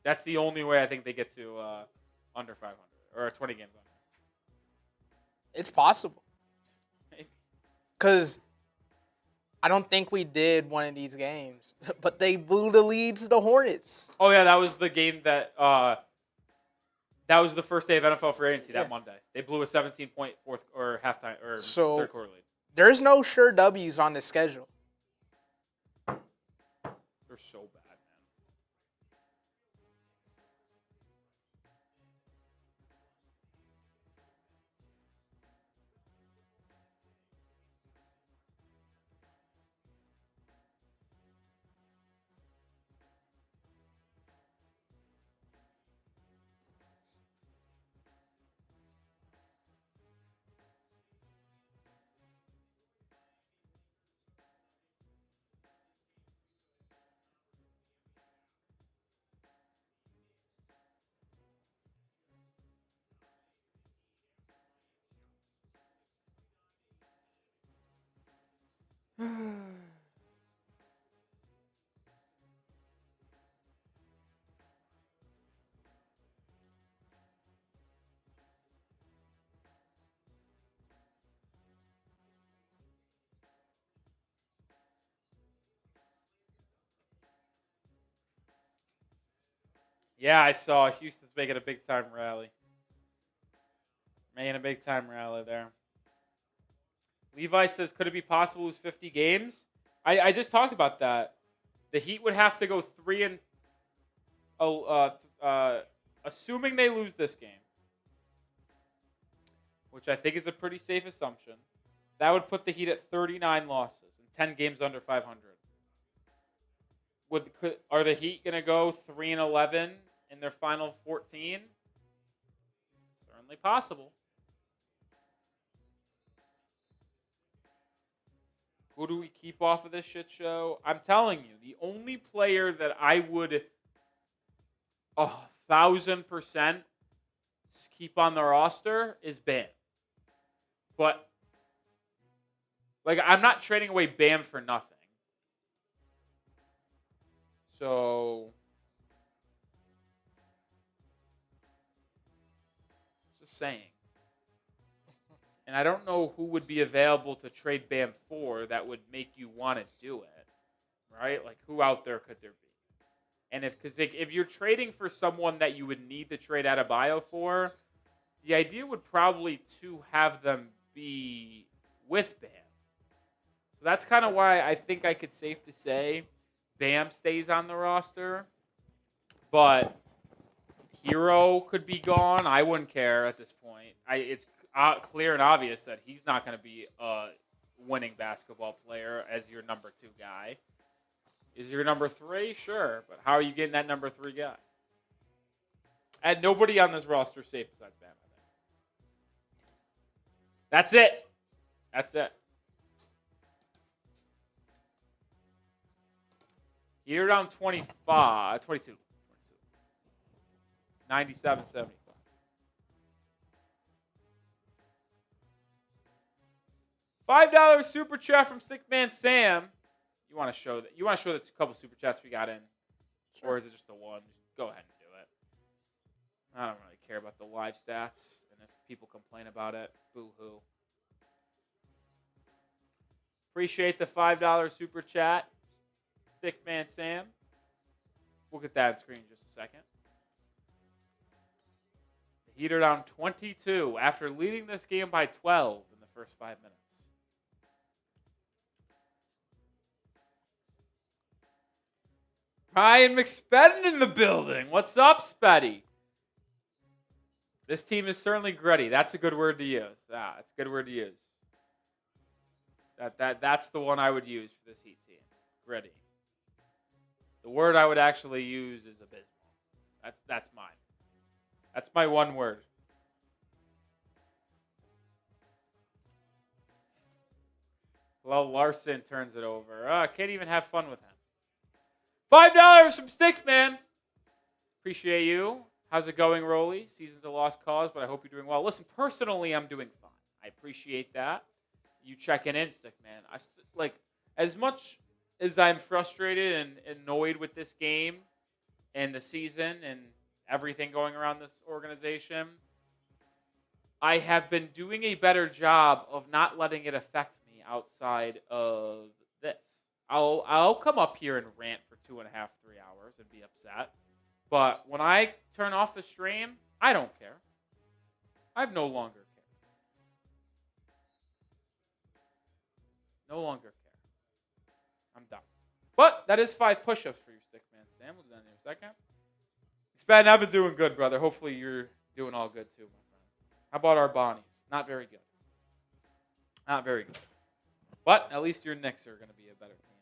That's the only way I think they get to under 500 or 20 games under. It's possible. Maybe. Because I don't think we did one of these games, but they blew the lead to the Hornets. Oh yeah, that was the game that that was the first day of NFL free agency that Yeah. Monday. They blew a 17-point fourth or halftime or So- third quarter lead. There's no sure W's on the schedule. They're so bad, man. Yeah, I saw Houston's making a big time rally. Making a big time rally there. Levi says, could it be possible to lose 50 games? I just talked about that. The Heat would have to go 3 and assuming they lose this game, which I think is a pretty safe assumption. That would put the Heat at 39 losses and 10 games under 500. Are the Heat going to go 3 and 11 in their final 14? Certainly possible. Who do we keep off of this shit show? I'm telling you, the only player that I would 1,000% keep on the roster is Bam. But, like, I'm not trading away Bam for nothing. So, just saying. And I don't know who would be available to trade Bam for that would make you want to do it, right? Like, who out there could there be? And if you're trading for someone that you would need to trade Adebayo for, the idea would probably to have them be with Bam. So that's kind of why I think I could safe to say Bam stays on the roster, but Hero could be gone. I wouldn't care at this point. It's clear and obvious that he's not going to be a winning basketball player as your number 2 guy. Is your number 3? Sure, but how are you getting that number 3 guy? And nobody on this roster is safe besides Bam, I think. That's it. That's it. You're down 25, 22. 97, 75. $5 super chat from Sick Man Sam. You want to show that? You want to show the couple super chats we got in, or is it just the one? Just go ahead and do it. I don't really care about the live stats, and if people complain about it, boo-hoo. Appreciate the $5 super chat, Sick Man Sam. We'll get that on screen in just a second. Heat are down 22 after leading this game by 12 in the first 5 minutes. Ryan McSpadden in the building. What's up, Spetty? This team is certainly gritty. That's a good word to use. That's a good word to use. That's the one I would use for this Heat team. Gritty. The word I would actually use is abysmal. That's mine. That's my one word. Well, Larson turns it over. Can't even have fun with him. $5 from Stickman. Appreciate you. How's it going, Rolly? Season's a lost cause, but I hope you're doing well. Listen, personally, I'm doing fine. I appreciate that. You checking in, Stickman. As much as I'm frustrated and annoyed with this game and the season and everything going around this organization, I have been doing a better job of not letting it affect me outside of this. I'll come up here and rant for 2.5, 3 hours and be upset. But when I turn off the stream, I don't care. I no longer care. No longer care. I'm done. But that is 5 push-ups for your Stickman, Sam. We'll do that in a second. Spadden, I've been doing good, brother. Hopefully you're doing all good too, my friend. How about our Bonnies? Not very good. Not very good. But at least your Knicks are going to be a better team.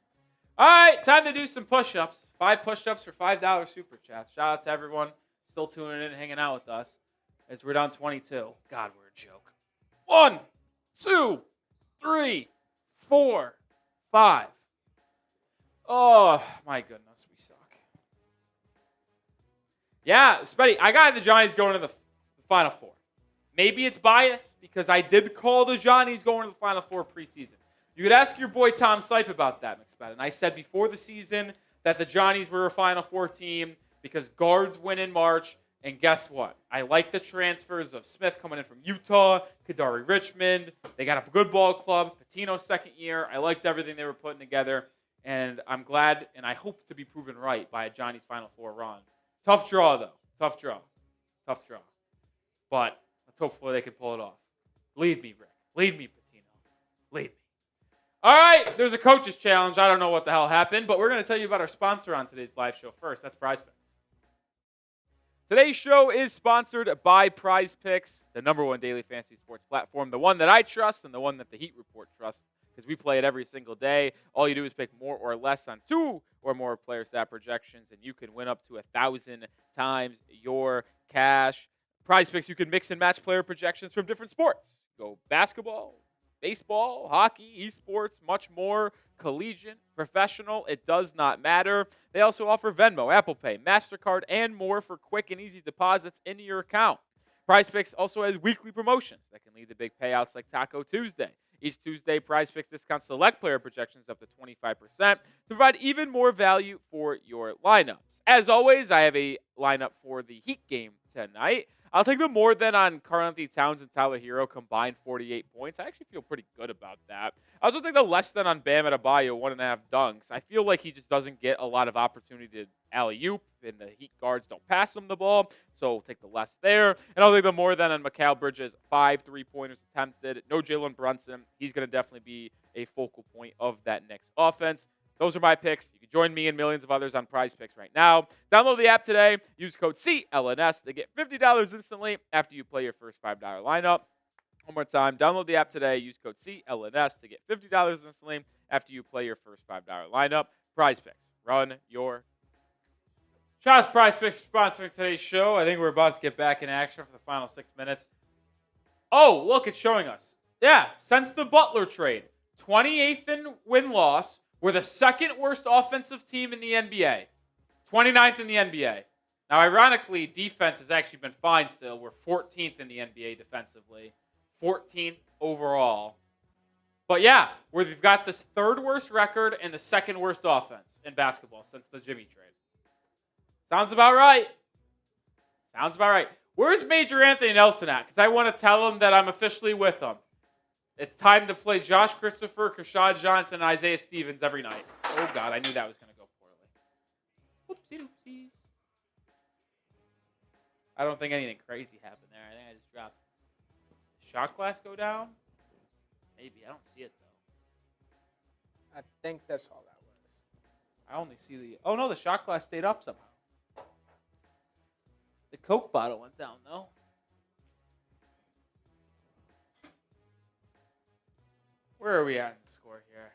All right, time to do some push-ups. 5 push-ups for $5 super chats. Shout out to everyone still tuning in and hanging out with us as we're down 22. God, we're a joke. 1, 2, 3, 4, 5. Oh, my goodness, we suck. Yeah, Spetty, I got the Johnnies going to the Final Four. Maybe it's biased because I did call the Johnnies going to the Final Four preseason. You could ask your boy Tom Sipe about that, McSpadden. I said before the season that the Johnnies were a Final Four team because guards win in March. And guess what? I like the transfers of Smith coming in from Utah, Kadari Richmond. They got a good ball club. Patino's second year. I liked everything they were putting together. And I'm glad and I hope to be proven right by a Johnny's Final Four run. Tough draw, though. Tough draw. But let's hopefully they can pull it off. Lead me, Rick. Lead me, Patino. Lead me. All right, there's a coach's challenge. I don't know what the hell happened, but we're going to tell you about our sponsor on today's live show first. That's PrizePicks. Today's show is sponsored by PrizePicks, the #1 daily fantasy sports platform, the one that I trust and the one that the Heat Report trusts because we play it every single day. All you do is pick more or less on 2 or more player stat projections, and you can win up to 1,000 times your cash. PrizePicks, you can mix and match player projections from different sports. Go basketball, baseball, hockey, esports, much more, collegiate, professional, it does not matter. They also offer Venmo, Apple Pay, MasterCard, and more for quick and easy deposits into your account. PrizePicks also has weekly promotions that can lead to big payouts like Taco Tuesday. Each Tuesday, PrizePicks discounts select player projections up to 25% to provide even more value for your lineups. As always, I have a lineup for the Heat game tonight. I'll take the more than on Karl-Anthony Towns and Tyler Hero combined 48 points. I actually feel pretty good about that. I also take the less than on Bam Adebayo, 1.5 dunks. I feel like he just doesn't get a lot of opportunity to alley-oop, and the Heat guards don't pass him the ball, so I'll take the less there. And I'll take the more than on Mikal Bridges, 5 3-pointers attempted. No Jalen Brunson. He's going to definitely be a focal point of that Knicks offense. Those are my picks. You can join me and millions of others on PrizePicks right now. Download the app today. Use code CLNS to get $50 instantly after you play your first $5 lineup. One more time. Download the app today. Use code CLNS to get $50 instantly after you play your first $5 lineup. PrizePicks. Run your. Shout out to PrizePicks for sponsoring today's show. I think we're about to get back in action for the final 6 minutes. Oh, look, it's showing us. Yeah, since the Butler trade, 28th in win-loss. We're the second worst offensive team in the NBA. 29th in the NBA. Now, ironically, defense has actually been fine still. We're 14th in the NBA defensively. 14th overall. But yeah, we've got this third worst record and the second worst offense in basketball since the Jimmy trade. Sounds about right. Sounds about right. Where's Major Anthony Nelson at? Because I want to tell him that I'm officially with him. It's time to play Josh Christopher, Rashad Johnson, and Isaiah Stevens every night. Oh, God, I knew that was going to go poorly. Whoopsie-doopsies. I don't think anything crazy happened there. I think I just dropped. Shot glass go down? Maybe. I don't see it, though. I think that's all that was. I only see the... Oh, no, the shot glass stayed up somehow. The Coke bottle went down, though. Where are we at in the score here?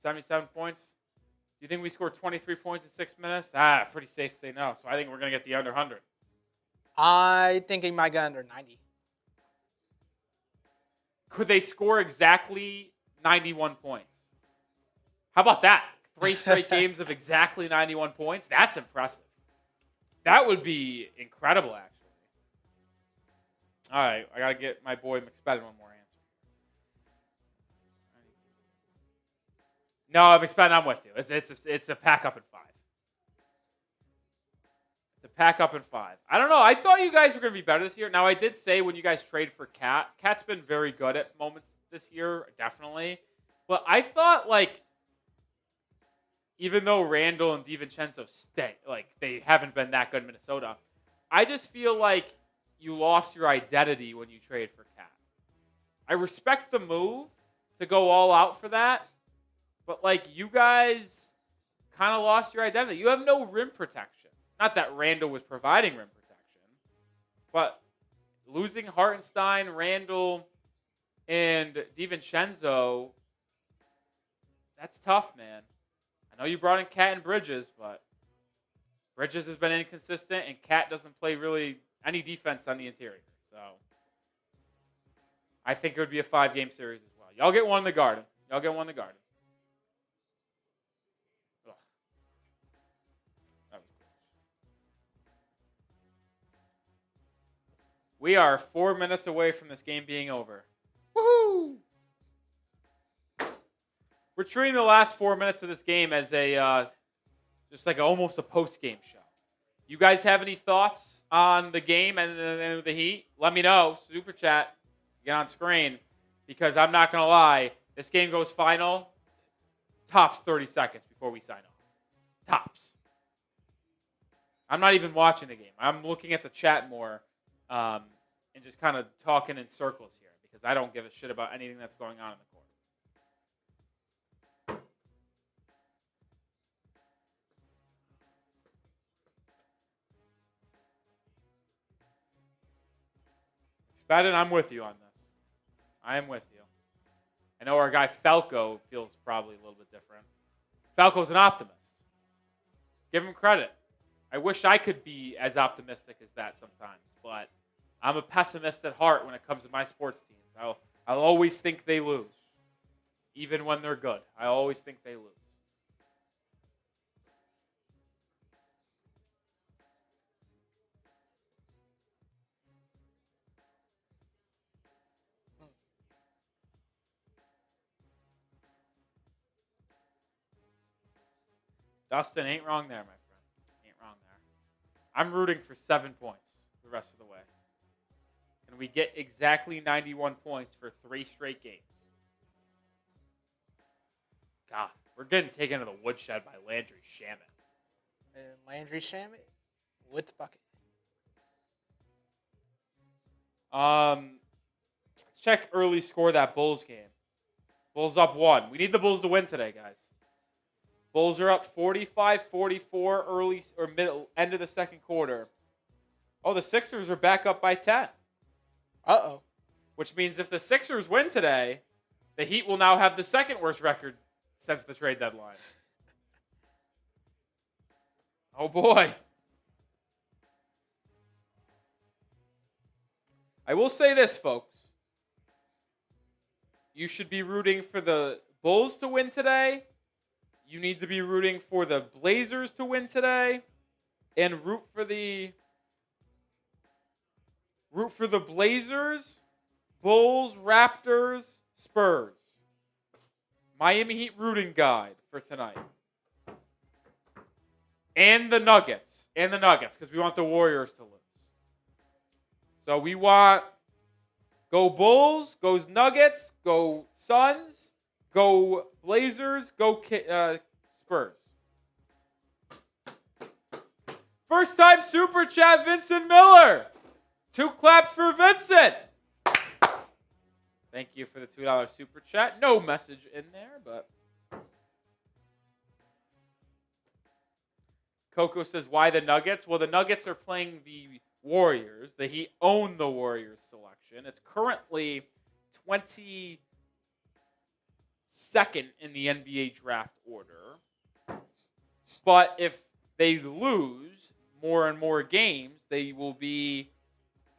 77 points. Do you think we scored 23 points in 6 minutes? Pretty safe to say no. So I think we're going to get the under 100. I think he might get under 90. Could they score exactly 91 points? How about that? 3 straight games of exactly 91 points? That's impressive. That would be incredible, actually. All right, I got to get my boy McSpadden one more answer. No, McSpadden, I'm with you. It's a pack up in 5. It's a pack up in 5. I don't know. I thought you guys were going to be better this year. Now, I did say when you guys trade for Cat's been very good at moments this year, definitely. But I thought, like, even though Randall and DiVincenzo stay, like, they haven't been that good in Minnesota, I just feel like you lost your identity when you trade for Cat. I respect the move to go all out for that, but, like, you guys kind of lost your identity. You have no rim protection. Not that Randall was providing rim protection, but losing Hartenstein, Randall, and DiVincenzo, that's tough, man. I know you brought in Cat and Bridges, but Bridges has been inconsistent, and Cat doesn't play really any defense on the interior. So I think it would be a 5-game series as well. Y'all get one in the Garden. Ugh. That was gross. We are 4 minutes away from this game being over. Woohoo! We're treating the last 4 minutes of this game as just like almost a post-game show. You guys have any thoughts on the game and the Heat? Let me know. Super chat. Get on screen. Because I'm not going to lie, this game goes final. Tops 30 seconds before we sign off. Tops. I'm not even watching the game. I'm looking at the chat more and just kind of talking in circles here because I don't give a shit about anything that's going on in the court. Spadden, I'm with you on this. I am with you. I know our guy Falco feels probably a little bit different. Falco's an optimist. Give him credit. I wish I could be as optimistic as that sometimes, but I'm a pessimist at heart when it comes to my sports teams. I'll always think they lose, even when they're good. I always think they lose. Dustin ain't wrong there, my friend. Ain't wrong there. I'm rooting for 7 points the rest of the way. And we get exactly 91 points for 3 straight games. God, we're getting taken to the woodshed by Landry Shamet. And Landry Shamet with the bucket. Let's check early score of that Bulls game. Bulls up 1. We need the Bulls to win today, guys. Bulls are up 45-44 early or middle end of the second quarter. Oh, the Sixers are back up by 10. Uh-oh. Which means if the Sixers win today, the Heat will now have the second worst record since the trade deadline. Oh, boy. I will say this, folks. You should be rooting for the Bulls to win today. You need to be rooting for the Blazers to win today. And root for the Blazers, Bulls, Raptors, Spurs. Miami Heat rooting guide for tonight. And the Nuggets. Because we want the Warriors to lose. So we want go Bulls, goes Nuggets, go Suns, go Blazers, go Spurs. First time super chat, Vincent Miller. 2 claps for Vincent. Thank you for the $2 super chat. No message in there, but. Coco says, why the Nuggets? Well, the Nuggets are playing the Warriors. The Heat own the Warriors selection. It's currently 22nd in the NBA draft order. But if they lose more and more games, they will be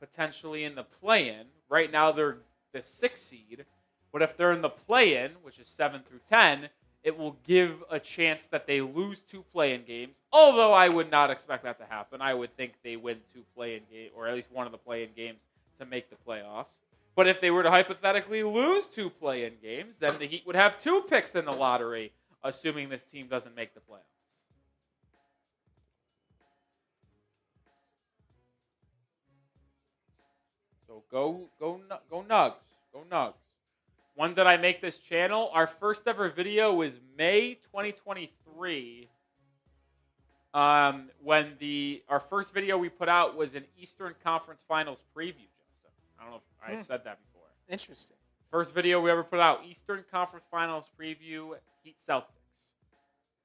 potentially in the play-in. Right now, they're the 6th seed. But if they're in the play-in, which is 7 through 10, it will give a chance that they lose 2 play-in games. Although I would not expect that to happen. I would think they win 2 play-in games, or at least one of the play-in games to make the playoffs. But if they were to hypothetically lose 2 play-in games, then the Heat would have 2 picks in the lottery, assuming this team doesn't make the playoffs. So go Nugs. Go Nugs. When did I make this channel? Our first ever video was May 2023. When our first video we put out was an Eastern Conference Finals preview, Justin. I don't know if I said that before. Interesting. First video we ever put out, Eastern Conference Finals preview, Heat Celtics.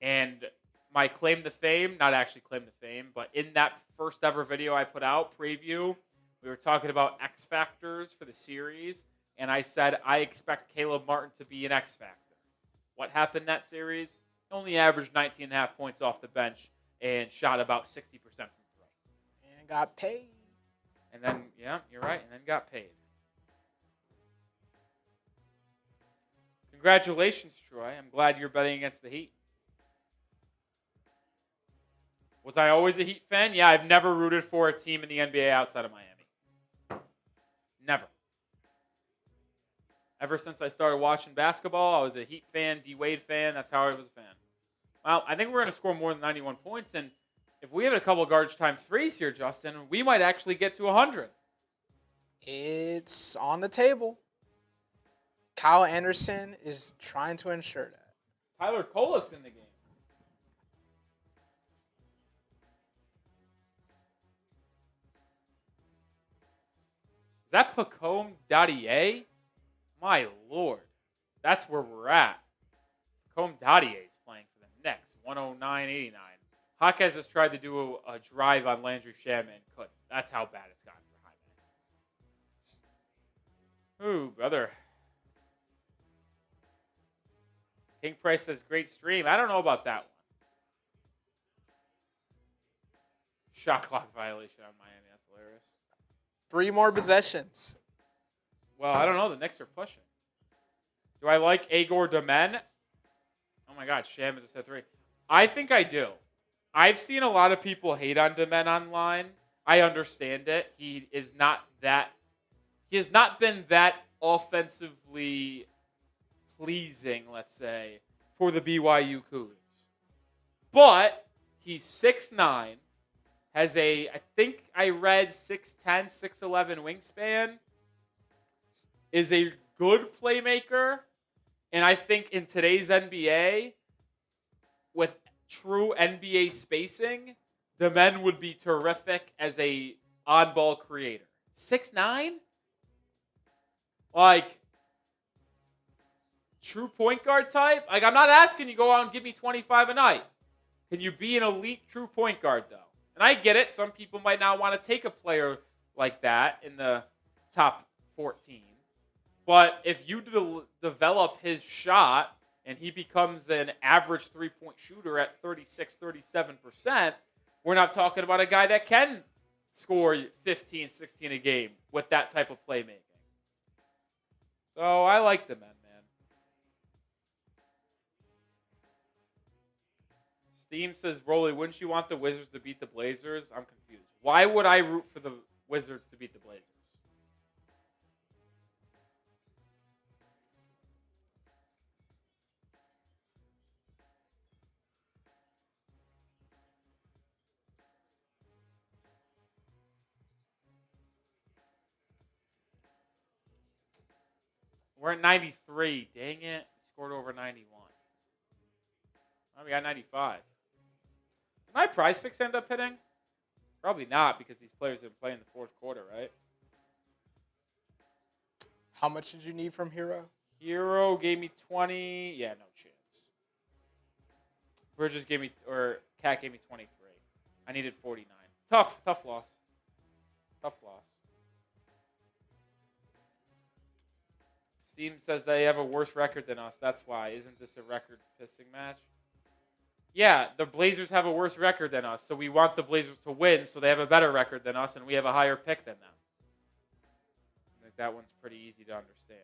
And my claim to fame, not actually claim to fame, but in that first ever video I put out, preview, we were talking about X factors for the series. And I said, I expect Caleb Martin to be an X factor. What happened that series? Only averaged 19.5 points off the bench and shot about 60% from 3. And got paid. And then, yeah, you're right, and then got paid. Congratulations, Troy. I'm glad you're betting against the Heat. Was I always a Heat fan? Yeah, I've never rooted for a team in the NBA outside of Miami. Never. Ever since I started watching basketball, I was a Heat fan, D-Wade fan. That's how I was a fan. Well, I think we're going to score more than 91 points. And if we have a couple of garbage time threes here, Justin, we might actually get to 100. It's on the table. Kyle Anderson is trying to ensure that. Tyler Kolek's in the game. Is that Pacome Dadier? My Lord. That's where we're at. Pacome Dadier is playing for the Knicks. 109.89. Hawkes has tried to do a drive on Landry Shamet and couldn't. That's how bad it's gotten for Jaime. Ooh, brother. King Price says, great stream. I don't know about that one. Shot clock violation on Miami. That's hilarious. 3 more possessions. Well, I don't know. The Knicks are pushing. Do I like Agor Demen? Oh, my God. Shaman just had 3. I think I do. I've seen a lot of people hate on Demen online. I understand it. He has not been that offensively pleasing, let's say, for the BYU Cougars. But he's 6'9", has I think I read 6'10", 6'11" wingspan, is a good playmaker, and I think in today's NBA, with true NBA spacing, the men would be terrific as a on-ball creator. 6'9"? Like, true point guard type? Like, I'm not asking you go out and give me 25 a night. Can you be an elite true point guard, though? And I get it. Some people might not want to take a player like that in the top 14. But if you develop his shot and he becomes an average three-point shooter at 36, 37%, we're not talking about a guy that can score 15, 16 a game with that type of playmaking. So I like the men, man. Steam says, Rolly, wouldn't you want the Wizards to beat the Blazers? I'm confused. Why would I root for the Wizards to beat the Blazers? We're at 93. Dang it. We scored over 91. Oh, we got 95. Did my prize picks end up hitting? Probably not because these players didn't play in the fourth quarter, right? How much did you need from Hero? Hero gave me 20. Yeah, no chance. Bridges gave me, or Cat gave me 23. I needed 49. Tough loss. Tough loss. Steam says they have a worse record than us. That's why. Isn't this a record pissing match? Yeah, the Blazers have a worse record than us, so we want the Blazers to win, so they have a better record than us, and we have a higher pick than them. I think that one's pretty easy to understand.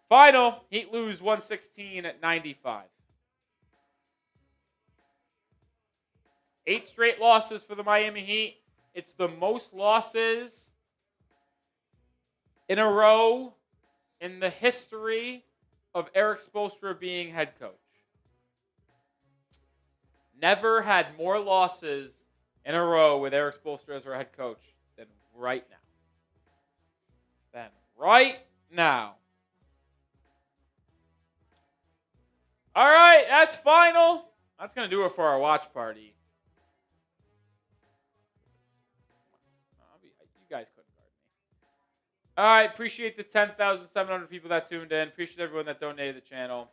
Final, Heat lose 116-95. 8 straight losses for the Miami Heat. It's the most losses in a row in the history of Eric Spoelstra being head coach. Never had more losses in a row with Eric Spoelstra as our head coach than right now. All right, that's final. That's going to do it for our watch party. You guys couldn't guard me. All right, appreciate the 10,700 people that tuned in. Appreciate everyone that donated to the channel.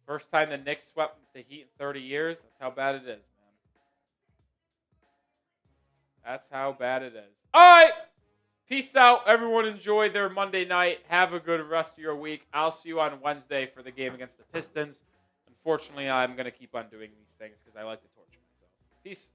First time the Knicks swept the Heat in 30 years. That's how bad it is, man. That's how bad it is. All right. Peace out. Everyone enjoy their Monday night. Have a good rest of your week. I'll see you on Wednesday for the game against the Pistons. Unfortunately, I'm going to keep on doing these things because I like to torture myself. Peace.